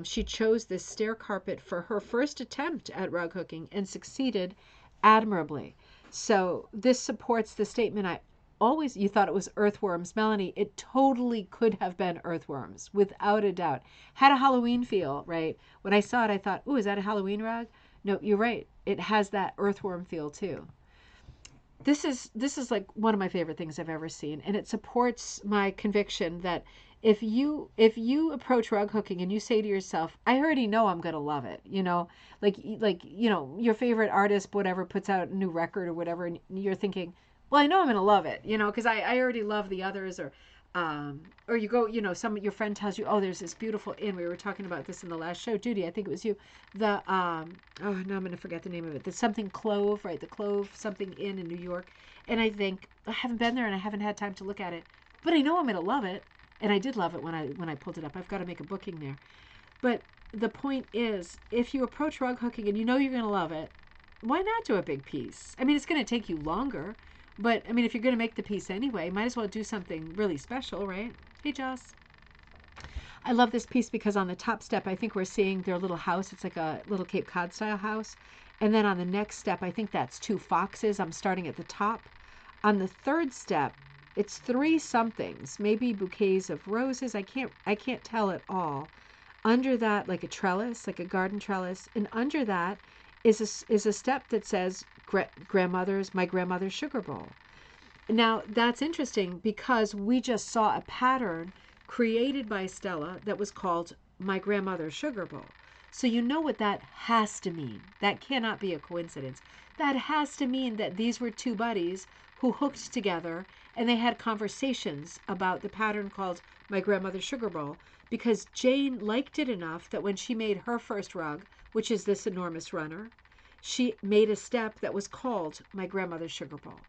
She chose this stair carpet for her first attempt at rug hooking and succeeded admirably. So this supports the statement you thought it was earthworms. Melanie, it totally could have been earthworms, without a doubt. Had a Halloween feel, right? When I saw it, I thought, ooh, is that a Halloween rug? No, you're right. It has that earthworm feel too. This is like one of my favorite things I've ever seen, and it supports my conviction that if you approach rug hooking and you say to yourself, I already know I'm gonna love it, like your favorite artist, whatever, puts out a new record or whatever, and you're thinking, well, I know I'm gonna love it, because I already love the others, or you go, your friend tells you, oh, there's this beautiful inn. We were talking about this in the last show, Judy. I think it was you. The now I'm gonna forget the name of it. The something Clove, right? The Clove something inn in New York. And I think I haven't been there and I haven't had time to look at it, but I know I'm gonna love it. And I did love it when I pulled it up. I've got to make a booking there. But the point is, if you approach rug hooking and you know you're gonna love it, why not do a big piece? I mean, it's gonna take you longer. But, I mean, if you're going to make the piece anyway, might as well do something really special, right? Hey, Joss. I love this piece because on the top step, I think we're seeing their little house. It's like a little Cape Cod style house. And then on the next step, I think that's 2 foxes. I'm starting at the top. On the third step, it's 3 somethings, maybe bouquets of roses. I can't tell at all. Under that, like a trellis, like a garden trellis. And under that is a step that says my grandmother's sugar bowl. Now that's interesting because we just saw a pattern created by Stella that was called my grandmother's sugar bowl. So you know what that has to mean. That cannot be a coincidence. That has to mean that these were 2 buddies who hooked together and they had conversations about the pattern called my grandmother's sugar bowl, because Jane liked it enough that when she made her first rug, which is this enormous runner, she made a step that was called my grandmother's sugar bowl.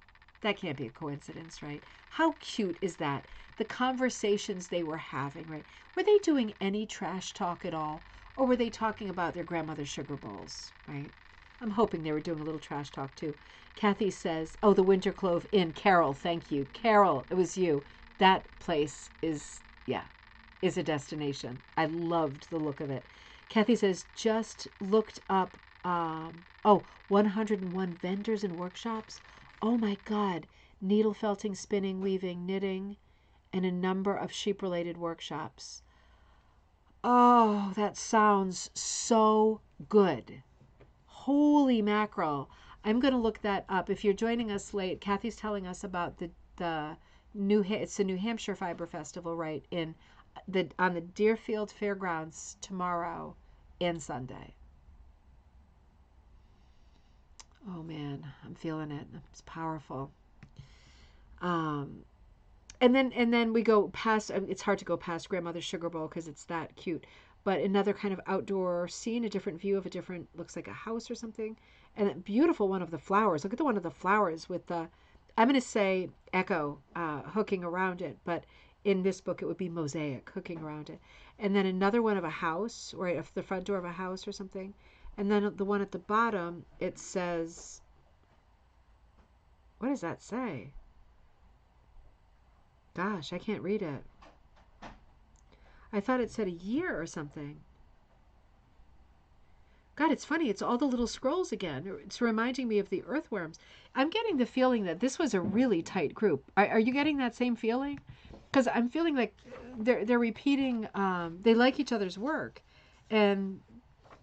That can't be a coincidence, right? How cute is that? The conversations they were having, right? Were they doing any trash talk at all? Or were they talking about their grandmother's sugar bowls, right? I'm hoping they were doing a little trash talk too. Kathy says, oh, the Winter Clove Inn. Carol, thank you. Carol, it was you. That place is, yeah, is a destination. I loved the look of it. Kathy says, just looked up, 101 vendors and workshops. Oh my God. Needle felting, spinning, weaving, knitting, and a number of sheep-related workshops. Oh, that sounds so good. Holy mackerel. I'm going to look that up. If you're joining us late, Kathy's telling us about the it's the New Hampshire Fiber Festival, right, on the Deerfield Fairgrounds tomorrow and Sunday. Oh man, I'm feeling it. It's powerful. And then we go past. It's hard to go past Grandmother's Sugar Bowl because it's that cute. But another kind of outdoor scene, a different view of a different, looks like a house or something, and a beautiful one of the flowers. Look at the one of the flowers with the, I'm going to say echo hooking around it, but in this book it would be mosaic hooking around it. And then another one of a house, right, the front door of a house or something. And then the one at the bottom, it says, what does that say? Gosh, I can't read it. I thought it said a year or something. God, it's funny. It's all the little scrolls again. It's reminding me of the earthworms. I'm getting the feeling that this was a really tight group. Are you getting that same feeling? Because I'm feeling like they're repeating. They like each other's work, and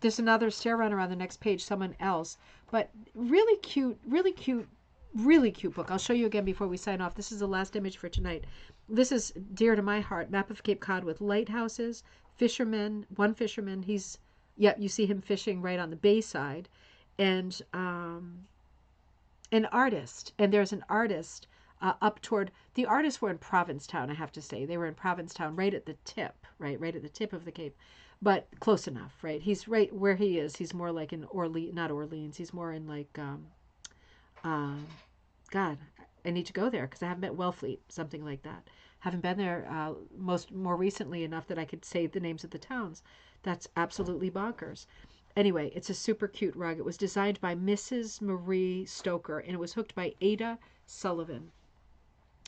there's another stair runner on the next page. Someone else, but really cute, really cute, really cute book. I'll show you again before we sign off. This is the last image for tonight. This is dear to my heart. Map of Cape Cod with lighthouses, fishermen. One fisherman. Yep, you see him fishing right on the bay side, and an artist. And there's an artist up toward, the artists were in Provincetown, I have to say. They were in Provincetown, right at the tip, right at the tip of the Cape, but close enough, right? He's right where he is. He's more like in not Orleans. He's more in like, God, I need to go there because I haven't been, Wellfleet, something like that. Haven't been there more recently enough that I could say the names of the towns. That's absolutely bonkers. Anyway, it's a super cute rug. It was designed by Mrs. Marie Stoker, and it was hooked by Ada Sullivan.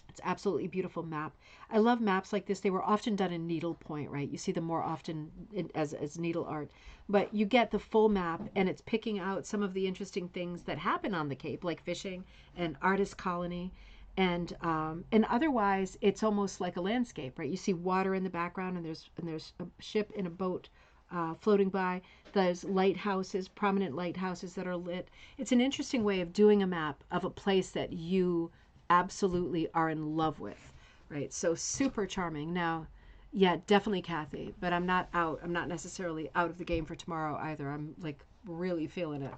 It's absolutely beautiful map. I love maps like this. They were often done in needlepoint, right? You see them more often as needle art. But you get the full map, and it's picking out some of the interesting things that happen on the Cape, like fishing and artist colony. And otherwise, it's almost like a landscape, right? You see water in the background, and there's a ship and a boat floating by. There's lighthouses, prominent lighthouses that are lit. It's an interesting way of doing a map of a place that you absolutely are in love with, right? So super charming. Now, yeah, definitely Kathy, but I'm not out. I'm not necessarily out of the game for tomorrow either. I'm like really feeling it.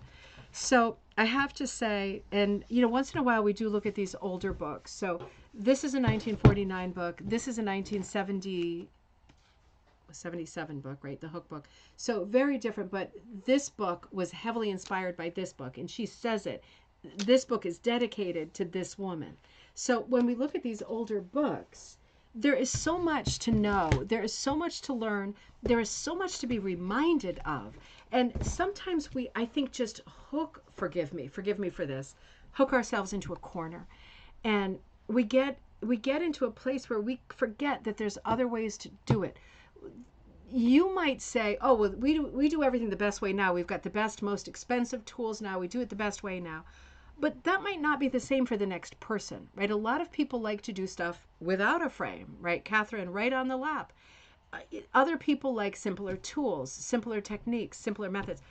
So I have to say, and once in a while we do look at these older books. So this is a 1949 book. This is a 1977 book, right? The Hook book. So very different, but this book was heavily inspired by this book, and she says it. This book is dedicated to this woman. So when we look at these older books, there is so much to know. There is so much to learn. There is so much to be reminded of. And sometimes I think, just forgive me for this, hook ourselves into a corner. And we get into a place where we forget that there's other ways to do it. You might say, oh, well, we do everything the best way now. We've got the best, most expensive tools now. We do it the best way now. But that might not be the same for the next person, right? A lot of people like to do stuff without a frame, right? Catherine, right on the lap. Other people like simpler tools, simpler techniques, simpler methods.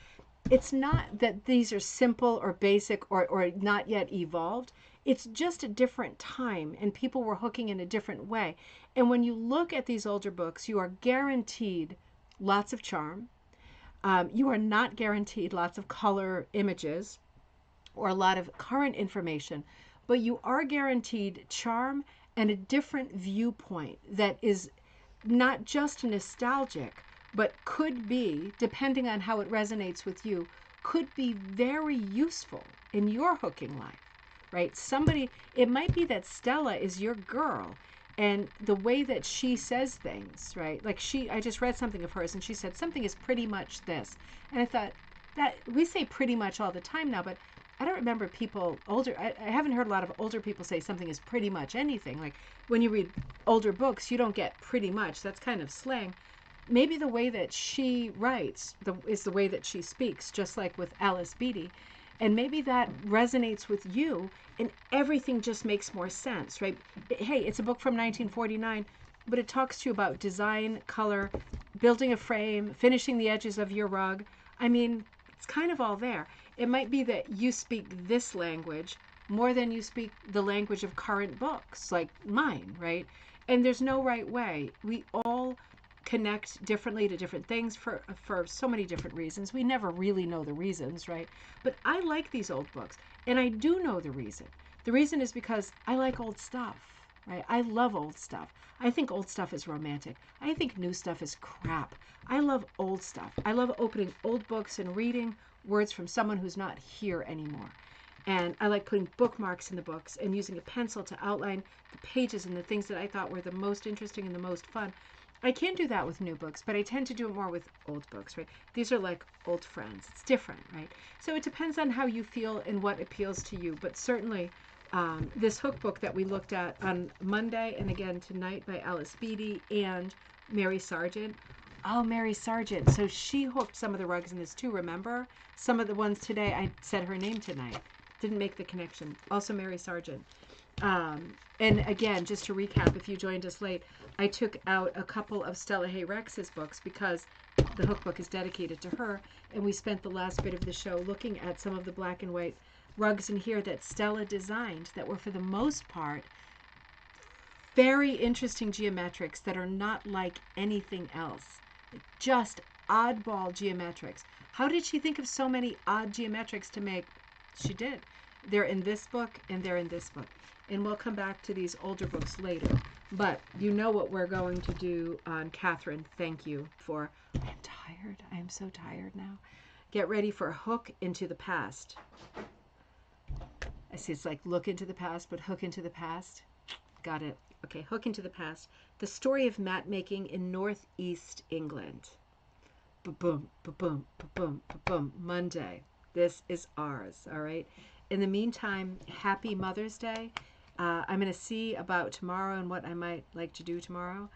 It's not that these are simple or basic or not yet evolved. It's just a different time, and people were hooking in a different way. And when you look at these older books, you are guaranteed lots of charm. You are not guaranteed lots of color images or a lot of current information, but you are guaranteed charm and a different viewpoint that is not just nostalgic, but could be, depending on how it resonates with you, could be very useful in your hooking life, right? It might be that Stella is your girl, and the way that she says things, right? Like I just read something of hers, and she said something is pretty much this. And I thought, that we say pretty much all the time now, but I don't remember people older. I haven't heard a lot of older people say something is pretty much anything. Like when you read older books, you don't get pretty much. That's kind of slang. Maybe the way that she writes is the way that she speaks, just like with Alice Beatty. And maybe that resonates with you, and everything just makes more sense, right? Hey, it's a book from 1949, but it talks to you about design, color, building a frame, finishing the edges of your rug. I mean, it's kind of all there. It might be that you speak this language more than you speak the language of current books, like mine, right? And there's no right way. We all connect differently to different things for so many different reasons. We never really know the reasons, right? But I like these old books, and I do know the reason. The reason is because I like old stuff, right? I love old stuff. I think old stuff is romantic. I think new stuff is crap. I love old stuff. I love opening old books and reading words from someone who's not here anymore. And I like putting bookmarks in the books and using a pencil to outline the pages and the things that I thought were the most interesting and the most fun. I can't do that with new books, but I tend to do it more with old books, right? These are like old friends. It's different, right? So it depends on how you feel and what appeals to you. But certainly, this hook book that we looked at on Monday and again tonight by Alice Beatty and Mary Sargent. Oh, Mary Sargent. So she hooked some of the rugs in this too, remember? Some of the ones today, I said her name tonight. Didn't make the connection. Also Mary Sargent. And again, just to recap, if you joined us late, I took out a couple of Stella Hay Rex's books because the hook book is dedicated to her, and we spent the last bit of the show looking at some of the black and white rugs in here that Stella designed that were, for the most part, very interesting geometrics that are not like anything else. Just oddball geometrics. How did she think of so many odd geometrics to make? She did. They're in this book and they're in this book. And we'll come back to these older books later. But you know what we're going to do on Catherine. Thank you for... I'm tired. I am so tired now. Get ready for Hook into the Past. I see it's like look into the past, but hook into the past. Got it. Okay, Hook into the Past. The story of mat making in northeast England. Ba-boom, ba-boom, ba-boom, ba-boom. Monday. This is ours, all right? In the meantime, happy Mother's Day. I'm going to see about tomorrow and what I might like to do tomorrow.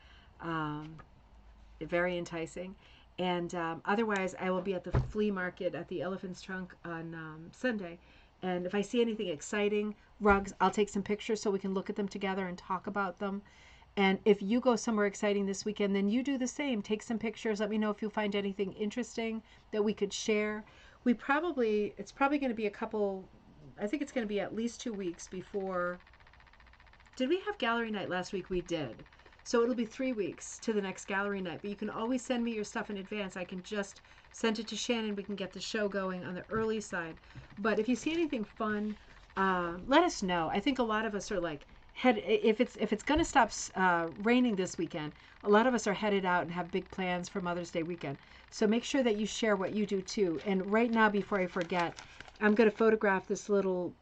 Very enticing. And otherwise, I will be at the flea market at the Elephant's Trunk on Sunday. And if I see anything exciting, rugs, I'll take some pictures so we can look at them together and talk about them. And if you go somewhere exciting this weekend, then you do the same. Take some pictures. Let me know if you find anything interesting that we could share. It's probably going to be a couple, I think it's going to be at least 2 weeks before. Did we have gallery night last week? We did. So it'll be 3 weeks to the next gallery night. But you can always send me your stuff in advance. I can just send it to Shannon. We can get the show going on the early side. But if you see anything fun, let us know. I think a lot of us are like, if it's going to stop raining this weekend, a lot of us are headed out and have big plans for Mother's Day weekend. So make sure that you share what you do too. And right now, before I forget, I'm going to photograph this little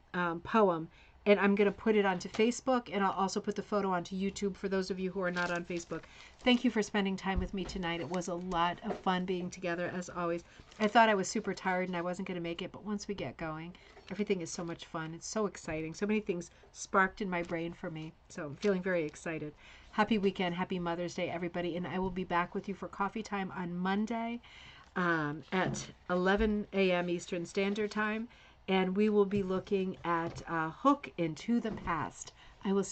poem, and I'm going to put it onto Facebook, and I'll also put the photo onto YouTube for those of you who are not on Facebook. Thank you for spending time with me tonight. It was a lot of fun being together, as always. I thought I was super tired and I wasn't going to make it, but once we get going, everything is so much fun. It's so exciting. So many things sparked in my brain for me. So I'm feeling very excited. Happy weekend. Happy Mother's Day, everybody. And I will be back with you for coffee time on Monday at 11 a.m. Eastern Standard Time. And we will be looking at Hook into the Past. I will see